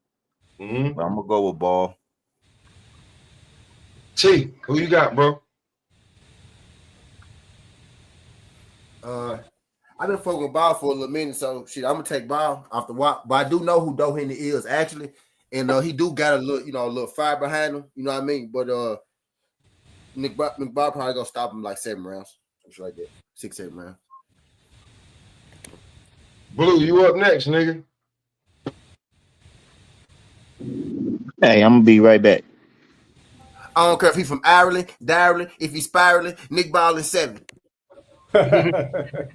but I'm gonna go with Ball. T, who you got, bro? I've been fucking with Ball for a little minute, so shit, I'm gonna take Ball off the walk. But I do know who Doheny is actually, and he do got a little fire behind him. You know what I mean? But Nick Ball probably gonna stop him like 7 rounds, something like that, 6-7 rounds. Blue, you up next, nigga? Hey, I'm gonna be right back. I don't care if he's from Ireland, if he's spiraling, Nick Ball is 7. All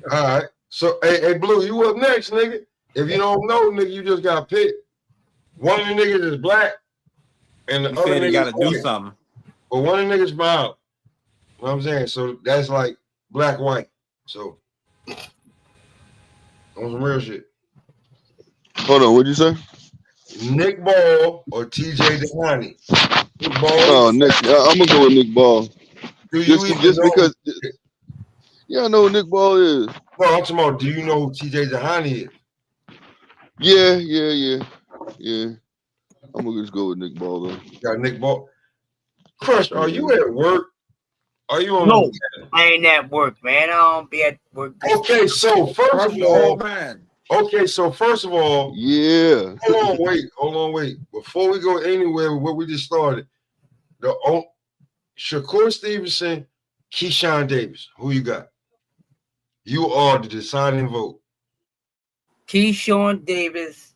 right. So, hey, Blue, you up next, nigga? If you don't know, nigga, you just got picked. One of the niggas is black, and the other nigga got to do something. But one of the niggas brown. You know what I'm saying? So that's like black white. So on some real shit. Hold on, what'd you say? Nick Ball or TJ Dehani? Nick Ball. Oh, Nick. I'm gonna go with Nick Ball. Just because. Yeah, I know who Nick Ball is. No, I'm talking about, do you know who TJ Dehani is? Yeah. I'm gonna just go with Nick Ball though. You got Nick Ball. Crush, are you at work? Are you on? No, I ain't at work, man. I don't be at work. Okay, so first of all, man, Okay, so first of all, yeah. hold on, wait. Before we go anywhere with what we just started, Shakur Stevenson, Keyshawn Davis. Who you got? You are the deciding vote. Keyshawn Davis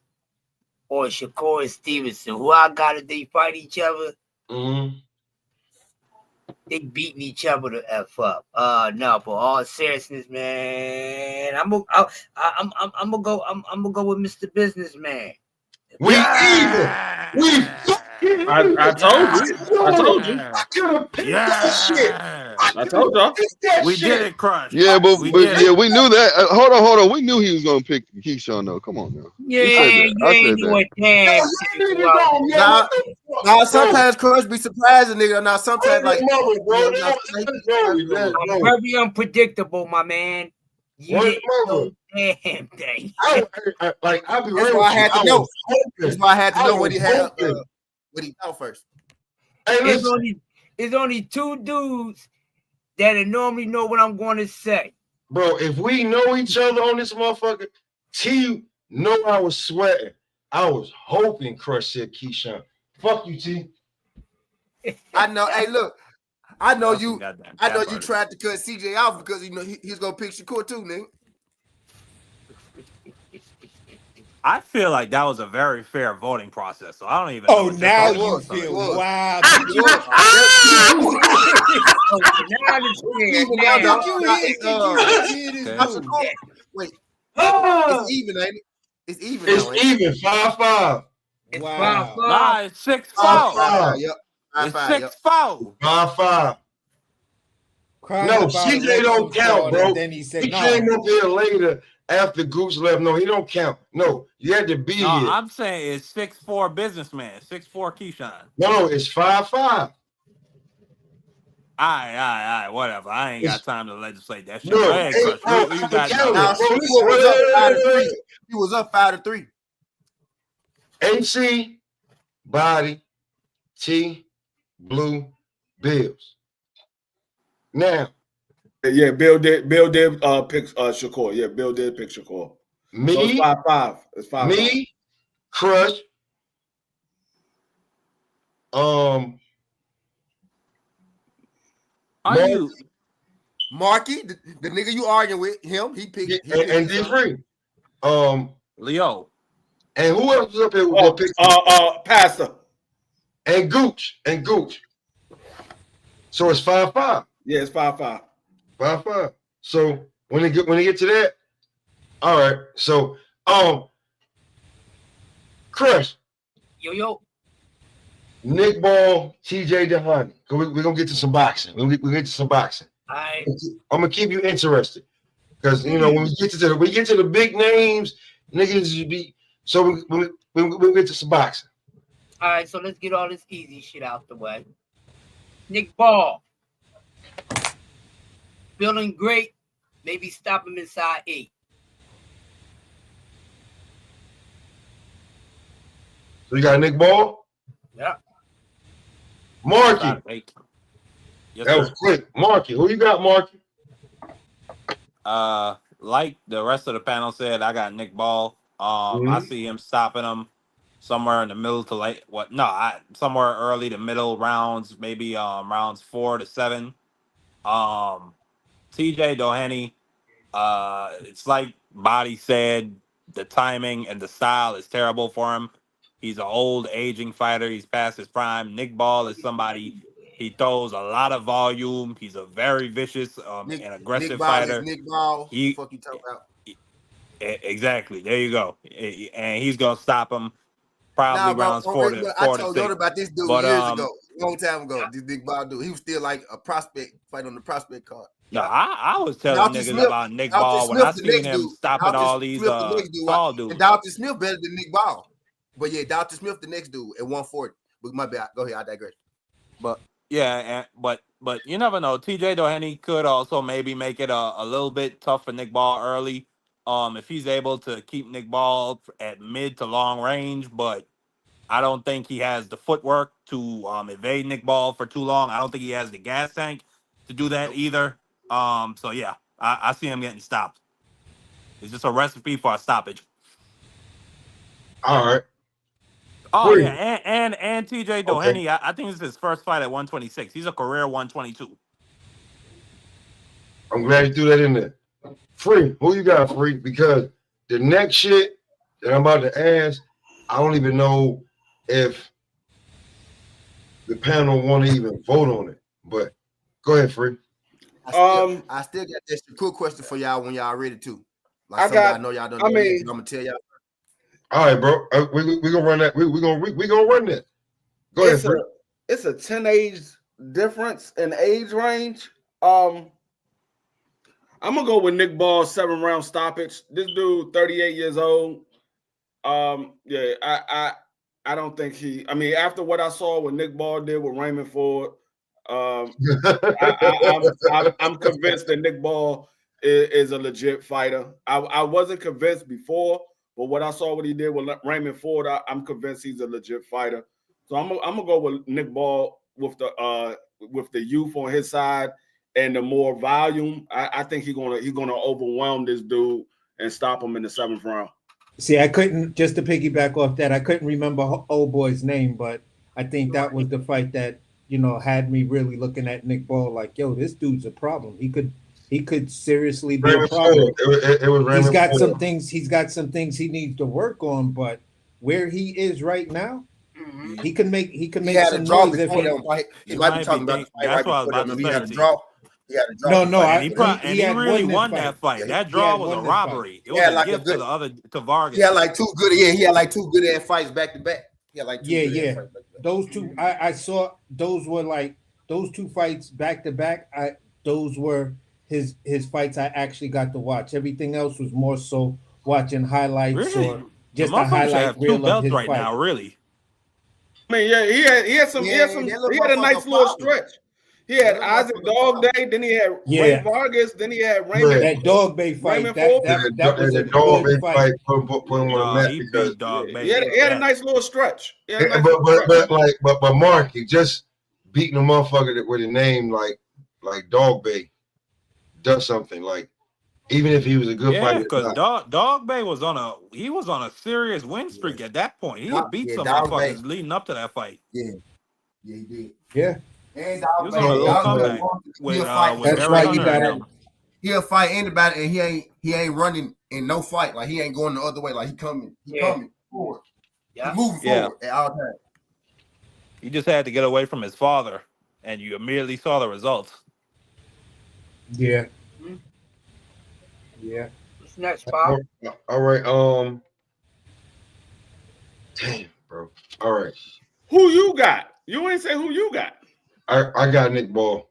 or Shakur Stevenson. Who I got if they fight each other? Mm-hmm. They beating each other to F up. No, for all seriousness, man. I'm gonna go with Mr. Businessman. We even. We fucking I told you. I told you. I could have picked that shit. I told y'all. We did it, Crush. Yeah, but we we did knew that. Hold on. We knew he was gonna pick Keyshawn though. Come on now. Yeah, You said that. you I ain't said doing that. damn. Now sometimes Crush be surprising nigga. Now sometimes like very unpredictable, my man. You didn't know damn thing. I'll be That's real why I with had you. to know. That's why I had to know I what he was had. hoping. What he thought first. Hey, it's only two dudes that normally know what I'm going to say. Bro, if we know each other on this motherfucker, T know I was sweating. I was hoping Crush said Keyshawn. Fuck you, T. I know. Hey, look. I know That's you. some goddamn I know cat you burgers. tried to cut CJ off because you know he's gonna pick Shakur too, nigga. I feel like that was a very fair voting process, so I don't even know. Oh, what now your you thoughts on feel it. wild. Wait, it's even, ain't it? It's even. It's now, ain't it? even 5-5. Wow. Nah, it's 6-4. 5-5. Yep. It's 5-5. 6-4. 5-5. Crying No, about CJ election don't count, fraud, bro. and then he said, He "No." came up here later after Goose left. No, he don't count. No, you had to be No, here. I'm saying it's 6-4 businessman, 6-4 Keyshawn. No, it's 5-5. All right, whatever. I ain't got time to legislate that shit. No, Go ahead, Crush. Who you got? Now Shakur was up 5-3. He was up 5-3. AC, Body, T, Blue, Bills. Now, Yeah, Bill did pick Shakur. Yeah, Bill did pick Shakur. Me, so it's 5-5. It's 5-5. Me, Crush, Marky, the nigga you arguing with him, he picked. He picked and D3. Leo. And who else was up here with pick? Pastor. And Gooch. So it's 5-5. Yeah, it's 5-5. 5-5. So when they get to that, all right. So Crush. Yo. Nick Ball, TJ DeHoney. We're gonna get to some boxing. We're gonna get to some boxing. I'm gonna keep you interested. Because you know, when we get to the big names, niggas be so we get to some boxing. All right, so let's get all this easy shit out the way. Nick Ball. Feeling great. Maybe stop him inside 8. So you got Nick Ball? Yeah. Marky. Yes, that was quick. Marky. Who you got, Marky? Like the rest of the panel said, I got Nick Ball. I see him stopping him somewhere in the middle to late. Somewhere early to middle rounds, maybe rounds 4 to 7. TJ Doheny, it's like Body said, the timing and the style is terrible for him. He's an old, aging fighter. He's past his prime. Nick Ball is somebody, he throws a lot of volume. He's a very vicious and aggressive fighter. Nick Ball. Fuck you talking about? Exactly. There you go. And he's going to stop him probably rounds 4 to 6. I told you about this dude years ago, long time ago. This Nick Ball dude. He was still like a prospect, fight on the prospect card. No, I was telling niggas about Nick Ball when I seen him stopping all these tall dudes. And Dr. Smith better than Nick Ball. But yeah, Dr. Smith, the next dude at 140. But my bad. Go ahead. I digress. But yeah, but you never know. TJ Doheny could also maybe make it a little bit tough for Nick Ball early. If he's able to keep Nick Ball at mid to long range, but I don't think he has the footwork to evade Nick Ball for too long. I don't think he has the gas tank to do that either. So yeah, I see him getting stopped. It's just a recipe for a stoppage. All right. Oh Free. yeah, and TJ Okay. Doheny, I think it's his first fight at 126. He's a career 122. I'm glad you threw that in there. Free. Who you got, Free? Because the next shit that I'm about to ask, I don't even know if the panel want to even vote on it. But go ahead, Free. I still got this cool question for y'all when y'all ready to. Like I know y'all don't know. I'm gonna tell y'all. All right, bro. We gonna run that. We gonna run that. Go ahead, Free. It's a 10 age difference in age range. I'm gonna go with Nick Ball's 7-round stoppage. This dude, 38 years old. Yeah, I don't think I mean, after what I saw what Nick Ball did with Raymond Ford, I'm convinced that Nick Ball is a legit fighter. I wasn't convinced before, but what I saw what he did with Raymond Ford, I'm convinced he's a legit fighter. So I'm gonna go with Nick Ball with the youth on his side and the more volume. I think he's gonna overwhelm this dude and stop him in the 7th round. See, I couldn't, just to piggyback off that, I couldn't remember old boy's name, but I think that was the fight that, had me really looking at Nick Ball like, yo, this dude's a problem. He could seriously be a problem. It was He's got Ford. he's got some things he needs to work on, but where he is right now, he can make some noise if he might be talking about the fight right before that. He had a draw. No, he really won that fight. That draw was a robbery. It was a gift to Vargas. He had like two good ass fights back to back. He had like two good ass fights back to back. Those two, I saw those were like those two fights back to back. Those were his fights I actually got to watch. Everything else was more so watching highlights or just a highlight reel of his fight. Now, really. I mean, yeah, he had a nice little stretch. He had Isaac Dog Day, then he had Ray Vargas, then he had Raymond. That Dog Bay fight, that was a good fight. Put him on the mat because he had a nice little stretch. But Mark, he just beating a motherfucker with a name like Dog Bay does something. Like, even if he was a good fighter, because Dog Bay was on a serious win streak at that point. He had beat some motherfuckers leading up to that fight. Yeah, he did. Yeah. And he was on a little comeback with that's why you got he'll fight anybody, and he ain't running in no fight. Like, he ain't going the other way. Like, he coming forward. Yeah. He moving forward at all times. He just had to get away from his father, and you immediately saw the results. Yeah. Yeah. What's next, Bob? All right. Damn, bro. All right. Who you got? You ain't say who you got. I got Nick Ball.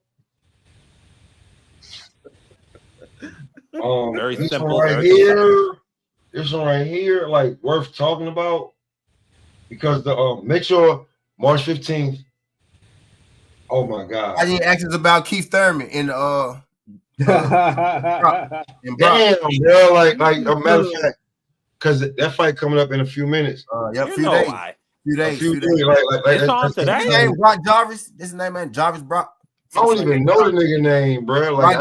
Very this simple. One right here, this one right here, like, worth talking about because the make sure March 15th. Oh my God! I didn't ask us about Keith Thurman in damn, bro. Like a matter of fact, because that fight coming up in a few minutes. Few days. It's on today. His name Brock Jarvis. This is his name, man. Jarvis Brock. I don't even know the nigga name, bro. Like,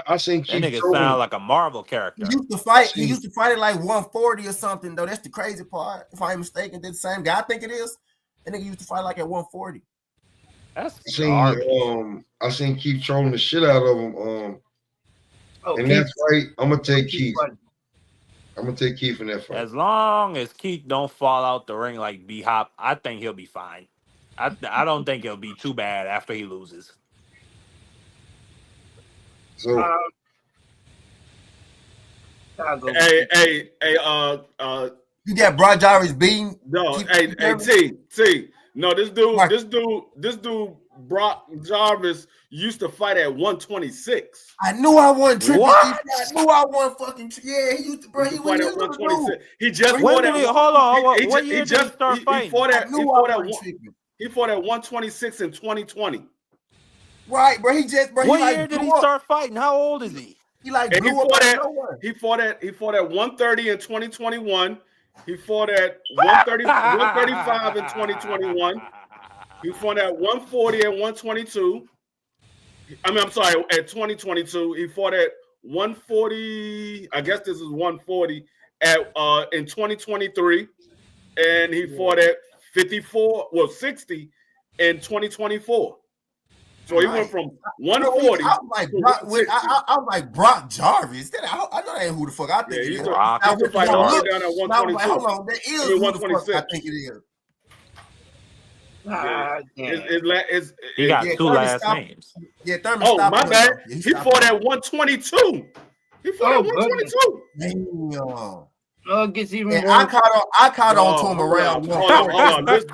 I seen Keith. That nigga sound like a Marvel character. He used to fight. He used to fight at like 140 or something, though. That's the crazy part. If I ain't mistaken, they're the same guy. I think it is. That nigga used to fight like at 140. I seen Keith trolling the shit out of him. And that fight, I'm gonna take Keith. I'm gonna take Keith in that fight. As long as Keith don't fall out the ring like B-Hop, I think he'll be fine. I don't think it'll be too bad after he loses. So hey, you got Brock Jarvis beating? No, T. No, this dude, Brock Jarvis used to fight at 126. I knew I won triple. What? I knew I won fucking. Yeah, he used to, bro. He fight at 126. He just hold on. What year did he start fighting? He fought at 126 in 2020. Right, bro. What year did he start fighting? How old is he? He like he fought at 130 in 2021. He fought at 135 in 2021. He fought at 140 and 122. I'm sorry, at 2022. He fought at 140. I guess this is 140 at in 2023, and he fought at 60 in 2024. So he went from 140. I'm like Brock Jarvis. I know that ain't who the fuck I think it is. He's a fight all the way down at 122. Hold on, that is who the fuck I think it is. He got two last names. Yeah, Thurman. Oh, my bad. He fought at 122. He fought at 122. Damn. Gets even And more. I caught on to him around 140. Hold on. This dude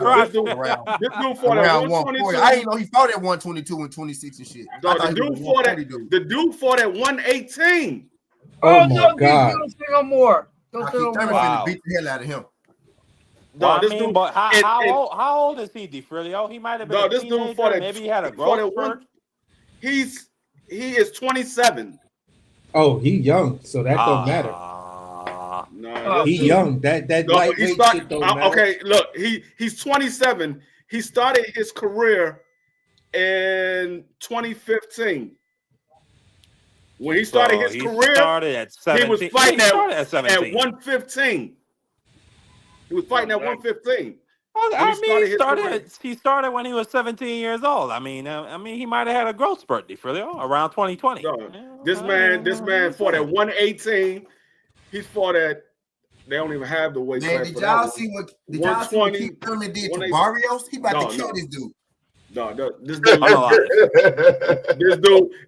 fought at 122. I didn't know he fought at 122 and 26 and shit. No, the dude fought at 118. Oh my God. Don't say no more. Don't say no Thurman more. finna beat the hell out of him. Well, but how old is he, DeFrilio? He might have been a this teenager. dude fought at, Maybe he had a growth spurt. He is 27. Oh, he young, so that don't matter. No, he young. That lightweight shit don't matter. Okay, look, he's 27. He started his career in 2015. When he started his career, at 17. he was fighting at 115. He was fighting at 115. He started when he was 17 years old. I mean, he might have had a growth spurt, DeFrilio, around 2020. No, this man fought at 118. He fought at. They don't even have the weight class. Did y'all see what Keith Thurman did to Barrios? He about to kill this dude.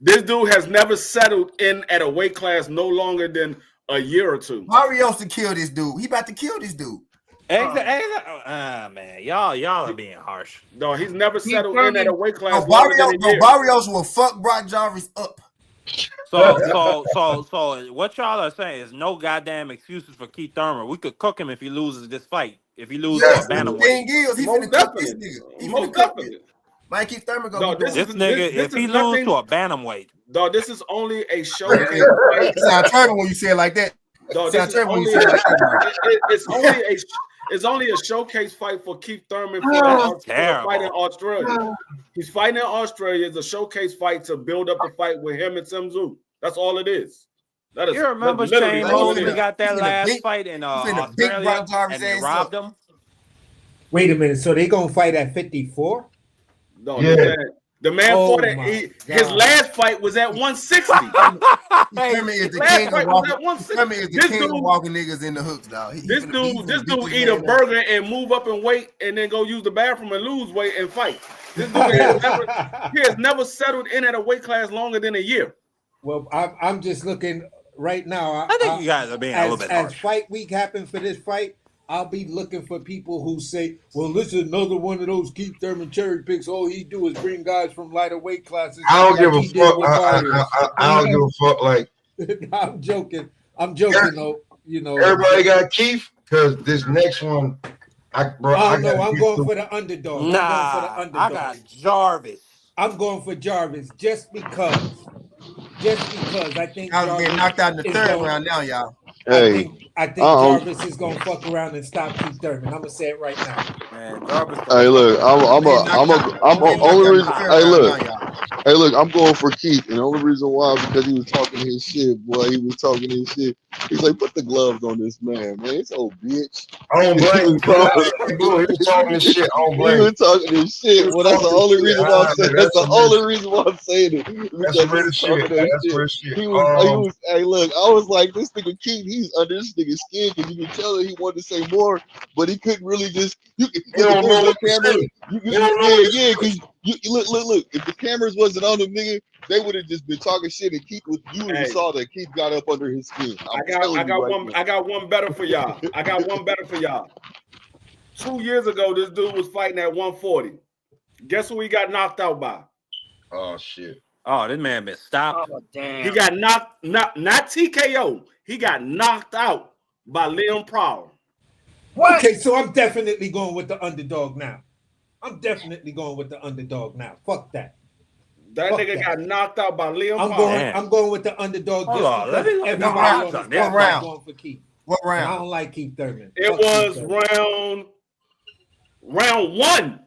This dude has never settled in at a weight class no longer than a year or two. Barrios to kill this dude. He about to kill this dude. Man, y'all are being harsh. No, he's never settled in at a weight class. Barrios will fuck Brock Jarvis up. So what y'all are saying is no goddamn excuses for Keith Thurman. We could cook him if he loses this fight. If he loses to a bantamweight. Thing is, he finna cook this nigga. He finna cook this. Mike Keith Thurman gonna this nigga, if he loses to a bantamweight. Dog, this is only a showcase fight. It sounds terrible when you say it like that. Dog, it's only a showcase fight for Keith Thurman for the fight in Australia. He's fighting in Australia. It's a showcase fight to build up the fight with him and Tim Tszyu. That's all it is. That is. You remember Shane Mosley got that last fight in Australia and they robbed him? Wait a minute. So they gonna fight at 54? No, the man fought at his last fight was at 160. Thurman is the king of walking niggas in the hooks, dog. This dude eat a burger and move up in weight and then go use the bathroom and lose weight and fight. This dude has never settled in at a weight class longer than a year. Well, I'm just looking right now. I think you guys are being a little bit harsh. As fight week happened for this fight, I'll be looking for people who say, well, this is another one of those Keith Thurman cherry picks. All he do is bring guys from lighter weight classes. I don't give a fuck. I don't give a fuck. Like, I'm joking. Though. You know, everybody got Keith because this next one, I'm going for the underdog. I got Jarvis. I'm going for Jarvis just because I think I was getting knocked out in the third round now, y'all. Hey, I think Jarvis is gonna fuck around and stop Keith Thurman. I'm gonna say it right now. Man, Jarvis. Hey, look, I'm going for Keith, and the only reason why is because he was talking his shit, boy. He was talking his shit. He's like, put the gloves on this man, It's old bitch. I don't blame him. He was talking his shit. I don't blame him. He was talking his shit. Well, that's the only reason why I'm saying. That's the only reason why I'm saying it. That's real shit. That's real shit. He was. Hey, look, I was like, this nigga Keith, he's under this nigga's skin because you can tell that he wanted to say more, but he couldn't really just. You can the camera. Because look. If the cameras wasn't on him, nigga, they would have just been talking shit, and Keith was. You would have saw that Keith got up under his skin. I got one better for y'all. 2 years ago, this dude was fighting at 140. Guess who he got knocked out by? Oh shit. Oh, this man been stopped. Oh, damn. He got not TKO. He got knocked out by Liam Prowler. What? Okay, so I'm definitely going with the underdog now. Fuck that. That nigga got knocked out by Liam Prowler. I'm going with the underdog. Hold on, let me look at What round? Going for Keith. What round? I don't like Keith Thurman. It was round one.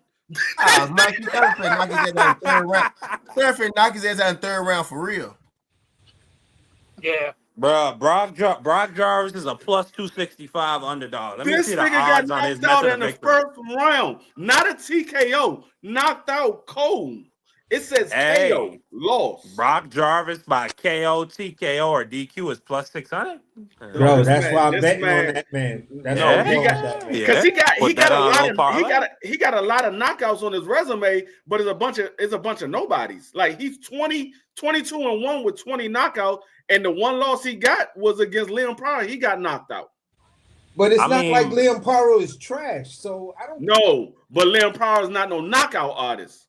Mikey Thurman knock his ass out in the third round. Thurman knock his ass out in the third round for real. Yeah. Bro, Brock Jarvis is a plus 265 underdog. Let me This see the nigga got odds on his knocked out method in of the victory. first round. Not a TKO. Knocked out cold. It says KO. Loss. Brock Jarvis by KO, TKO, or DQ is plus 600. Bro, that's why I'm betting on that man. That's why I'm going with that man. Because he got a lot of parlay. he got a lot of knockouts on his resume, but it's a bunch of nobodies. Like he's 22-1 with 20 knockouts, and the one loss he got was against Liam Pryor. He got knocked out. But it's not like Liam Paro is trash, so I don't. No, but Liam Pryor is not no knockout artist.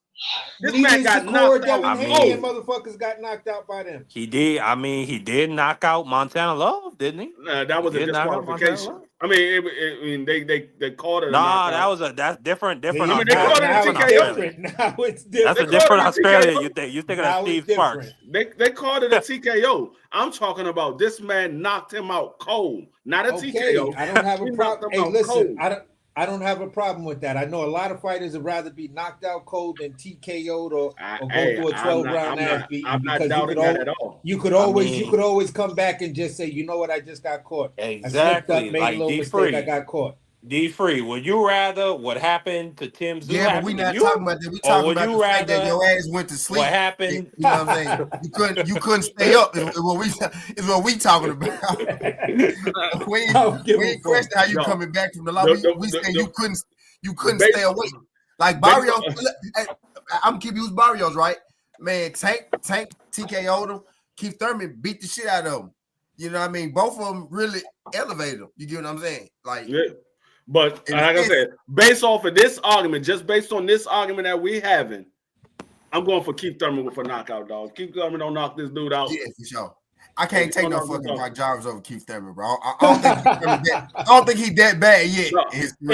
This man got knocked out. And motherfuckers got knocked out by them. He did. I mean, he did knock out Montana Love, didn't he? That was a disqualification. I mean, they called it. Nah, that's different. I mean, they called it a TKO. Now it's different. That's a different Australia. You thinking of Steve Sparks? They called it a TKO. I'm talking about this man knocked him out cold, not a TKO. I don't have a problem. Hey, listen, I don't have a problem with that. I know a lot of fighters would rather be knocked out cold than TKO'd or go through a 12-round ass beating. I'm not doubting that at all. You could always come back and just say, you know what, I just got caught. Exactly. I slipped up, made a little mistake, I got caught. D-Free, would you rather what happened to Tim Zoo? Yeah, but we're not talking about that. We're talking about the fact that your ass went to sleep. What happened? You know what I'm saying? You couldn't stay up. Is what we talking about. we ain't question how you coming back from the lobby. We saying you couldn't stay awake. Like Barrios, I'm keep using Barrios, right? Man, Tank TKO'd him. Keith Thurman beat the shit out of him. You know what I mean? Both of them really elevated him. You get what I'm saying? Like, yeah. But like I said, based off of this argument, just based on this argument that we having, I'm going for Keith Thurman for knockout, dog. Keith Thurman don't knock this dude out. Yeah, for sure. I can't take no fucking Brock Jarvis over Keith Thurman, bro. I don't think he's that bad yet. No.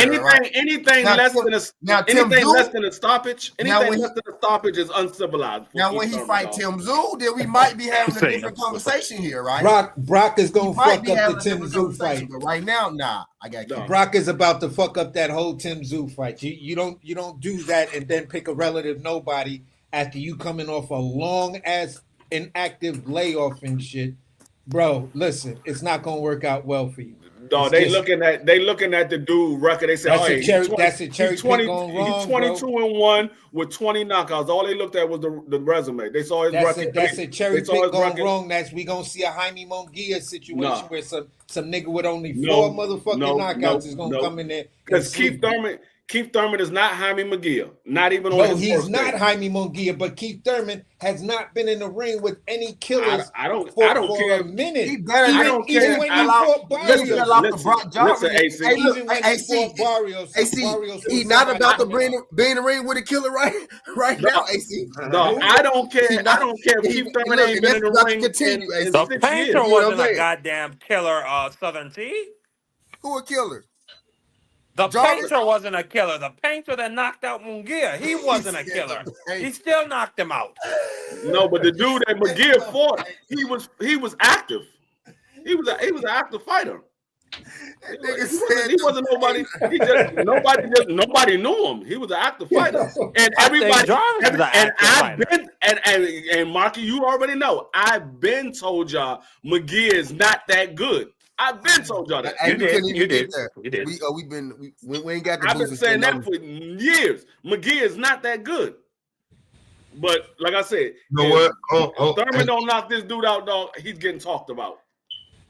Anything less than a stoppage, is uncivilized. Now, when he fight Tim Zoo, then we might be having a different conversation here, right? Brock is gonna fuck up the Tim Zoo fight. But right now, nah, I got you. Brock is about to fuck up that whole Tim Zoo fight. You don't do that and then pick a relative nobody after you coming off a long ass inactive layoff and shit. Bro, listen, it's not gonna work out well for you. No, they looking at the dude record. They said, that's a cherry pick gone wrong. He's 22-1 with 20 knockouts. All they looked at was the resume. They saw his record. That's a cherry pick gone wrong. We gonna see a Jaime Munguia situation where some nigga with only four motherfucking knockouts is gonna come in there. Because Keith Thurman is not Jaime Munguia. Not even on his he's not Jaime Munguia, but Keith Thurman has not been in the ring with any killers for care. A minute. He better even when he fought Barrios. Listen, AC, he not about to be in the ring with a killer right now, AC. No, I don't care. I don't care if Keith Thurman ain't been in the ring. The Painter wasn't a goddamn killer, Southern T. Who a killer? The Painter wasn't a killer. The Painter that knocked out Munguia, he wasn't a killer. He still knocked him out. No, but the dude that Munguia fought, he was active. He was an active fighter. He wasn't nobody. Nobody knew him. He was an active fighter, and everybody. And Marky, you already know. I've been told y'all Munguia is not that good. I've been told y'all that. You did. We ain't got the I've been saying that for years. Munguia is not that good. But like I said, Thurman don't knock this dude out, dog. He's getting talked about.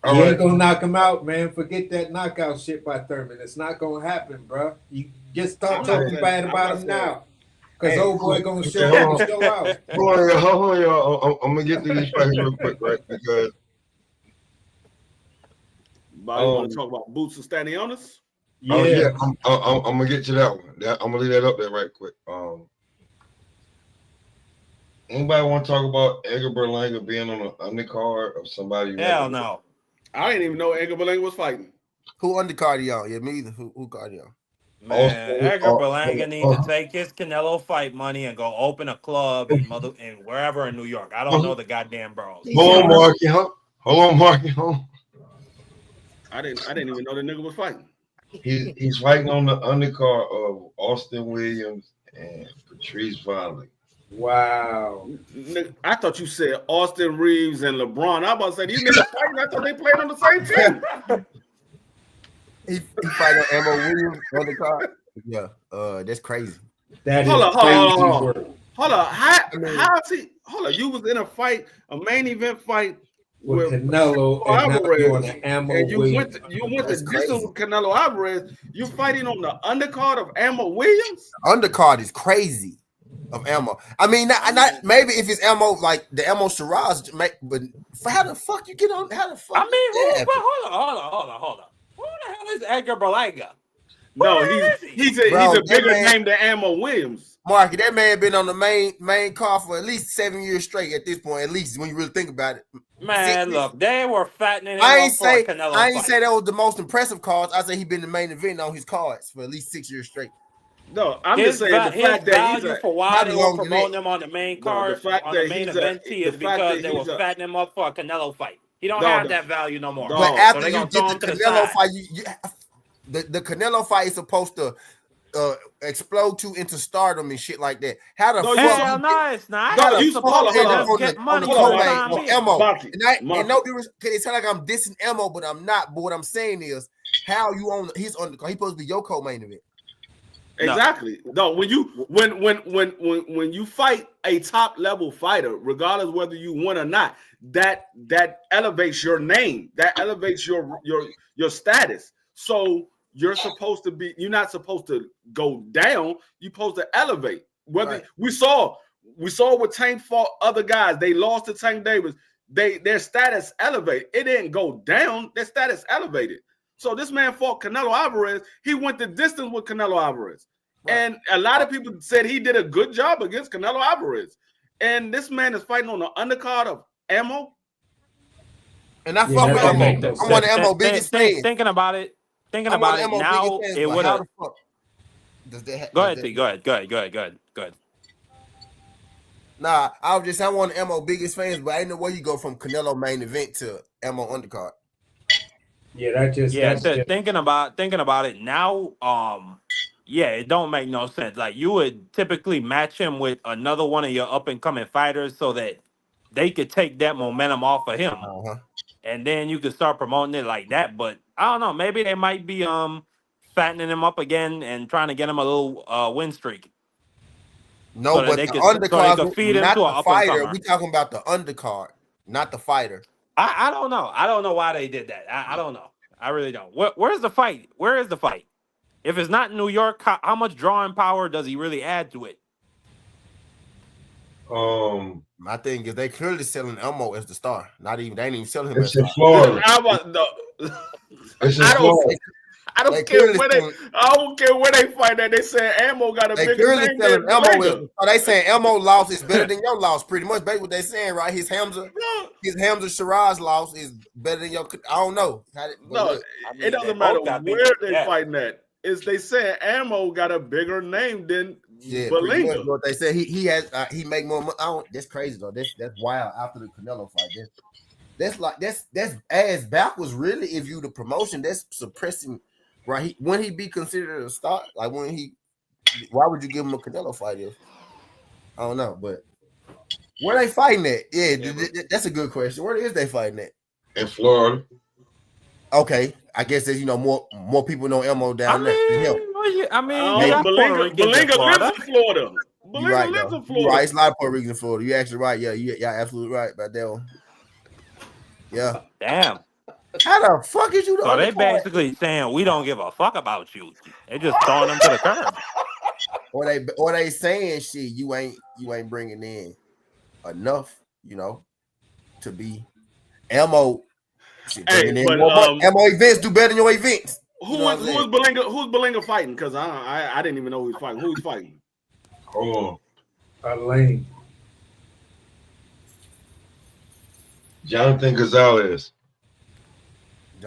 You ain't gonna knock him out, man. Forget that knockout shit by Thurman. It's not gonna happen, bro. You just start talking bad about him now. Because old boy gonna show out. Hold on, y'all. I'm gonna get to these fights real quick, right? Because you want to talk about Boots and Stanionis? Yeah. I'm gonna get to that one. I'm gonna leave that up there right quick. Anybody want to talk about Edgar Berlanga being on the undercard of somebody? Hell no. I didn't even know Edgar Berlanga was fighting. Who undercard y'all? Yeah, me either. Who card y'all? Man, Edgar Berlanga need to take his Canelo fight money and go open a club in wherever in New York. I don't know the goddamn bros. Hold on, Marky. Hold on, Marky. I didn't even know the nigga was fighting. He's fighting on the undercard of Austin Williams and Patrice Vonleh. Wow. I thought you said Austin Reeves and LeBron. I was about to say these niggas fighting. I thought they played on the same team. He fight on Ammo Williams on the card. Yeah, that's crazy. That Hold is on. Hold on. How is he? Hold on. You was in a fight, a main event fight with Canelo and now you're on the Ammo and you Williams. went the distance with Canelo Alvarez. You're fighting on the undercard of Ammo Williams. Undercard is crazy of Ammo. I mean, not maybe if it's Ammo like the Ammo Shiraz, but how the fuck you get on? How the fuck? I mean, hold on. Who the hell is Edgar Berlanga? No, he's a bigger name than Ammo Williams. Marky, that man been on the main car for at least 7 years straight at this point, at least when you really think about it. Man, look, they were fattening him I up ain't for a Canelo I ain't fight. say that was the most impressive cards. I say he been the main event on his cards for at least 6 years straight. No, I'm just saying the fact that he's for why they were promoting him on the main card, fact on that the main he's event the is fact because that they were he's a- fattening him up for a Canelo fight. He don't No, have the- that value no more. No. But So after they you gonna get throw the him to the Canelo side. fight, the Canelo fight is supposed to explode you into stardom and shit like that. How the fuck? Hell no, it's not. How the You fuck supposed to end up just on get the money co-main anytime on me. Ammo? And no, Maki. it sound like I'm dissing Ammo, but I'm not. But what I'm saying is, how you on his undercard? He supposed to be your co-main event. Exactly. No, when you fight a top level fighter, regardless whether you win or not, that elevates your name. That elevates your status. So you're not supposed to go down. You're supposed to elevate. Whether we saw with Tank fought other guys, they lost to Tank Davis. Their status elevated. It didn't go down. Their status elevated. So this man fought Canelo Alvarez. He went the distance with Canelo Alvarez. Right. And a lot of people said he did a good job against Canelo Alvarez. And this man is fighting on the undercard of Ammo. And I fuck with Ammo. I'm one of Ammo biggest fans. Thinking about it now, it would have. Go ahead. Nah, I'm one of Ammo biggest fans, but I didn't know where you go from Canelo main event to Ammo undercard. Thinking about it now, it don't make no sense. Like you would typically match him with another one of your up and coming fighters so that they could take that momentum off of him, and then you could start promoting it like that. But I don't know, maybe they might be fattening him up again and trying to get him a little win streak. No, so but they the could, undercard, so they could feed him not to the an up fighter. and comer. We talking about the undercard, not the fighter. I don't know. I don't know why they did that. I don't know. I really don't. Where's the fight? Where is the fight? If it's not in New York, how much drawing power does he really add to it? My thing is they clearly selling Elmo as the star. They ain't even selling him as in star. Florida. I don't care where they fight at. They say Ammo got a bigger name than Elmo. They saying Elmo loss is better than your loss. Pretty much, basically what they saying, right? His Hamza Shiraz loss is better than your. I don't know. It doesn't matter where they fighting at. Is they saying Ammo got a bigger name than Berlanga. What they said he make more money. That's crazy though. That's wild after the Canelo fight. That's ass backwards. Really, if you the promotion, that's suppressing. Right, when he be considered a star, like why would you give him a Canelo fight? I don't know, but where they fighting at? That's a good question. Where is they fighting at? In Florida. Okay, I guess there's more people know Elmo down there than him. Berlanga lives in Florida. Berlanga lives in Florida. Right, it's a lot of Puerto Ricans in Florida. You're actually right. Yeah, you're absolutely right about that one. Yeah. Damn. How the fuck is you? So they basically saying we don't give a fuck about you. They just throwing them to the curb. Or they saying shit. You ain't bringing in enough, to be Elmo. Elmo events do better than your events. Who's Berlanga fighting? Because I didn't even know who was fighting. Who's fighting? Oh, Lane. Jonathan Gonzalez.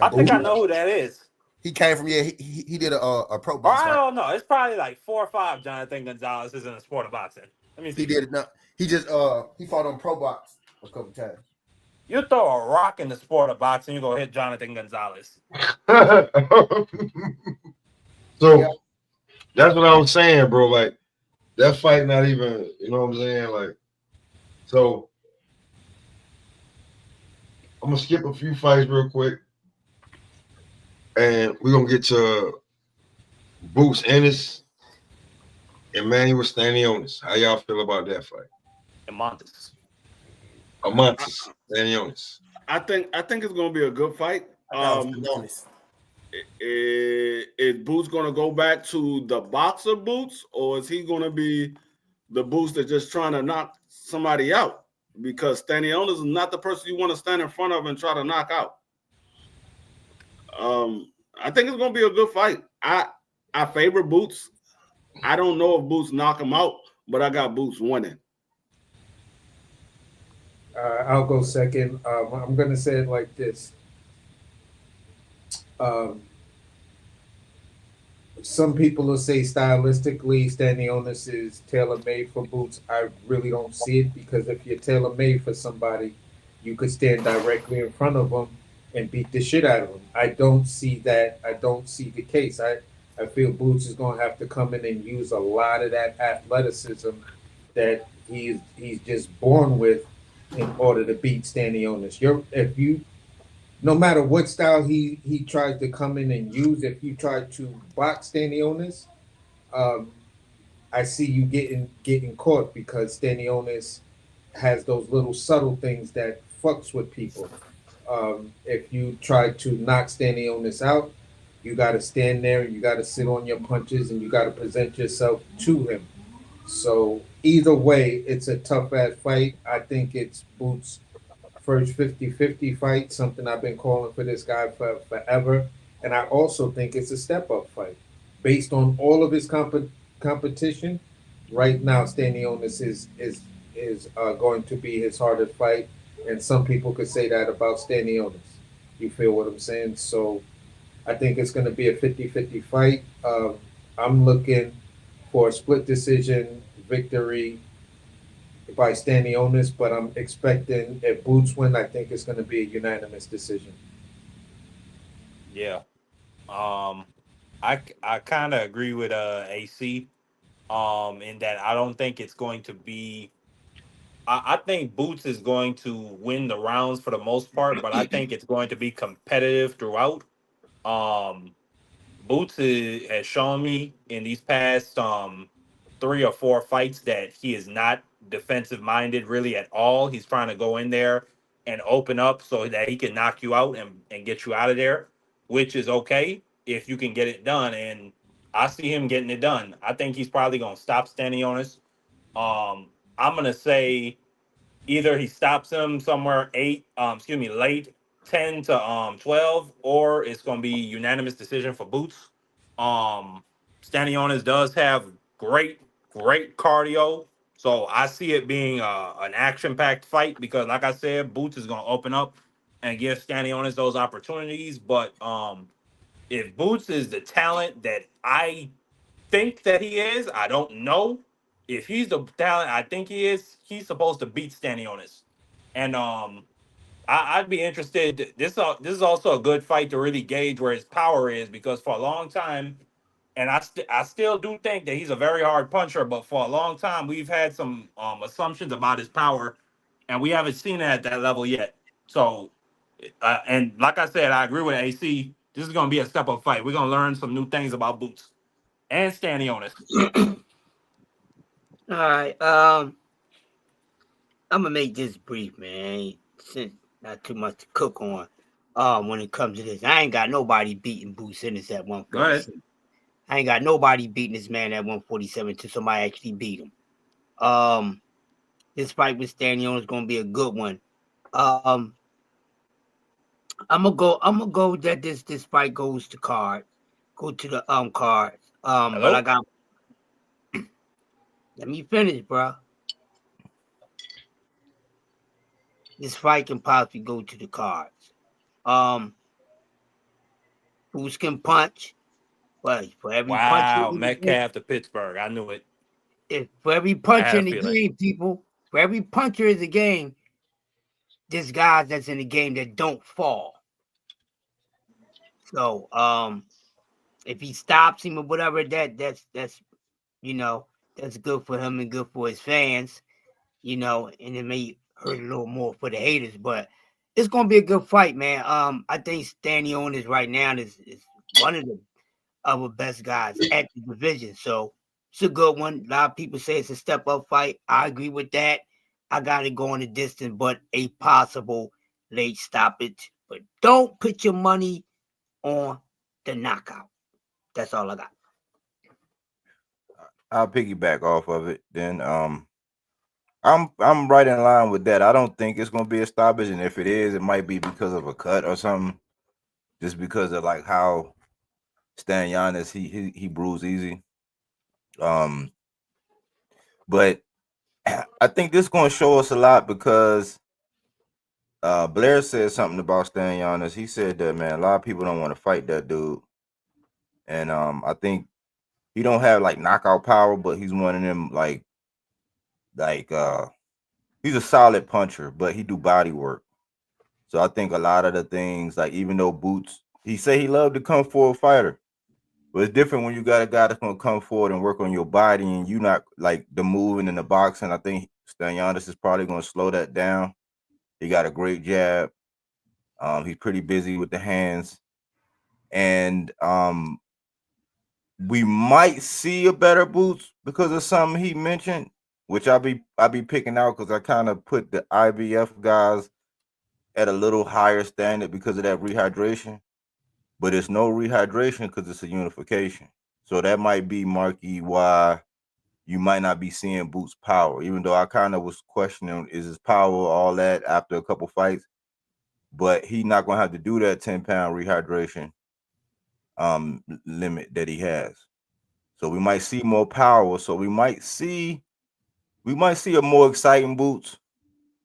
I think I know who that is. He came from he did a pro box. I don't know. It's probably like 4 or 5 Jonathan Gonzalez is in the sport of boxing. Let me see. He did it now. He just he fought on pro box a couple times. You throw a rock in the sport of boxing, you go hit Jonathan Gonzalez. So that's what I was saying, bro. Like that fight not even, you know what I'm saying? Like, so I'm gonna skip a few fights real quick, and we're gonna get to Boots Ennis and Manuel Stanionis. How y'all feel about that fight? Amontes Stanionis. I think it's gonna be a good fight. Is Boots gonna go back to the boxer Boots, or is he gonna be the Boots that's just trying to knock somebody out? Because Stanionis is not the person you want to stand in front of and try to knock out. I think it's gonna be a good fight. I favor Boots. I don't know if Boots knock him out, but I got Boots winning. I'll go second. I'm gonna say it like this. Some people will say stylistically, Stanionis is tailor-made for Boots. I really don't see it, because if you're tailor-made for somebody, you could stand directly in front of them and beat the shit out of them. I don't see that. I don't see the case. I feel Boots is going to have to come in and use a lot of that athleticism that he's just born with in order to beat Stanionis. No matter what style he tries to come in and use, if you try to box Stanionis, I see you getting caught, because Stanionis has those little subtle things that fucks with people. If you try to knock Stanionis out, you got to stand there and you got to sit on your punches and you got to present yourself to him. So either way, it's a tough ass fight. I think it's Boots' first 50-50 fight, something I've been calling for this guy for forever. And I also think it's a step-up fight. Based on all of his competition, right now Stanionis is going to be his hardest fight. And some people could say that about Stanionis. You feel what I'm saying? So I think it's going to be a 50-50 fight. I'm looking for a split decision victory by Stanionis, but I'm expecting, if Boots win, I think it's going to be a unanimous decision. Yeah. I kind of agree with AC in that I don't think it's going to be. I think Boots is going to win the rounds for the most part, but I think it's going to be competitive throughout. Um, Boots has shown me in these past 3 or 4 fights that he is not defensive minded really at all. He's trying to go in there and open up so that he can knock you out and get you out of there, which is okay if you can get it done. And I see him getting it done. I think he's probably going to stop Stanionis. I'm going to say either he stops him somewhere late 10 to 12, or it's going to be unanimous decision for Boots. Stanionis does have great cardio, so I see it being an action-packed fight, because like I said, Boots is going to open up and give Stanionis those opportunities. But if Boots is the talent that I think that he is, I don't know. If he's the talent I think he is, he's supposed to beat Stanionis. And I'd be interested. This is also a good fight to really gauge where his power is, because for a long time, and I still do think that he's a very hard puncher, but for a long time we've had some assumptions about his power, and we haven't seen it at that level yet. So, and like I said, I agree with AC. This is going to be a step up fight. We're going to learn some new things about Boots and Stanionis. All right. I'm gonna make this brief, man. Since not too much to cook on. When it comes to this, I ain't got nobody beating Boots Ennis at 147. I ain't got nobody beating this man at 147 till somebody actually beat him. This fight with Stanionis is gonna be a good one. I'm gonna go that this fight goes to cards. Go to the cards. But I got. Let me finish, bro. This fight can possibly go to the cards. Boots can punch. But for every punch, Metcalf to Pittsburgh. I knew it. For every puncher in the game, people, for every puncher in the game, there's guys that's in the game that don't fall. So, if he stops him or whatever, that's that's good for him and good for his fans, you know, and it may hurt a little more for the haters, but it's gonna be a good fight, man. I think Stanionis right now is one of the other best guys at the division, so it's a good one. A lot of people say it's a step up fight. I agree with that. I got it going the distance, but a possible late stoppage. But don't put your money on the knockout. That's all I got. I'll piggyback off of it. Then I'm right in line with that. I don't think it's gonna be a stoppage, and if it is, it might be because of a cut or something. Just because of like how Stan Giannis he bruised easy. But I think this gonna show us a lot because Blair said something about Stan Giannis. He said that, man, a lot of people don't want to fight that dude. And I think he don't have like knockout power, but he's one of them like he's a solid puncher, but he do body work. So I think a lot of the things, like even though Boots, he say he loved to come for a fighter, but it's different when you got a guy that's gonna come forward and work on your body, and you not like the moving in the boxing. I think Stan Giannis is probably gonna slow that down. He got a great jab. He's pretty busy with the hands, and we might see a better Boots because of something he mentioned, which I be picking out because I kind of put the IBF guys at a little higher standard because of that rehydration, but it's no rehydration because it's a unification. So that might be, Marky, why you might not be seeing Boots' power, even though I kind of was questioning is his power all that after a couple fights, but he not gonna have to do that 10-pound rehydration limit that he has. So we might see more power. So we might see a more exciting Boots.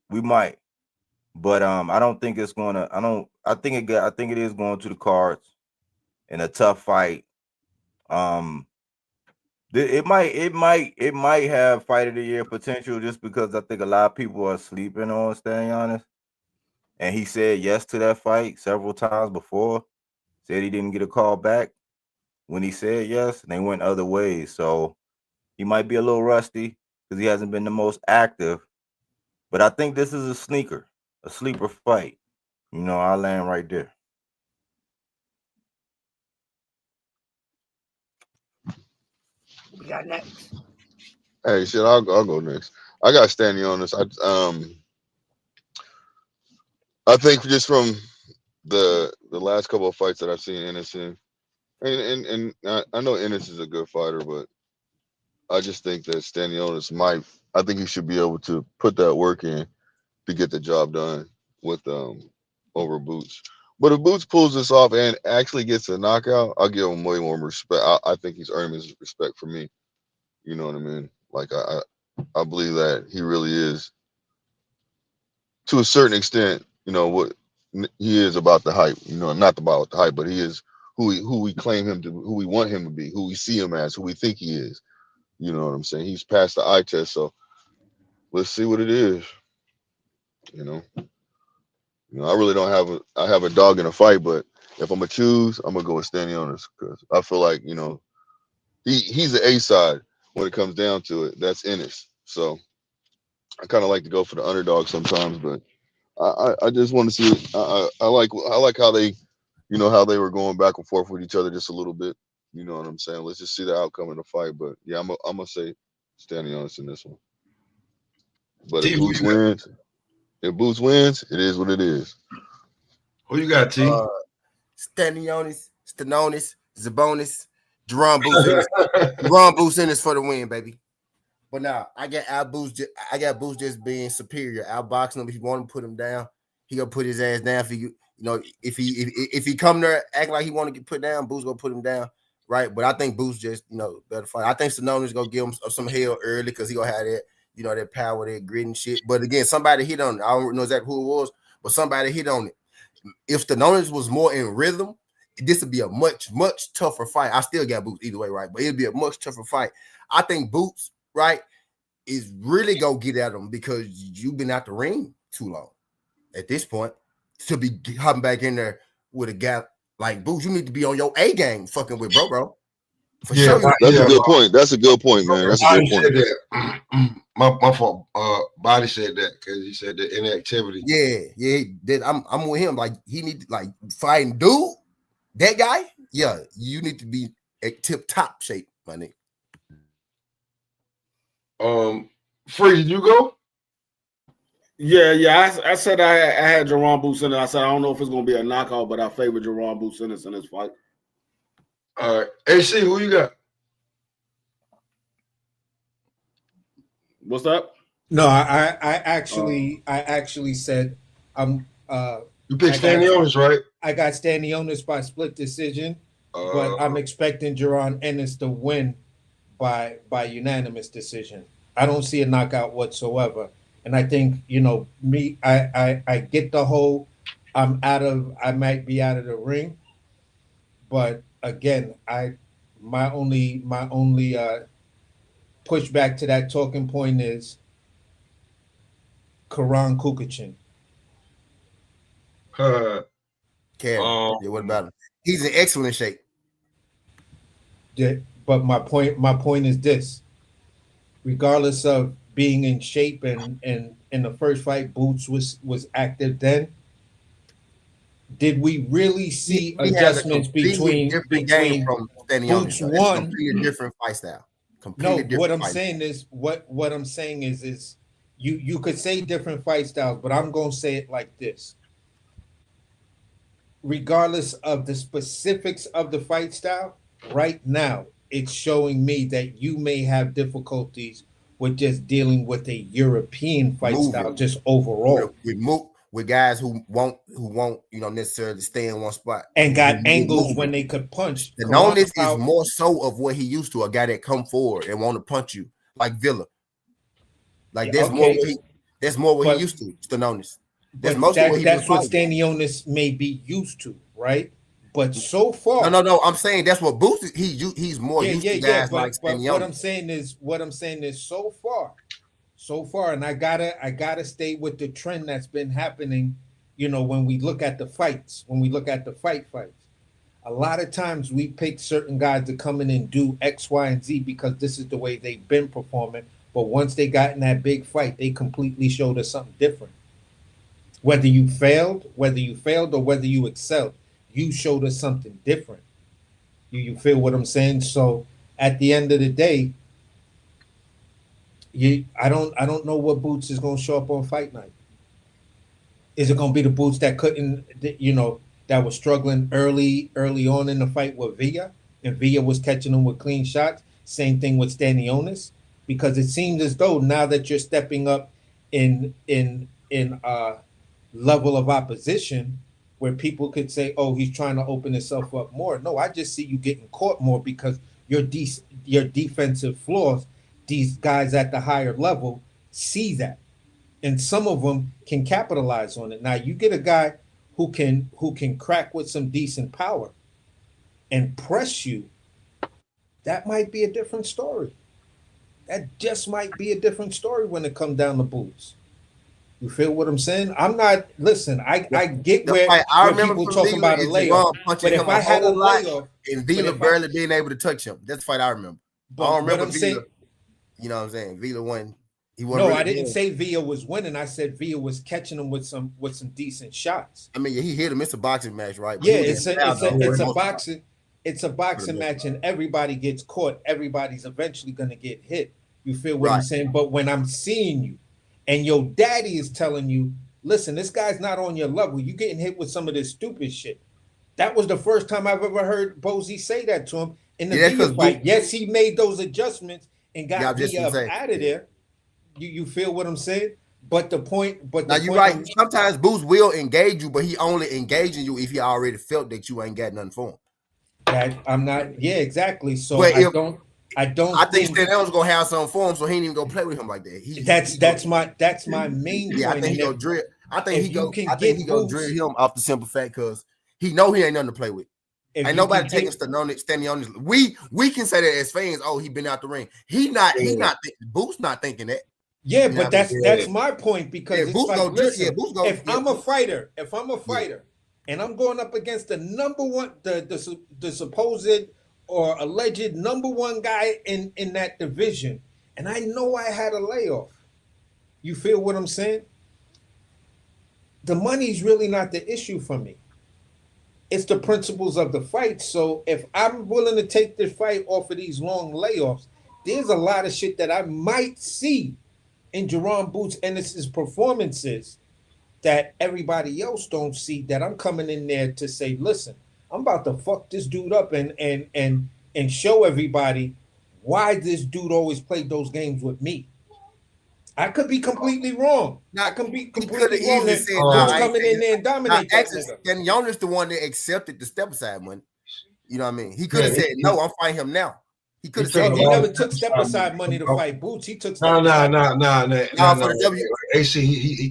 We might. But I don't think it's gonna. I think it is going to the cards in a tough fight. It might have fight of the year potential just because I think a lot of people are sleeping on Stan Giannis, and he said yes to that fight several times before. Said he didn't get a call back when he said yes, and they went other ways. So he might be a little rusty because he hasn't been the most active. But I think this is a sleeper fight. You know, I'll land right there. We got next. Hey, shit, I'll go next. I got standing on this. I think just from the last couple of fights that I've seen Ennis in, and I know Ennis is a good fighter, but I just think that Stanionis I think he should be able to put that work in to get the job done with over Boots. But if Boots pulls this off and actually gets a knockout, I'll give him way more respect. I think he's earned his respect for me. You know what I mean? Like I believe that he really is, to a certain extent, you know what he is about the hype. You know, not about the hype, but he is who we claim him to, who we want him to be, who we see him as, who we think he is. You know what I'm saying? He's passed the eye test, so let's see what it is. You know, I really don't have a dog in a fight, but if I'm gonna choose, I'm gonna go with Stanionis because I feel like he's the A side when it comes down to it. That's Ennis, so I kind of like to go for the underdog sometimes, but I just want to see. I like how they, how they were going back and forth with each other just a little bit. You know what I'm saying? Let's just see the outcome of the fight. But yeah, I'm gonna say Stanionis in this one. But if Boots wins, it is what it is. Who you got, T? Stanionis, Zabonis, Jerome Boots in this for the win, baby. But now I got Boots just being superior, outboxing him. If you want to put him down, he gonna put his ass down for you. If he come there act like he want to get put down, Boots gonna put him down, right? But I think Boots just better fight. I think Stanonis gonna give him some hell early because he gonna have that that power, that grit and shit. But again, somebody hit on it. I don't know exactly who it was, but somebody hit on it. If Stanonis was more in rhythm, this would be a much tougher fight. I still got Boots either way, right? But it'd be a much tougher fight. I think Boots, right, is really gonna get at him because you've been out the ring too long at this point to be hopping back in there with a guy like Boots. You need to be on your A game fucking with bro. For sure. That's a good point. That's a good point, man. That's a good point. Said that. My fault. Body said that because he said the inactivity. Yeah. I'm with him. Like he need to, like fighting dude. That guy, yeah, you need to be at tip top shape, my nigga. Free, did you go? Yeah. I said I had Jerome Business. I said I don't know if it's gonna be a knockout, but I favor Jerome Business in this fight. All right, AC, who you got? What's up? No, I actually said you picked Stanionis, right? I got Stanionis by split decision, but I'm expecting Jaron Ennis to win by unanimous decision. I don't see a knockout whatsoever. And I think, me, I get the whole I might be out of the ring. But again, my only pushback to that talking point is Karan Kukachin. What about him? He's in excellent shape. Yeah, but my point is this: regardless of being in shape and in the first fight, Boots was active then. Did we really see adjustments between from Boots one? Completely different fight style. What I'm saying is you could say different fight styles, but I'm gonna say it like this. Regardless of the specifics of the fight style, right now it's showing me that you may have difficulties with just dealing with a European fight style, just overall. With guys who won't necessarily stay in one spot and got angles when they could punch. The Nonis is more so of what he used to, a guy that come forward and want to punch you like Villa. Like that's more what he used to. Stanonis. That's what Stanionis may be used to, right? But so far, no. I'm saying that's what Boots. He's more used to guys like Stanionis. What I'm saying is so far, and I gotta stay with the trend that's been happening. When we look at the fights, fights, a lot of times we pick certain guys to come in and do X, Y, and Z because this is the way they've been performing. But once they got in that big fight, they completely showed us something different. Whether you failed, or whether you excelled, you showed us something different. You feel what I'm saying? So at the end of the day, I don't know what Boots is going to show up on fight night. Is it going to be the Boots that couldn't, that was struggling early on in the fight with Villa, and Villa was catching them with clean shots? Same thing with Stanionis, because it seems as though now that you're stepping up in level of opposition, where people could say, "Oh, he's trying to open himself up more." No, I just see you getting caught more because your defensive flaws. These guys at the higher level see that, and some of them can capitalize on it. Now you get a guy who can crack with some decent power and press you. That might be a different story. That just might be a different story when it comes down to Boots. You feel what I'm saying? I'm not. Listen, I get where people talking about a layoff, but if I had a layoff and Villa barely being able to touch him, that's the fight I remember. I don't remember Villa. You know what I'm saying? Villa won. I didn't say Villa was winning. I said Villa was catching him with some decent shots. I mean, he hit him. It's a boxing match, right? Yeah, it's a boxing match, and everybody gets caught. Everybody's eventually gonna get hit. You feel what I'm saying? But when I'm seeing you, and your daddy is telling you, listen, this guy's not on your level. You getting hit with some of this stupid shit. That was the first time I've ever heard Bozy say that to him in the Villa fight. Yes, he made those adjustments and got Villa out of there. You feel what I'm saying? But now you're right. Sometimes Boots will engage you, but he only engaging you if he already felt that you ain't got nothing for him. That I'm not. Yeah, exactly. So I think Stanionis gonna have something for him, so he ain't even gonna play with him like that. That's my main point. I think he gonna drill. I think he gonna drill him off the simple fact because he know he ain't nothing to play with. Ain't nobody taking Stanionis. We can say that as fans. Oh, he been out the ring. He not. Boots not thinking that. Yeah, but that's my point because it's like, listen, if I'm a fighter, and I'm going up against the number one, the supposed or alleged number one guy in that division, and I know I had a layoff. You feel what I'm saying? The money's really not the issue for me. It's the principles of the fight. So if I'm willing to take this fight off of these long layoffs, there's a lot of shit that I might see in Jerome Boots and his performances that everybody else don't see, that I'm coming in there to say, listen, I'm about to fuck this dude up and show everybody why this dude always played those games with me. I could be completely wrong. I can be completely wrong. That Boots coming in there and dominate that nigga. And Jonas the one that accepted the step aside money. You know what I mean? He could have said, no, I'm fighting him now. He could have said he never took step aside money to fight Boots. He took step No. aside For the W. AC, he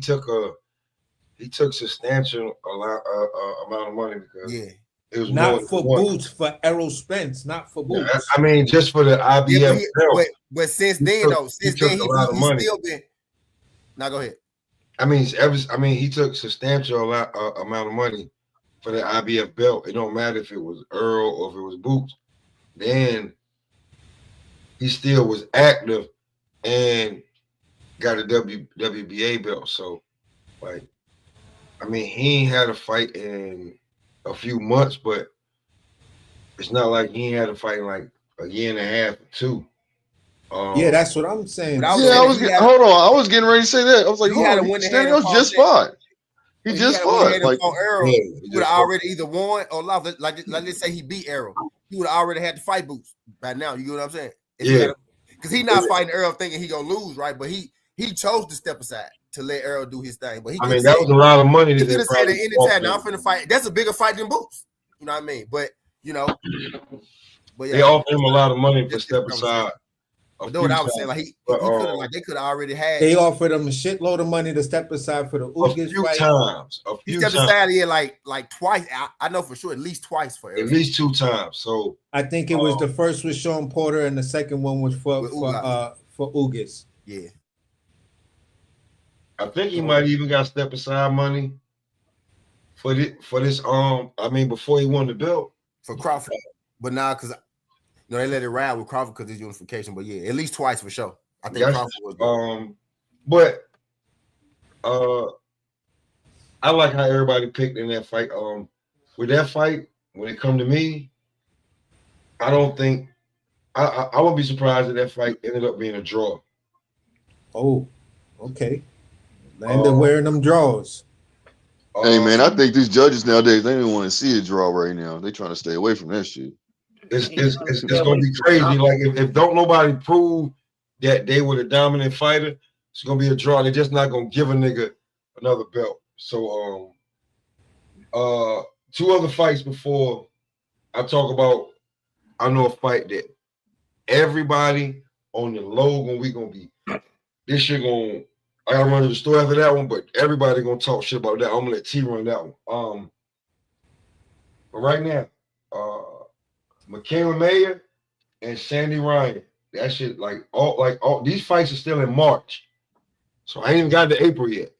took substantial amount of money because it was not for Boots, for Errol Spence, not for Boots. Yeah, I mean, just for the IBF. But since then, he's still been. Now go ahead. I mean, he took substantial amount of money for the IBF belt. It don't matter if it was Earl or if it was Boots. Then he still was active and got a WBA belt. So, like, I mean, he ain't had a fight in a few months, but it's not like he ain't had a fight in like a year and a half or two. Yeah, that's what I'm saying. Hold on. I was getting ready to say that. I was like, hold on, Stanio's just fought. He just fought. Like, Errol, he would have already either won or lost. Like let's say he beat Errol, he would have already had the fight Boots by now. You get what I'm saying? Because he's not fighting Errol thinking he gonna lose, right? But he chose to step aside to let Errol do his thing. But he that was a lot of money. He could have said at any time, "Now I'm finna fight." That's a bigger fight than Boots. You know what I mean? But they offered him a lot of money for step aside. But that's what I was saying. Like he could have, they could have already had. They offered him a shitload of money to step aside for the Ugas fight. He stepped aside here like twice. I know for sure at least twice for Errol. At least 2 times. So I think it was the first with Sean Porter and the second one was for Ugas. Yeah. I think he might even got step aside money for this. I mean, before he won the belt for Crawford, but now because they let it ride with Crawford because it's unification. But yeah, at least twice for sure. I think Crawford was good. But I like how everybody picked in that fight. With that fight, when it come to me, I don't think I wouldn't be surprised if that fight ended up being a draw. Oh, okay. Landon wearing them draws. Hey man, I think these judges nowadays they don't even want to see a draw right now. They trying to stay away from that shit. It's gonna be crazy. Like if don't nobody prove that they were the dominant fighter, it's gonna be a draw. They're just not gonna give a nigga another belt. So 2 other fights before I talk about. I know a fight that everybody on the low gonna be. This shit gonna. I gotta run to the story after that one, but everybody gonna talk shit about that. I'm gonna let T run that one. But right now, Michaela Mayer and Sandy Ryan. That shit, all these fights are still in March, so I ain't even got to April yet.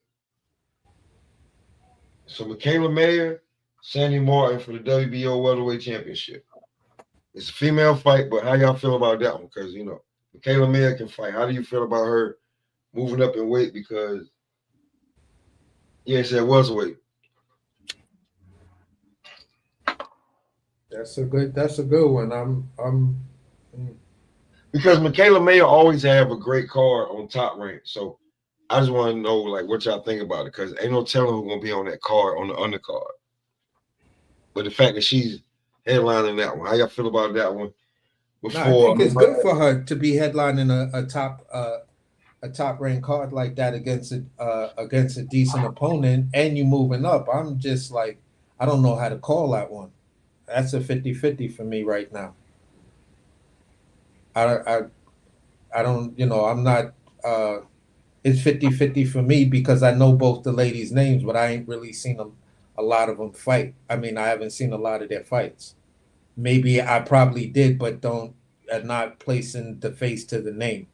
So Michaela Mayer, Sandy Martin for the WBO Welterweight Championship. It's a female fight, but how y'all feel about that one? Because Michaela Mayer can fight. How do you feel about her moving up in weight? Because it was weight. That's a good one. Because Michaela Mayer always have a great card on Top Rank. So I just want to know what y'all think about it, because ain't no telling who's gonna be on that card on the undercard. But the fact that she's headlining that one, how y'all feel about that one? I think it's good for her to be headlining a top ranked card like that against a decent opponent, and you moving up. I'm just like, I don't know how to call that one. That's a 50-50 for me right now. I don't, I'm not, it's 50-50 for me because I know both the ladies' names, but I ain't really seen a lot of them fight. I mean, I haven't seen a lot of their fights. Maybe I probably did, but not placing the face to the name.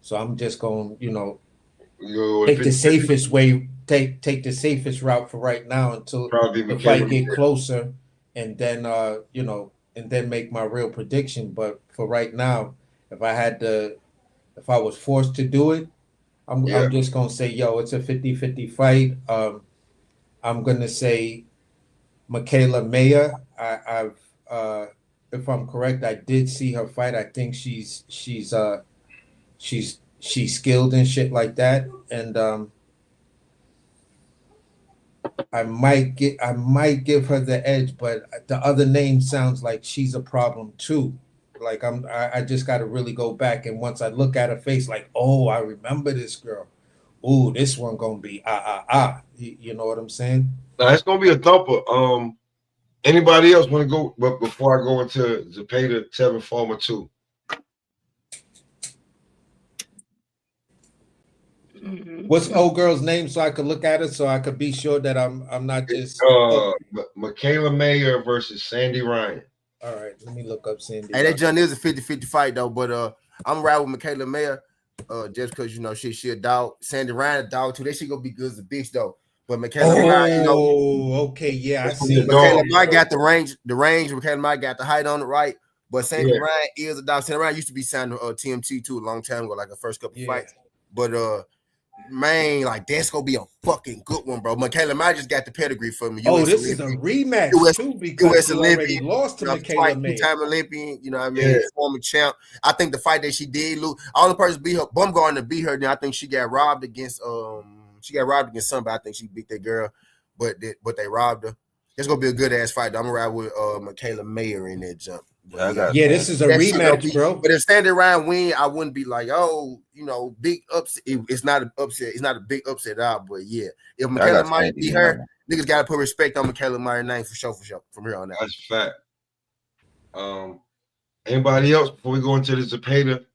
So I'm just going, take the safest way, take the safest route for right now until the fight get closer, and then and then make my real prediction. But for right now, if I was forced to do it, I'm just gonna say, yo, it's a 50-50 fight. I'm gonna say Michaela Mayer. I've if I'm correct, I did see her fight. I think she's skilled and shit like that. And I might give her the edge, but the other name sounds like she's a problem too. Like I just got to really go back, and once I look at her face, like, oh, I remember this girl. Ooh, this one gonna be You know what I'm saying? Now it's gonna be a thumper. Anybody else want to go? But before I go into Zepeda, Tevin Farmer 2. What's old girl's name so I could look at her so I could be sure that I'm not just Michaela Mayer versus Sandy Ryan. All right, let me look up Sandy. Hey, that John is a 50-50 fight though, but I'm riding with Michaela Mayer, just because she a dog. Sandy Ryan a dog too. They should go be good as a bitch though. But Michaela Mayer, okay, yeah, I see. Michaela Mayer got the range. Michaela Mayer got the height on it, right? But Sandy Ryan is a dog. Sandy Ryan used to be signed to TMT too a long time ago, like the first couple fights. But man, like that's gonna be a fucking good one, bro. Michaela Mayer just got the pedigree for me. This is a rematch too because she already lost to Michaela Mayer. Two-time Olympian, you know what I mean? Former champ. I think the fight that she did lose, all the person beat her, Bumgarner beat her. Then I think she got robbed against somebody. I think she beat that girl, but they robbed her. It's gonna be a good ass fight. I'm gonna ride with Michaela Mayer in that jump. This is a rematch, bro. But if Sandy Ryan win, I wouldn't be like, big upset. It's not an upset. It's not a big upset at all. But yeah, if Michaela Mayer beat her, niggas gotta put respect on Michaela Mayer's name for sure. From here on out. That's a fact. Anybody else before we go into the Zepeda?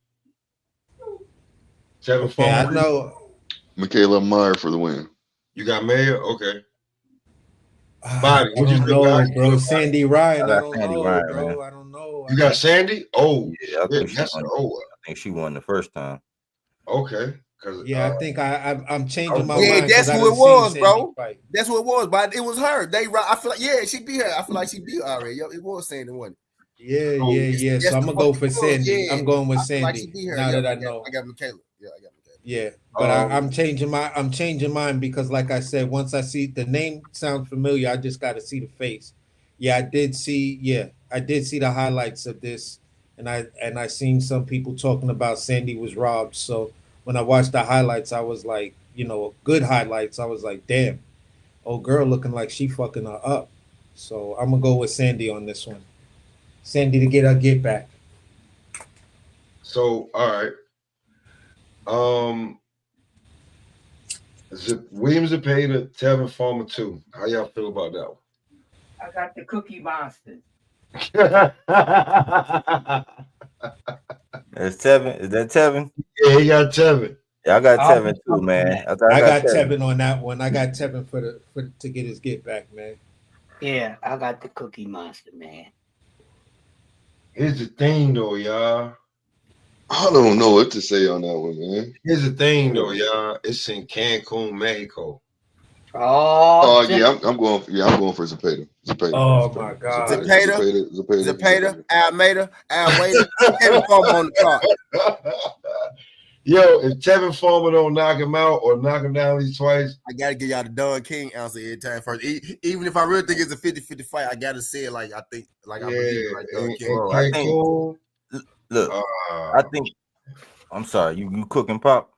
I know Michaela Mayer for the win. You got Mayer? Okay. Body, I don't know, bro. Sandy Ryan. I don't know, Ryan, bro. man. I don't know. You got Sandy? Oh, yeah, I think she won the first time. Okay. I think I'm changing my mind. Yeah, that's who it was, bro. That's who it was, but it was her. I feel like she beat her. I feel like she beat her already. Yo, it was Sandy, wasn't it? Yeah. So I'm gonna go for Sandy. I'm going with Sandy. Like she beat her. Now that I know, I got Michaela. Yeah, I got Michaela. Yeah, but I'm changing mine because, like I said, once I see the name sounds familiar, I just got to see the face. I did see the highlights of this, and I seen some people talking about Sandy was robbed. So when I watched the highlights, I was like, good highlights. I was like, damn, old girl looking like she fucking her up. So I'm gonna go with Sandy on this one. Sandy to get her get back. So all right. William Zepeda, Tevin Farmer 2. How y'all feel about that one? I got the Cookie Monster. Is Tevin? Is that Tevin? Yeah, he got Tevin. Yeah, I got Tevin too, man. I got Tevin on that one. I got Tevin to get his get back, man. Yeah, I got the Cookie Monster, man. Here's the thing, though, y'all. I don't know what to say on that one, man. Here's the thing, though, y'all. It's in Cancun, Mexico. Oh yeah, I'm going for Zepeda. Oh my God. Zepeda, Almeida, Tevin Farmer on the card. Yo, if Tevin Farmer don't knock him out or knock him down at least twice, I gotta give y'all the Don King answer every time first. Even if I really think it's a 50-50 fight, I gotta say it like I think, like I believe it, like Don King. Bro, I think, look, I think. I'm sorry, you cooking pop,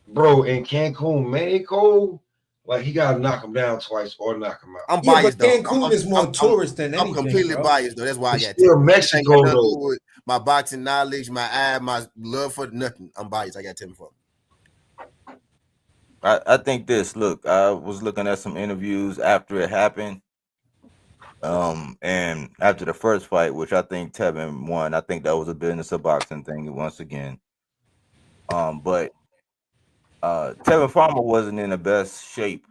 bro. In Cancun, Mexico, like he gotta knock him down twice or knock him out. I'm biased. But Cancun is more tourist than anything. I'm completely biased though. That's why I got still Mexico though. My boxing knowledge, my eye, my love for nothing. I'm biased. I got Tevin Farmer. I think this. Look, I was looking at some interviews after it happened. And after the first fight, which I think Tevin won, I think that was a business of boxing thing once again. But Tevin Farmer wasn't in the best shape.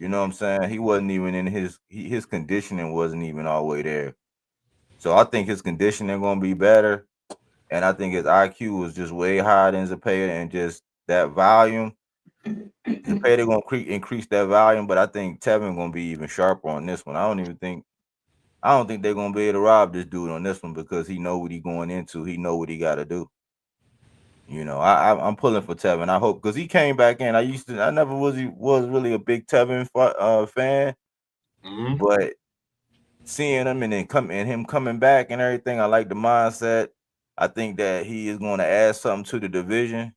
You know what I'm saying? He wasn't even in his conditioning wasn't even all the way there. So I think his conditioning gonna be better, and I think his IQ was just way higher than Zepeda, and just that volume. Zepeda gonna increase that volume, but I think Tevin gonna be even sharper on this one. I don't even think I don't think they're gonna be able to rob this dude on this one because he know what he going into. He know what he got to do. You know, I'm pulling for Tevin. I hope because he came back in. I never was really a big Tevin fan, but seeing him and him coming back and everything, I like the mindset. I think that he is going to add something to the division,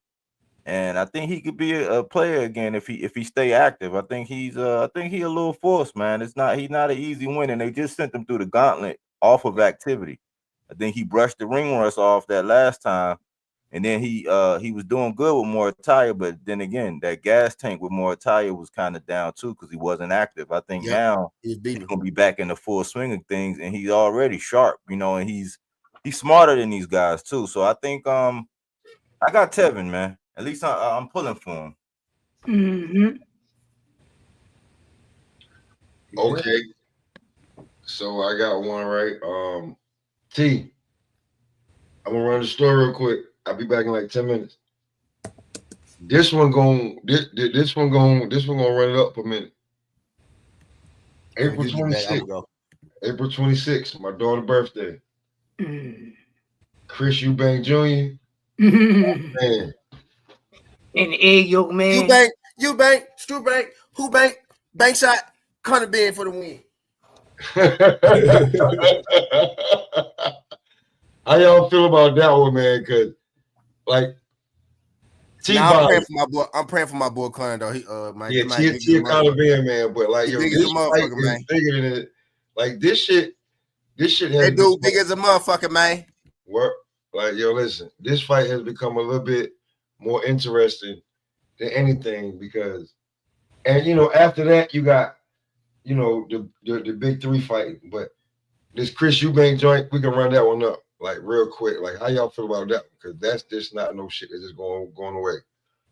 and I think he could be a player again if he stay active. I think he a little force, man. He's not an easy win, and they just sent him through the gauntlet off of activity. I think he brushed the ring rust off that last time. And then he was doing good with more tire, but then again, that gas tank with more tire was kind of down too because he wasn't active. I think now he's gonna be back in the full swing of things, and he's already sharp, you know, and he's smarter than these guys too. So I think I got Tevin, man. At least I'm pulling for him. Mm-hmm. Okay. So I got one right. T. I'm gonna run the story real quick. I'll be back in like 10 minutes. This one gonna run it up a minute. April 26th. April 26th, my daughter's birthday. Chris Eubank Jr. Man. And the egg yolk man. Eubank, Strubank, who bank, bank shot, Connor Ben for the win. How y'all feel about that one, man? Cause like I'm praying for my boy. I'm praying for my boy Connor though. He T Connor Ben, man. But like, yo, big this as a fight motherfucker, is man. bigger than it. Like this shit has that dude big as a motherfucker, man. Work. Like, yo, listen, this fight has become a little bit more interesting than anything because, and you know, after that you got, you know, the big three fighting, but this Chris Eubank joint, we can run that one up like real quick. Like, how y'all feel about that? Because that's just not no shit that's just going away.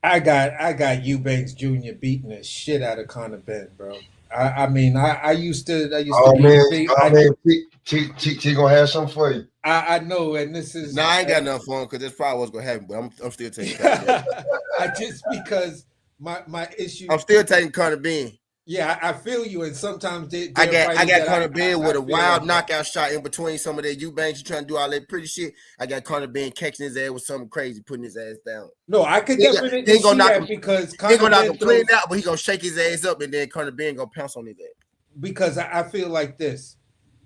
I got Eubanks Jr. beating the shit out of Conor Ben, bro. I used to T gonna have something for you. I know, and this is I ain't got nothing for him because this probably what's gonna happen, but I'm still taking Conor Ben. just because my issue. I'm still taking Conor Ben. Yeah, I feel you, and sometimes I got Conor Ben with a wild knockout shot in between some of that Eubanks. You trying to do all that pretty shit. I got Conor Ben catching his ass with something crazy, putting his ass down. No, I could definitely see that because he gonna knock him clean out, but he gonna shake his ass up, and then Conor Ben gonna pounce on his ass. Because I feel like this,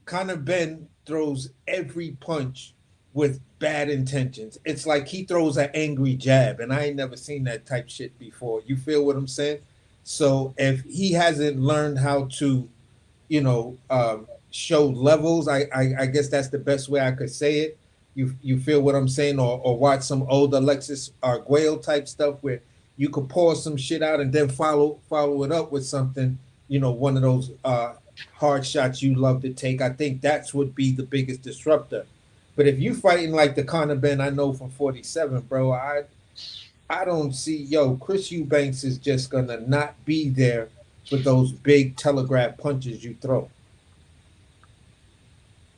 Conor Ben throws every punch with bad intentions. It's like he throws an angry jab, and I ain't never seen that type shit before. You feel what I'm saying? So if he hasn't learned how to, you know, show levels, I guess that's the best way I could say it. You feel what I'm saying, or watch some old Alexis Arguello type stuff where you could pour some shit out and then follow it up with something, you know, one of those hard shots you love to take. I think that's would be the biggest disruptor. But if you fighting like the Conor Ben I know from 47, bro, I don't see, Chris Eubanks is just gonna not be there for those big telegraph punches you throw.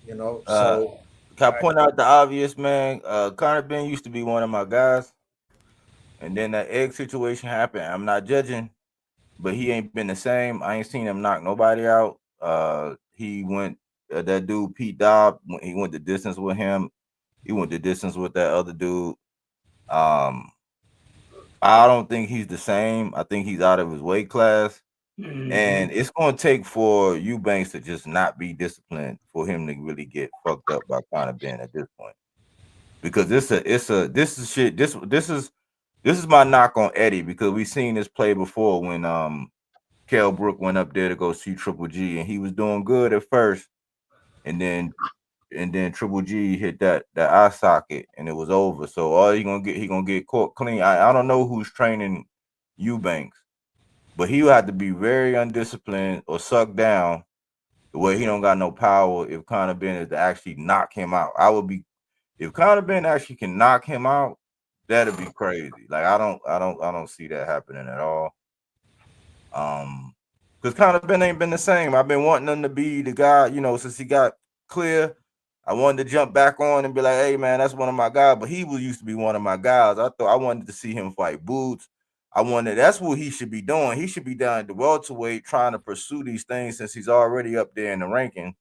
You know, so can I point out the obvious, man? Conor Ben used to be one of my guys, and then that egg situation happened. I'm not judging, but he ain't been the same. I ain't seen him knock nobody out. He went that dude Pete Dobb. He went the distance with him. He went the distance with that other dude. I don't think he's the same. I think he's out of his weight class. And it's going to take for Eubanks to just not be disciplined for him to really get fucked up by Conor Ben at this point. Because this is my knock on Eddie, because we've seen this play before when Kell Brook went up there to go see Triple G, and he was doing good at first, and then Triple G hit that eye socket and it was over. So all he gonna get caught clean. I don't know who's training Eubanks, but he would have to be very undisciplined or sucked down the way he don't got no power if Conor Ben is to actually knock him out. If Conor Ben actually can knock him out, that'd be crazy. Like I don't see that happening at all. Because Conor Ben ain't been the same. I've been wanting him to be the guy, since he got clear. I wanted to jump back on and be like, hey man, that's one of my guys. But he used to be one of my guys. I wanted to see him fight Boots. That's what he should be doing. He should be down at the welterweight trying to pursue these things since he's already up there in the ranking.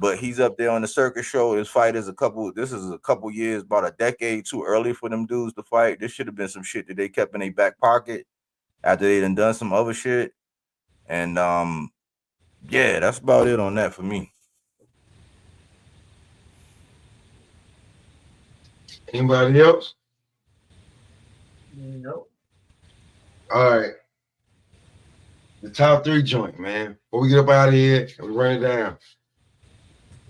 but he's up there on the circus show. His fight is this is a couple years, about a decade too early for them dudes to fight. This should have been some shit that they kept in their back pocket after they done some other shit. And yeah, that's about it on that for me. Anybody else? No. All right. The top 3 joint, man. Before we get up out of here and we run it down.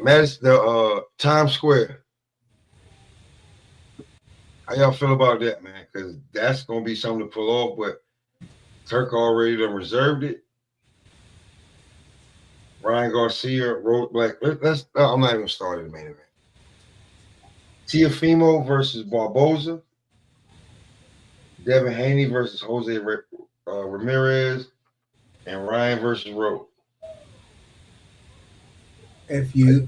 Madison, the Times Square. How y'all feel about that, man? Because that's gonna be something to pull off, but Turk already done reserved it. Ryan Garcia, Road Black. I'm not even starting the main event. Teofimo versus Barboza. Devin Haney versus Jose Ramirez, and Ryan versus Rowe. If you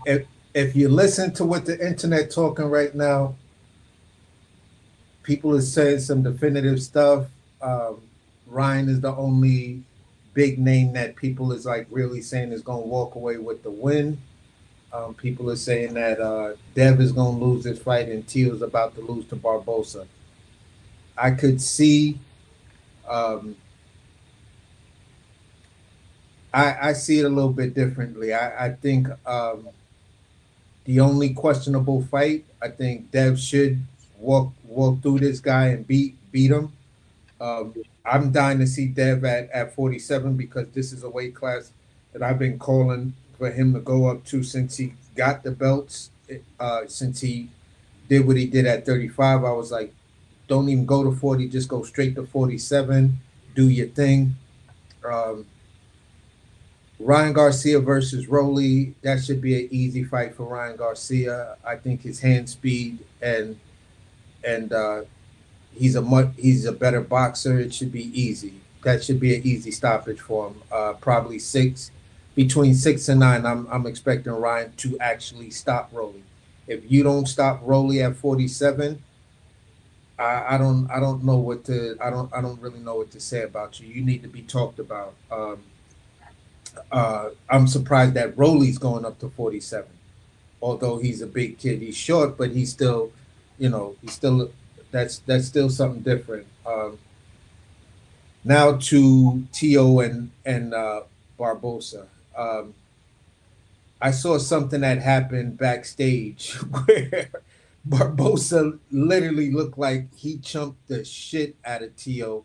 listen to what the internet talking right now, people are saying some definitive stuff. Ryan is the only big name that people is like really saying is gonna walk away with the win. People are saying that Dev is gonna lose this fight and Teal is about to lose to Barboza. I could see. I see it a little bit differently. I think the only questionable fight, I think Dev should walk through this guy and beat him. I'm dying to see Dev at 47 because this is a weight class that I've been calling for him to go up to since he got the belts. Since he did what he did at 35, I was like, don't even go to 40, just go straight to 47, do your thing. Ryan Garcia versus Rolly, that should be an easy fight for Ryan Garcia. I think his hand speed and he's a better boxer. It should be easy. That should be an easy stoppage for him. Probably between 6 and 9. I'm expecting Ryan to actually stop Rolly. If you don't stop Rolly at 47, I don't know what to I don't really know what to say about you. You need to be talked about. I'm surprised that Rolly's going up to 47. Although he's a big kid, he's short, but he's still, that's still something different. Now to Tio and Barboza. I saw something that happened backstage where Barboza literally looked like he chumped the shit out of Tio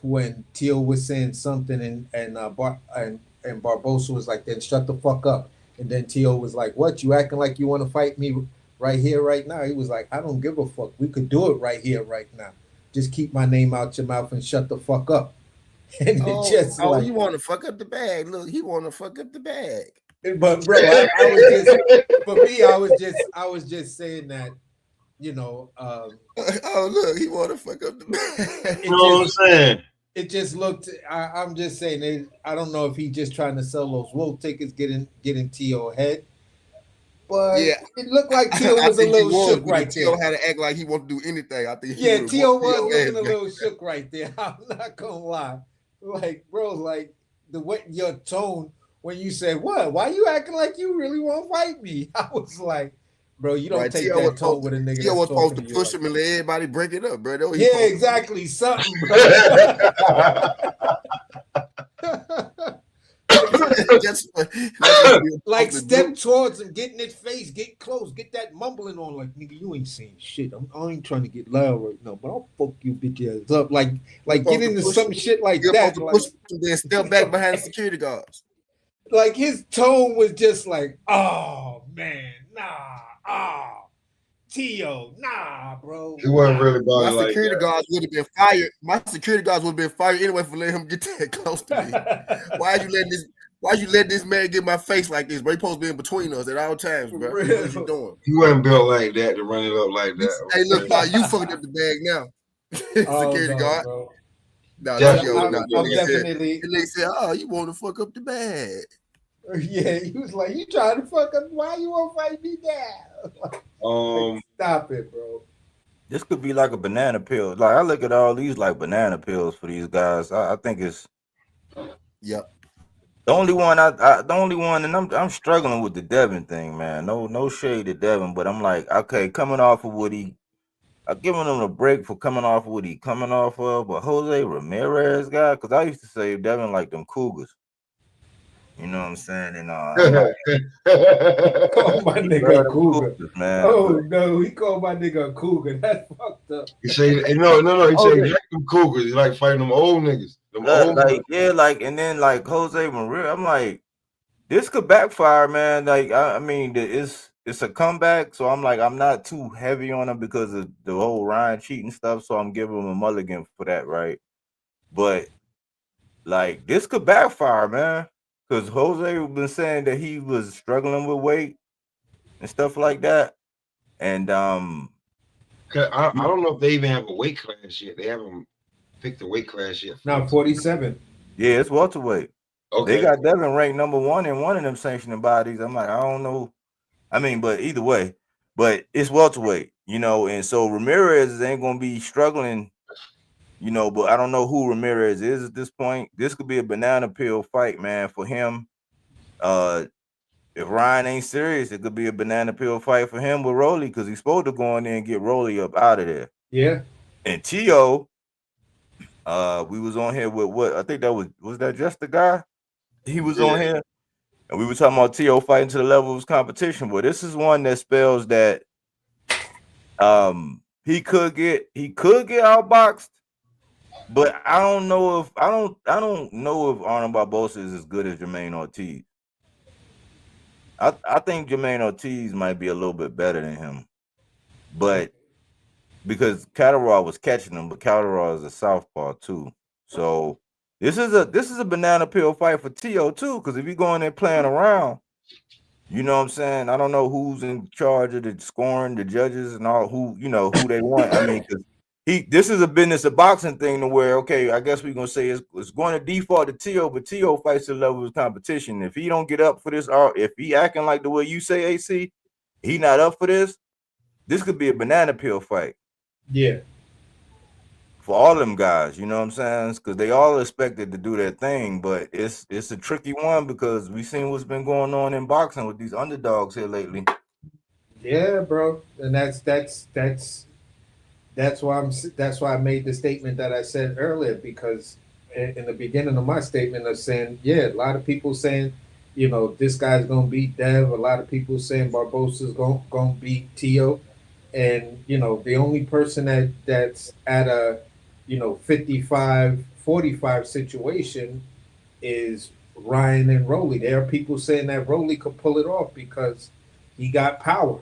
when Tio was saying something and Barboza was like, then shut the fuck up. And then Tio was like, what, you acting like you want to fight me right here, right now? He was like, I don't give a fuck. We could do it right here, right now. Just keep my name out your mouth and shut the fuck up. And you want to fuck up the bag. Look, he want to fuck up the bag. But bro, I was just saying that, oh look, he want to fuck up the bag. You know what I'm saying? It just looked. I'm just saying. I don't know if he's just trying to sell those wool tickets, getting Tio ahead. But yeah, it looked like Tio was a little shook right there. Tio had to act like he wanted to do anything. I think. Tio was looking a little shook right there. I'm not gonna lie. Like, bro, like your tone when you said, "What? Why you acting like you really want to fight me?" I was like, bro, you don't take that tone with a nigga. Tio was supposed to push him and let everybody break it up, bro. Yeah, exactly. Something, bro. Like step towards him, get in his face, get close, get that mumbling on. Like, nigga, you ain't saying shit. I ain't trying to get loud right now, but I'll fuck you bitch ass up. Like get into some shit like that. Like, then step back behind the security guards. Like his tone was just like, oh man, Tio, bro. He wasn't really about My security guards would have been fired. My security guards would have been fired anyway for letting him get that close to me. Why you letting this man get my face like this, bro? He supposed to be in between us at all times, bro. What are you doing? He wasn't built like that to run it up like that. Hey, look, you fucked up the bag now. Security guard. Bro. No, I'm definitely. And they said, "Oh, you want to fuck up the bag?" Yeah, he was like, "You trying to fuck up? Why you want to fight me now?" Stop it, bro. This could be like a banana pill. Like, I look at all these like banana pills for these guys. I think it's. Yep. The only one and I'm struggling with the Devin thing, man. No shade to Devin, but I'm like, okay, coming off of what I'm giving him a break for coming off of what he coming off of, but Jose Ramirez guy, because I used to say Devin like them Cougars. You know what I'm saying? And I'm like, call my nigga a cougar. Cougars, man. Oh no, he called my nigga a cougar. That's fucked up. He say no. He say like them Cougars. He like fighting them old niggas. Them old and then like Jose Maria, I'm like, this could backfire, man. Like I mean, it's a comeback, so I'm like, I'm not too heavy on him because of the whole Ryan cheating stuff. So I'm giving him a mulligan for that, right? But like this could backfire, man, because Jose been saying that he was struggling with weight and stuff like that, and I don't know if they even have a weight class yet. They haven't picked the weight class yet. Now 47. Yeah, it's welterweight. Okay. They got Devin ranked number 1 in one of them sanctioning bodies. I'm like, I don't know. I mean, but either way, but it's welterweight, you know, and so Ramirez ain't gonna be struggling, you know, but I don't know who Ramirez is at this point. This could be a banana peel fight, man, for him. If Ryan ain't serious, it could be a banana peel fight for him with Rolly, because he's supposed to go in there and get Rolly up out of there. Yeah. And Tio, we was on here with what? I think that was that just the guy? He was on here. And we were talking about T.O. fighting to the level of his competition. But this is one that spells that he could get outboxed, but I don't know if Arnold Barbosa is as good as Jermaine Ortiz. I think Jermaine Ortiz might be a little bit better than him. But because Catterall was catching him, but Catterall is a southpaw too. So this is a banana peel fight for T.O. too, because if you go in there playing around, you know what I'm saying? I don't know who's in charge of the scoring, the judges, and all who they want. I mean, because this is a business of boxing thing to where, okay, I guess we're gonna say it's going to default to T.O., but T.O. fights to the level of his competition. If he don't get up for this, or if he acting like the way you say, AC, he not up for this could be a banana peel fight. Yeah. For all them guys, you know what I'm saying? Because they all expected to do their thing, but it's a tricky one because we seen what's been going on in boxing with these underdogs here lately. Yeah, bro, and that's why I made the statement that I said earlier, because in the beginning of my statement of saying, yeah, a lot of people saying, you know, this guy's gonna beat Dev. A lot of people saying Barbosa's gonna beat Tio, and you know, the only person that's at a 55-45 situation is Ryan and Rolly. There are people saying that Rolly could pull it off because he got power.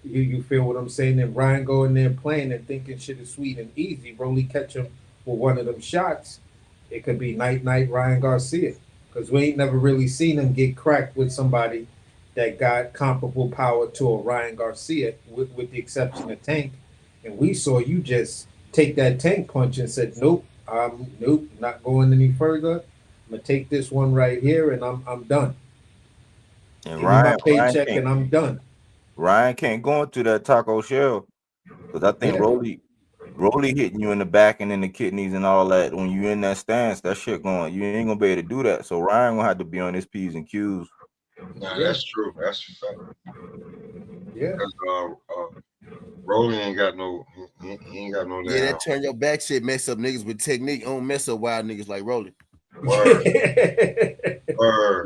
You feel what I'm saying? And Ryan going there playing and thinking shit is sweet and easy. Rolly catch him with one of them shots. It could be night Ryan Garcia, because we ain't never really seen him get cracked with somebody that got comparable power to a Ryan Garcia, with the exception of Tank. And we saw you just take that Tank punch and said, nope, not going any further. I'm gonna take this one right here and I'm done. And Give me my paycheck and I'm done. Ryan can't go into that taco shell because I think Rolly hitting you in the back and in the kidneys and all that. When you in that stance, that shit going, you ain't gonna be able to do that. So Ryan gonna have to be on his P's and Q's. Nah, that's true. That's a fact. Yeah. Rolly ain't got no. He ain't got no. Yeah, that turn your back shit mess up niggas with technique. Don't mess up wild niggas like Rolly. Word.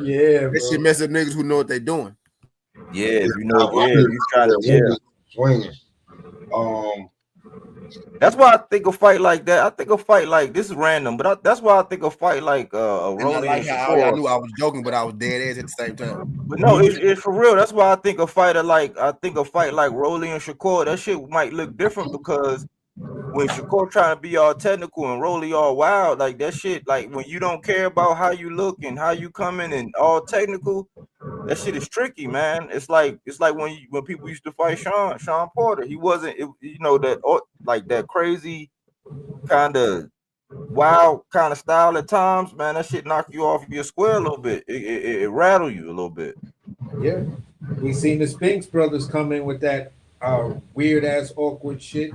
Yeah, that shit mess up niggas who know what they doing. Yeah, if you know, you try to swinging. That's why I think a fight like that. I think a fight like this is random, but that's why I think a fight like a Rolly. I like how I knew I was joking, but I was dead ass at the same time. But no, it's for real. That's why I think a fight like Rolly and Shakur, that shit might look different because when Shakur trying to be all technical and Rolly all wild, like that shit, like when you don't care about how you look and how you coming and all technical, that shit is tricky, man. It's like when people used to fight Sean Porter. He wasn't, that crazy kind of wild kind of style at times, man. That shit knock you off your square a little bit. It rattle you a little bit. Yeah, we seen the Spinks brothers come in with that weird ass awkward shit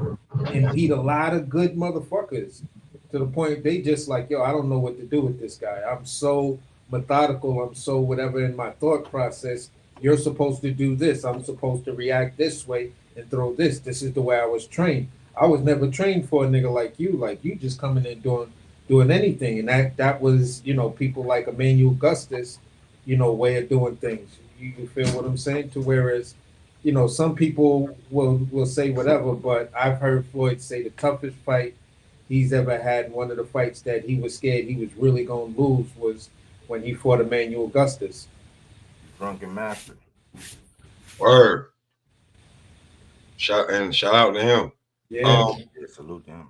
and beat a lot of good motherfuckers to the point they just like, yo, I don't know what to do with this guy. I'm so methodical. I'm so whatever in my thought process. You're supposed to do this. I'm supposed to react this way and throw this. This is the way I was trained. I was never trained for a nigga like you. Like you just coming in doing anything, and that was people like Emmanuel Augustus, way of doing things. You feel what I'm saying? To whereas, some people will say whatever, but I've heard Floyd say the toughest fight he's ever had. One of the fights that he was scared he was really gonna lose was when he fought Emmanuel Augustus. Drunken Master. Word. Shout out to him. Yeah. Salute him.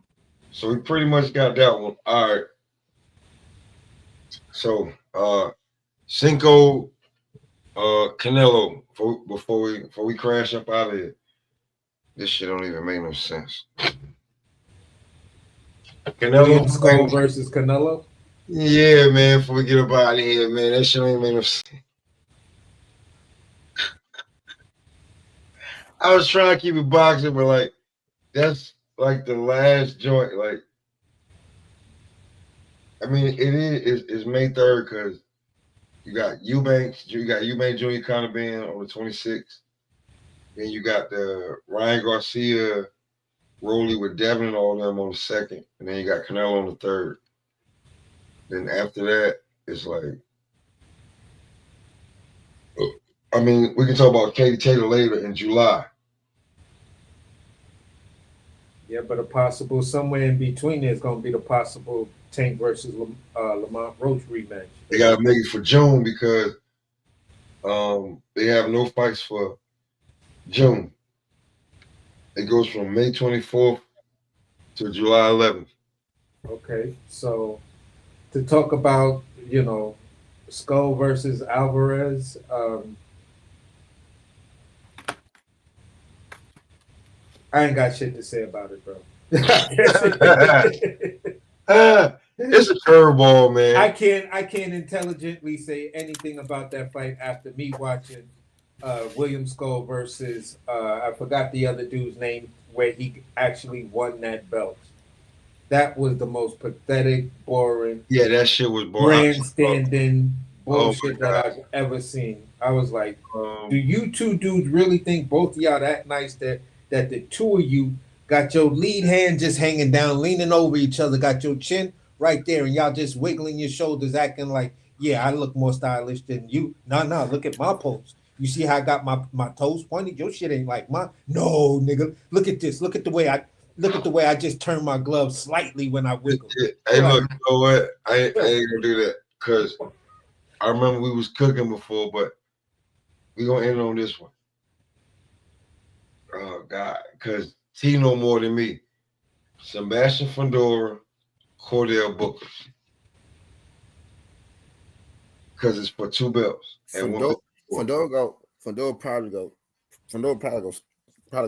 So we pretty much got that one. All right. So Cinco Canelo before we crash up out of here. This shit don't even make no sense. William Skull versus Canelo. Yeah, man. Before we get up out of here, man, that shit don't even make no sense. I was trying to keep it boxing, but like that's like the last joint. Like, I mean, it's May 3rd because you got Eubank Jr. kind of being on the 26th. Then you got the Ryan Garcia, Rolly with Devin and all them on the 2nd, and then you got Canelo on the 3rd. Then after that, it's like, I mean, we can talk about Katie Taylor later in July. Yeah, but a possible somewhere in between there's going to be the possible Tank versus Lamont Roach rematch. They got to make it for June because they have no fights for June. It goes from May 24th to July 11th. Okay, so to talk about, Skull versus Alvarez, I ain't got shit to say about it, bro. It's a curveball, man. I can't intelligently say anything about that fight after me watching William Skull versus I forgot the other dude's name where he actually won that belt. That was the most pathetic, boring. Yeah, that shit was boring. Grandstanding bullshit that I've ever seen. I was like, do you two dudes really think both of y'all that nice that the two of you got your lead hand just hanging down, leaning over each other, got your chin right there, and y'all just wiggling your shoulders, acting like, yeah, I look more stylish than you. No, look at my pose. You see how I got my toes pointed? Your shit ain't like mine. No, nigga. Look at this. Look at the way I just turn my glove slightly when I wiggle. Hey, look, you know what? I ain't gonna do that because I remember we was cooking before, but we gonna end on this one. Oh God, because he know more than me. Sebastian Fundora, Cordell Booker. Because it's for 2 belts. And Fundora probably go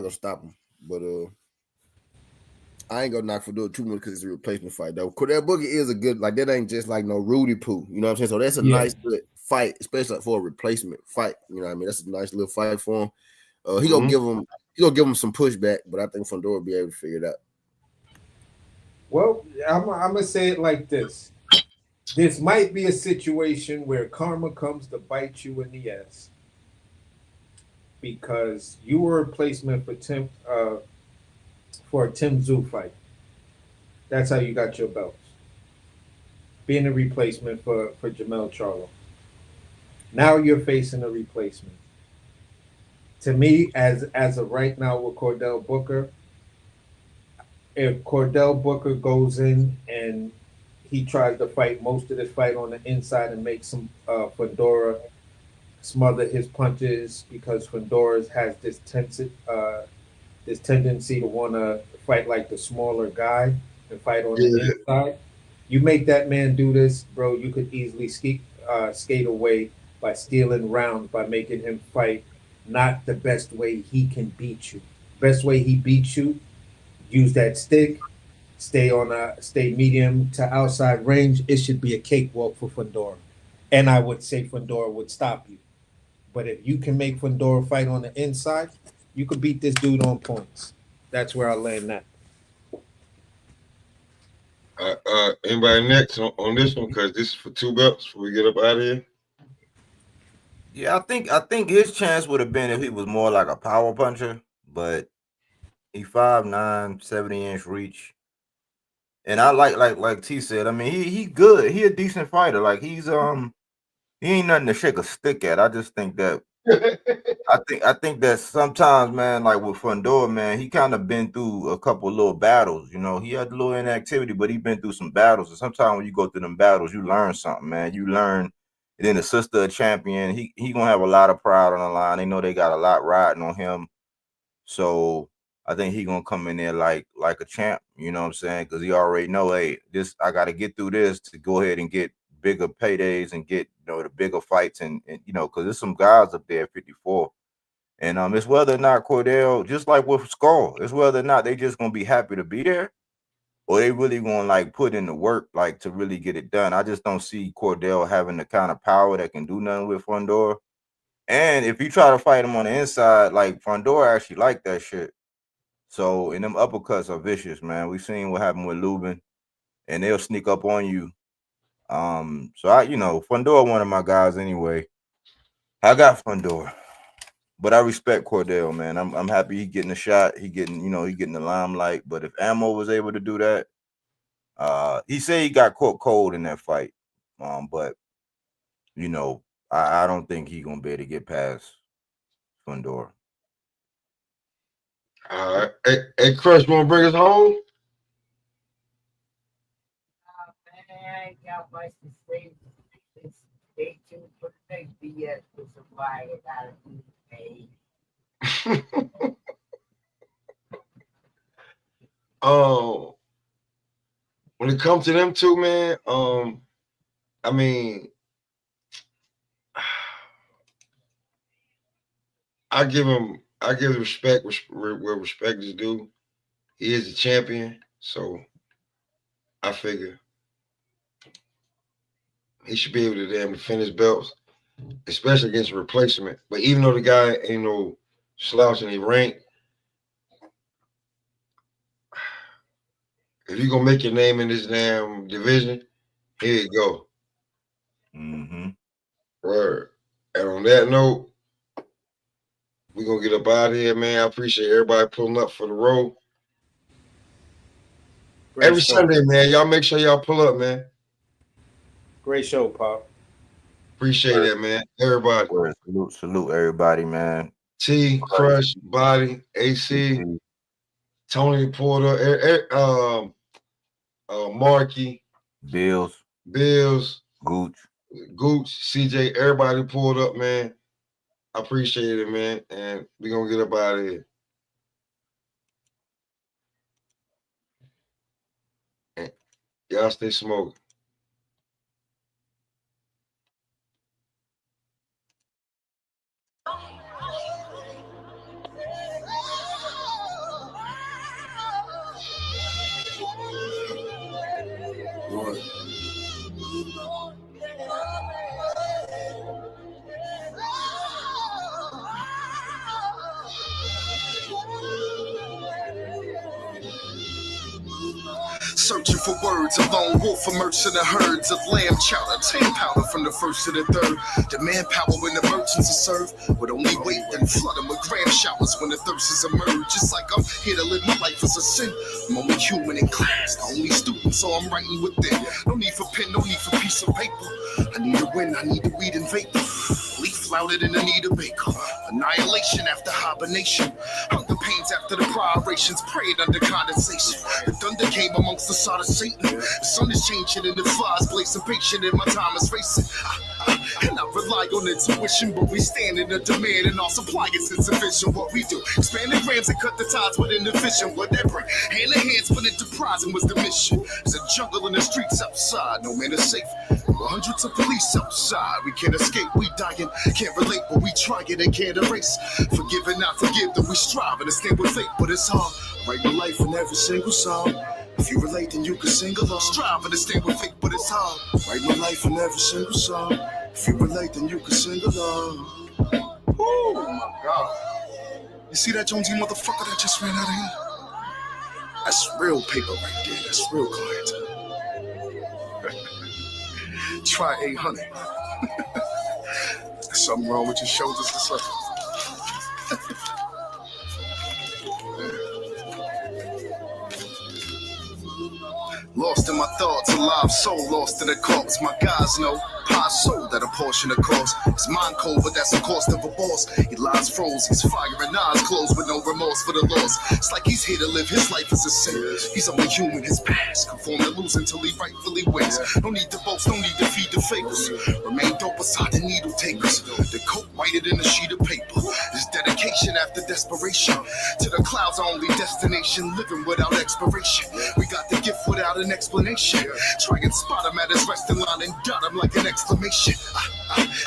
stop him. But I ain't gonna knock Fundora too much because it's a replacement fight though. Cordell Booker is a good, like, that ain't just like no Rudy Poo. You know what I'm saying? So that's a nice good fight, especially for a replacement fight. You know what I mean? That's a nice little fight for him. He gonna give him some pushback, but I think Fundora will be able to figure it out. Well, I'm gonna say it like this. This might be a situation where karma comes to bite you in the ass because you were a replacement for a Tim Tszyu fight. That's how you got your belts. Being a replacement for Jamel Charlo. Now you're facing a replacement. To me, as of right now with Cordell Booker, if Cordell Booker goes in and he tries to fight most of this fight on the inside and make some Fundora smother his punches because Fundora has this tendency to want to fight like the smaller guy and fight on the inside. You make that man do this, bro, you could easily skate away by stealing rounds, by making him fight not the best way he can beat you. Best way he beats you, use that stick, stay medium to outside range. It should be a cakewalk for Fundora. And I would say Fundora would stop you. But if you can make Fundora fight on the inside, you could beat this dude on points. That's where I land that. Anybody next on this one? Because this is for 2 belts before we get up out of here. Yeah, I think his chance would have been if he was more like a power puncher, but he 5'9", 70-inch reach. And I like T said, I mean, he good. He a decent fighter. Like he ain't nothing to shake a stick at. I just think that I think that sometimes, man, like with Fundora, man, he kind of been through a couple little battles. You know, he had a little inactivity, but he been through some battles. And sometimes when you go through them battles, you learn something, man. You learn. And then the sister of champion, he gonna have a lot of pride on the line. They know they got a lot riding on him. So I think he gonna come in there like a champ. You know what I'm saying? Because he already know, hey, I got to get through this to go ahead and get bigger paydays and get the bigger fights and because there's some guys up there at 54. And it's whether or not Cordell, just like with Skull, it's whether or not they just gonna be happy to be there, or they really gonna like put in the work like to really get it done. I just don't see Cordell having the kind of power that can do nothing with Fundora. And if you try to fight him on the inside, like Fundora actually like that shit. So and them uppercuts are vicious, man. We've seen what happened with Lubin, and they'll sneak up on you. So Fundora one of my guys anyway. I got Fundora. But I respect Cordell, man. I'm happy he getting a shot. He getting the limelight. But if Ammo was able to do that, he said he got caught cold in that fight. But I don't think he gonna be able to get past Fundora. All right. Hey, Crush, wanna bring us home? Man, y'all must stay tuned for the next BS with somebody gotta be paid. When it comes to them two, man, I mean, I give respect where respect is due. He is a champion, so I figure he should be able to defend his belts, especially against a replacement. But even though the guy ain't no slouch and he ranked, if you're gonna make your name in this damn division, here you go. Mm-hmm. Word. And on that note, we're gonna get up out of here, man. I appreciate everybody pulling up for the road. Every Sunday, man. Y'all make sure y'all pull up, man. Great show, Pop. Appreciate that, man. Everybody. Salute everybody, man. T, Crush, Body, AC, Tony Porter, Marky, Bills, Gooch, CJ, everybody pulled up, man. I appreciate it, man. And we're gonna get up out of here. And y'all stay smoking. Searching for words, a lone wolf emerged in the herds of lamb chowder, tan powder from the first to the third. Demand power when the merchants are served, would only wait and flood them with gram showers when the thirst is emerged. Just like I'm here to live my life as a sin. I'm only human in class, the only student, so I'm writing within. No need for pen, no need for piece of paper. I need a win, I need the weed and vapor. Leaf flouted in the need of baker. Annihilation after hibernation. Hunger pains after the prioritions, prayed under condensation. The thunder came amongst the side of Satan. The sun is changing and the flies blazing patient and my time is racing. And I rely on intuition, but we stand in the demand and our supply is insufficient. What we do, expand the grams and cut the ties within the vision. What that bring, hand in hand, split enterprising was the mission. There's a jungle in the streets outside, no man is safe. Hundreds of police outside, we can't escape, we dying. Can't relate, but we try it and can't erase. Forgive and not forgive, that we strive and stand with faith, but it's hard. Write my life in every single song. If you relate, then you can sing along. Strive and stand with faith, but it's hard. Write my life in every single song. If you relate, then you can sing along. Oh my God. You see that Jonesy motherfucker that just ran out of here? That's real paper right there. That's real clientele. Try 800. Something wrong with your shoulders or something? Lost in my thoughts, alive soul, lost in the corpse. My guys know, pie soul that a portion of course. It's mind cold, but that's the cost of a boss. He lies froze, he's firing eyes closed with no remorse for the loss. It's like he's here to live his life as a sin. He's only human, his past conform to lose until he rightfully wins. No need to boast, no need to feed the fakers. Remain dope beside the needle takers. The coat whiter than a sheet of paper. His dedication after desperation. To the clouds, our only destination. Living without expiration. We got the gift without an explanation. Try and spot him at his resting line and dot him like an exclamation.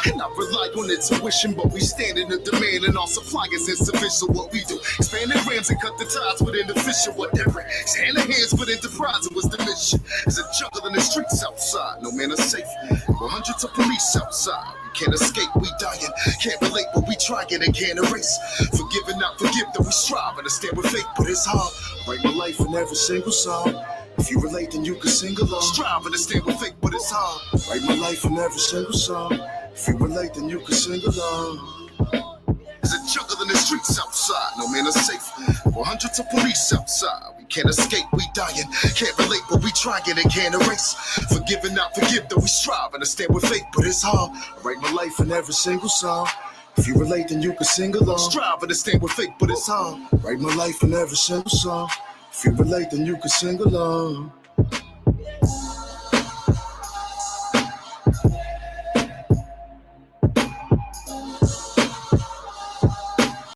And I rely on intuition, but we stand in the demand and our supply is insufficient. What we do, expand the rams and cut the ties within the fisher. Whatever, it's hand in hands, but enterprise was the mission. There's a jungle in the streets outside, no man is safe. 100s of police outside. Can't escape, we dying. Can't relate, but we trying and can't erase. Forgive and not forgive, though we strive and stand with faith, but it's hard. Write my life in every single song. If you relate, then you can sing along. Strive and stand with faith, but it's hard. Write my life in every single song. If you relate, then you can sing along. There's a jungle in the streets outside, no man is safe. 100s of police outside. We can't escape, we dying. Can't relate, but we trying and can't erase. Forgive and not forgive, though we strive and stand with faith, but it's hard. I write my life in every single song. If you relate, then you can sing along. Strive and stand with faith, but it's hard. Write my life in every single song. If you relate, then you can sing along.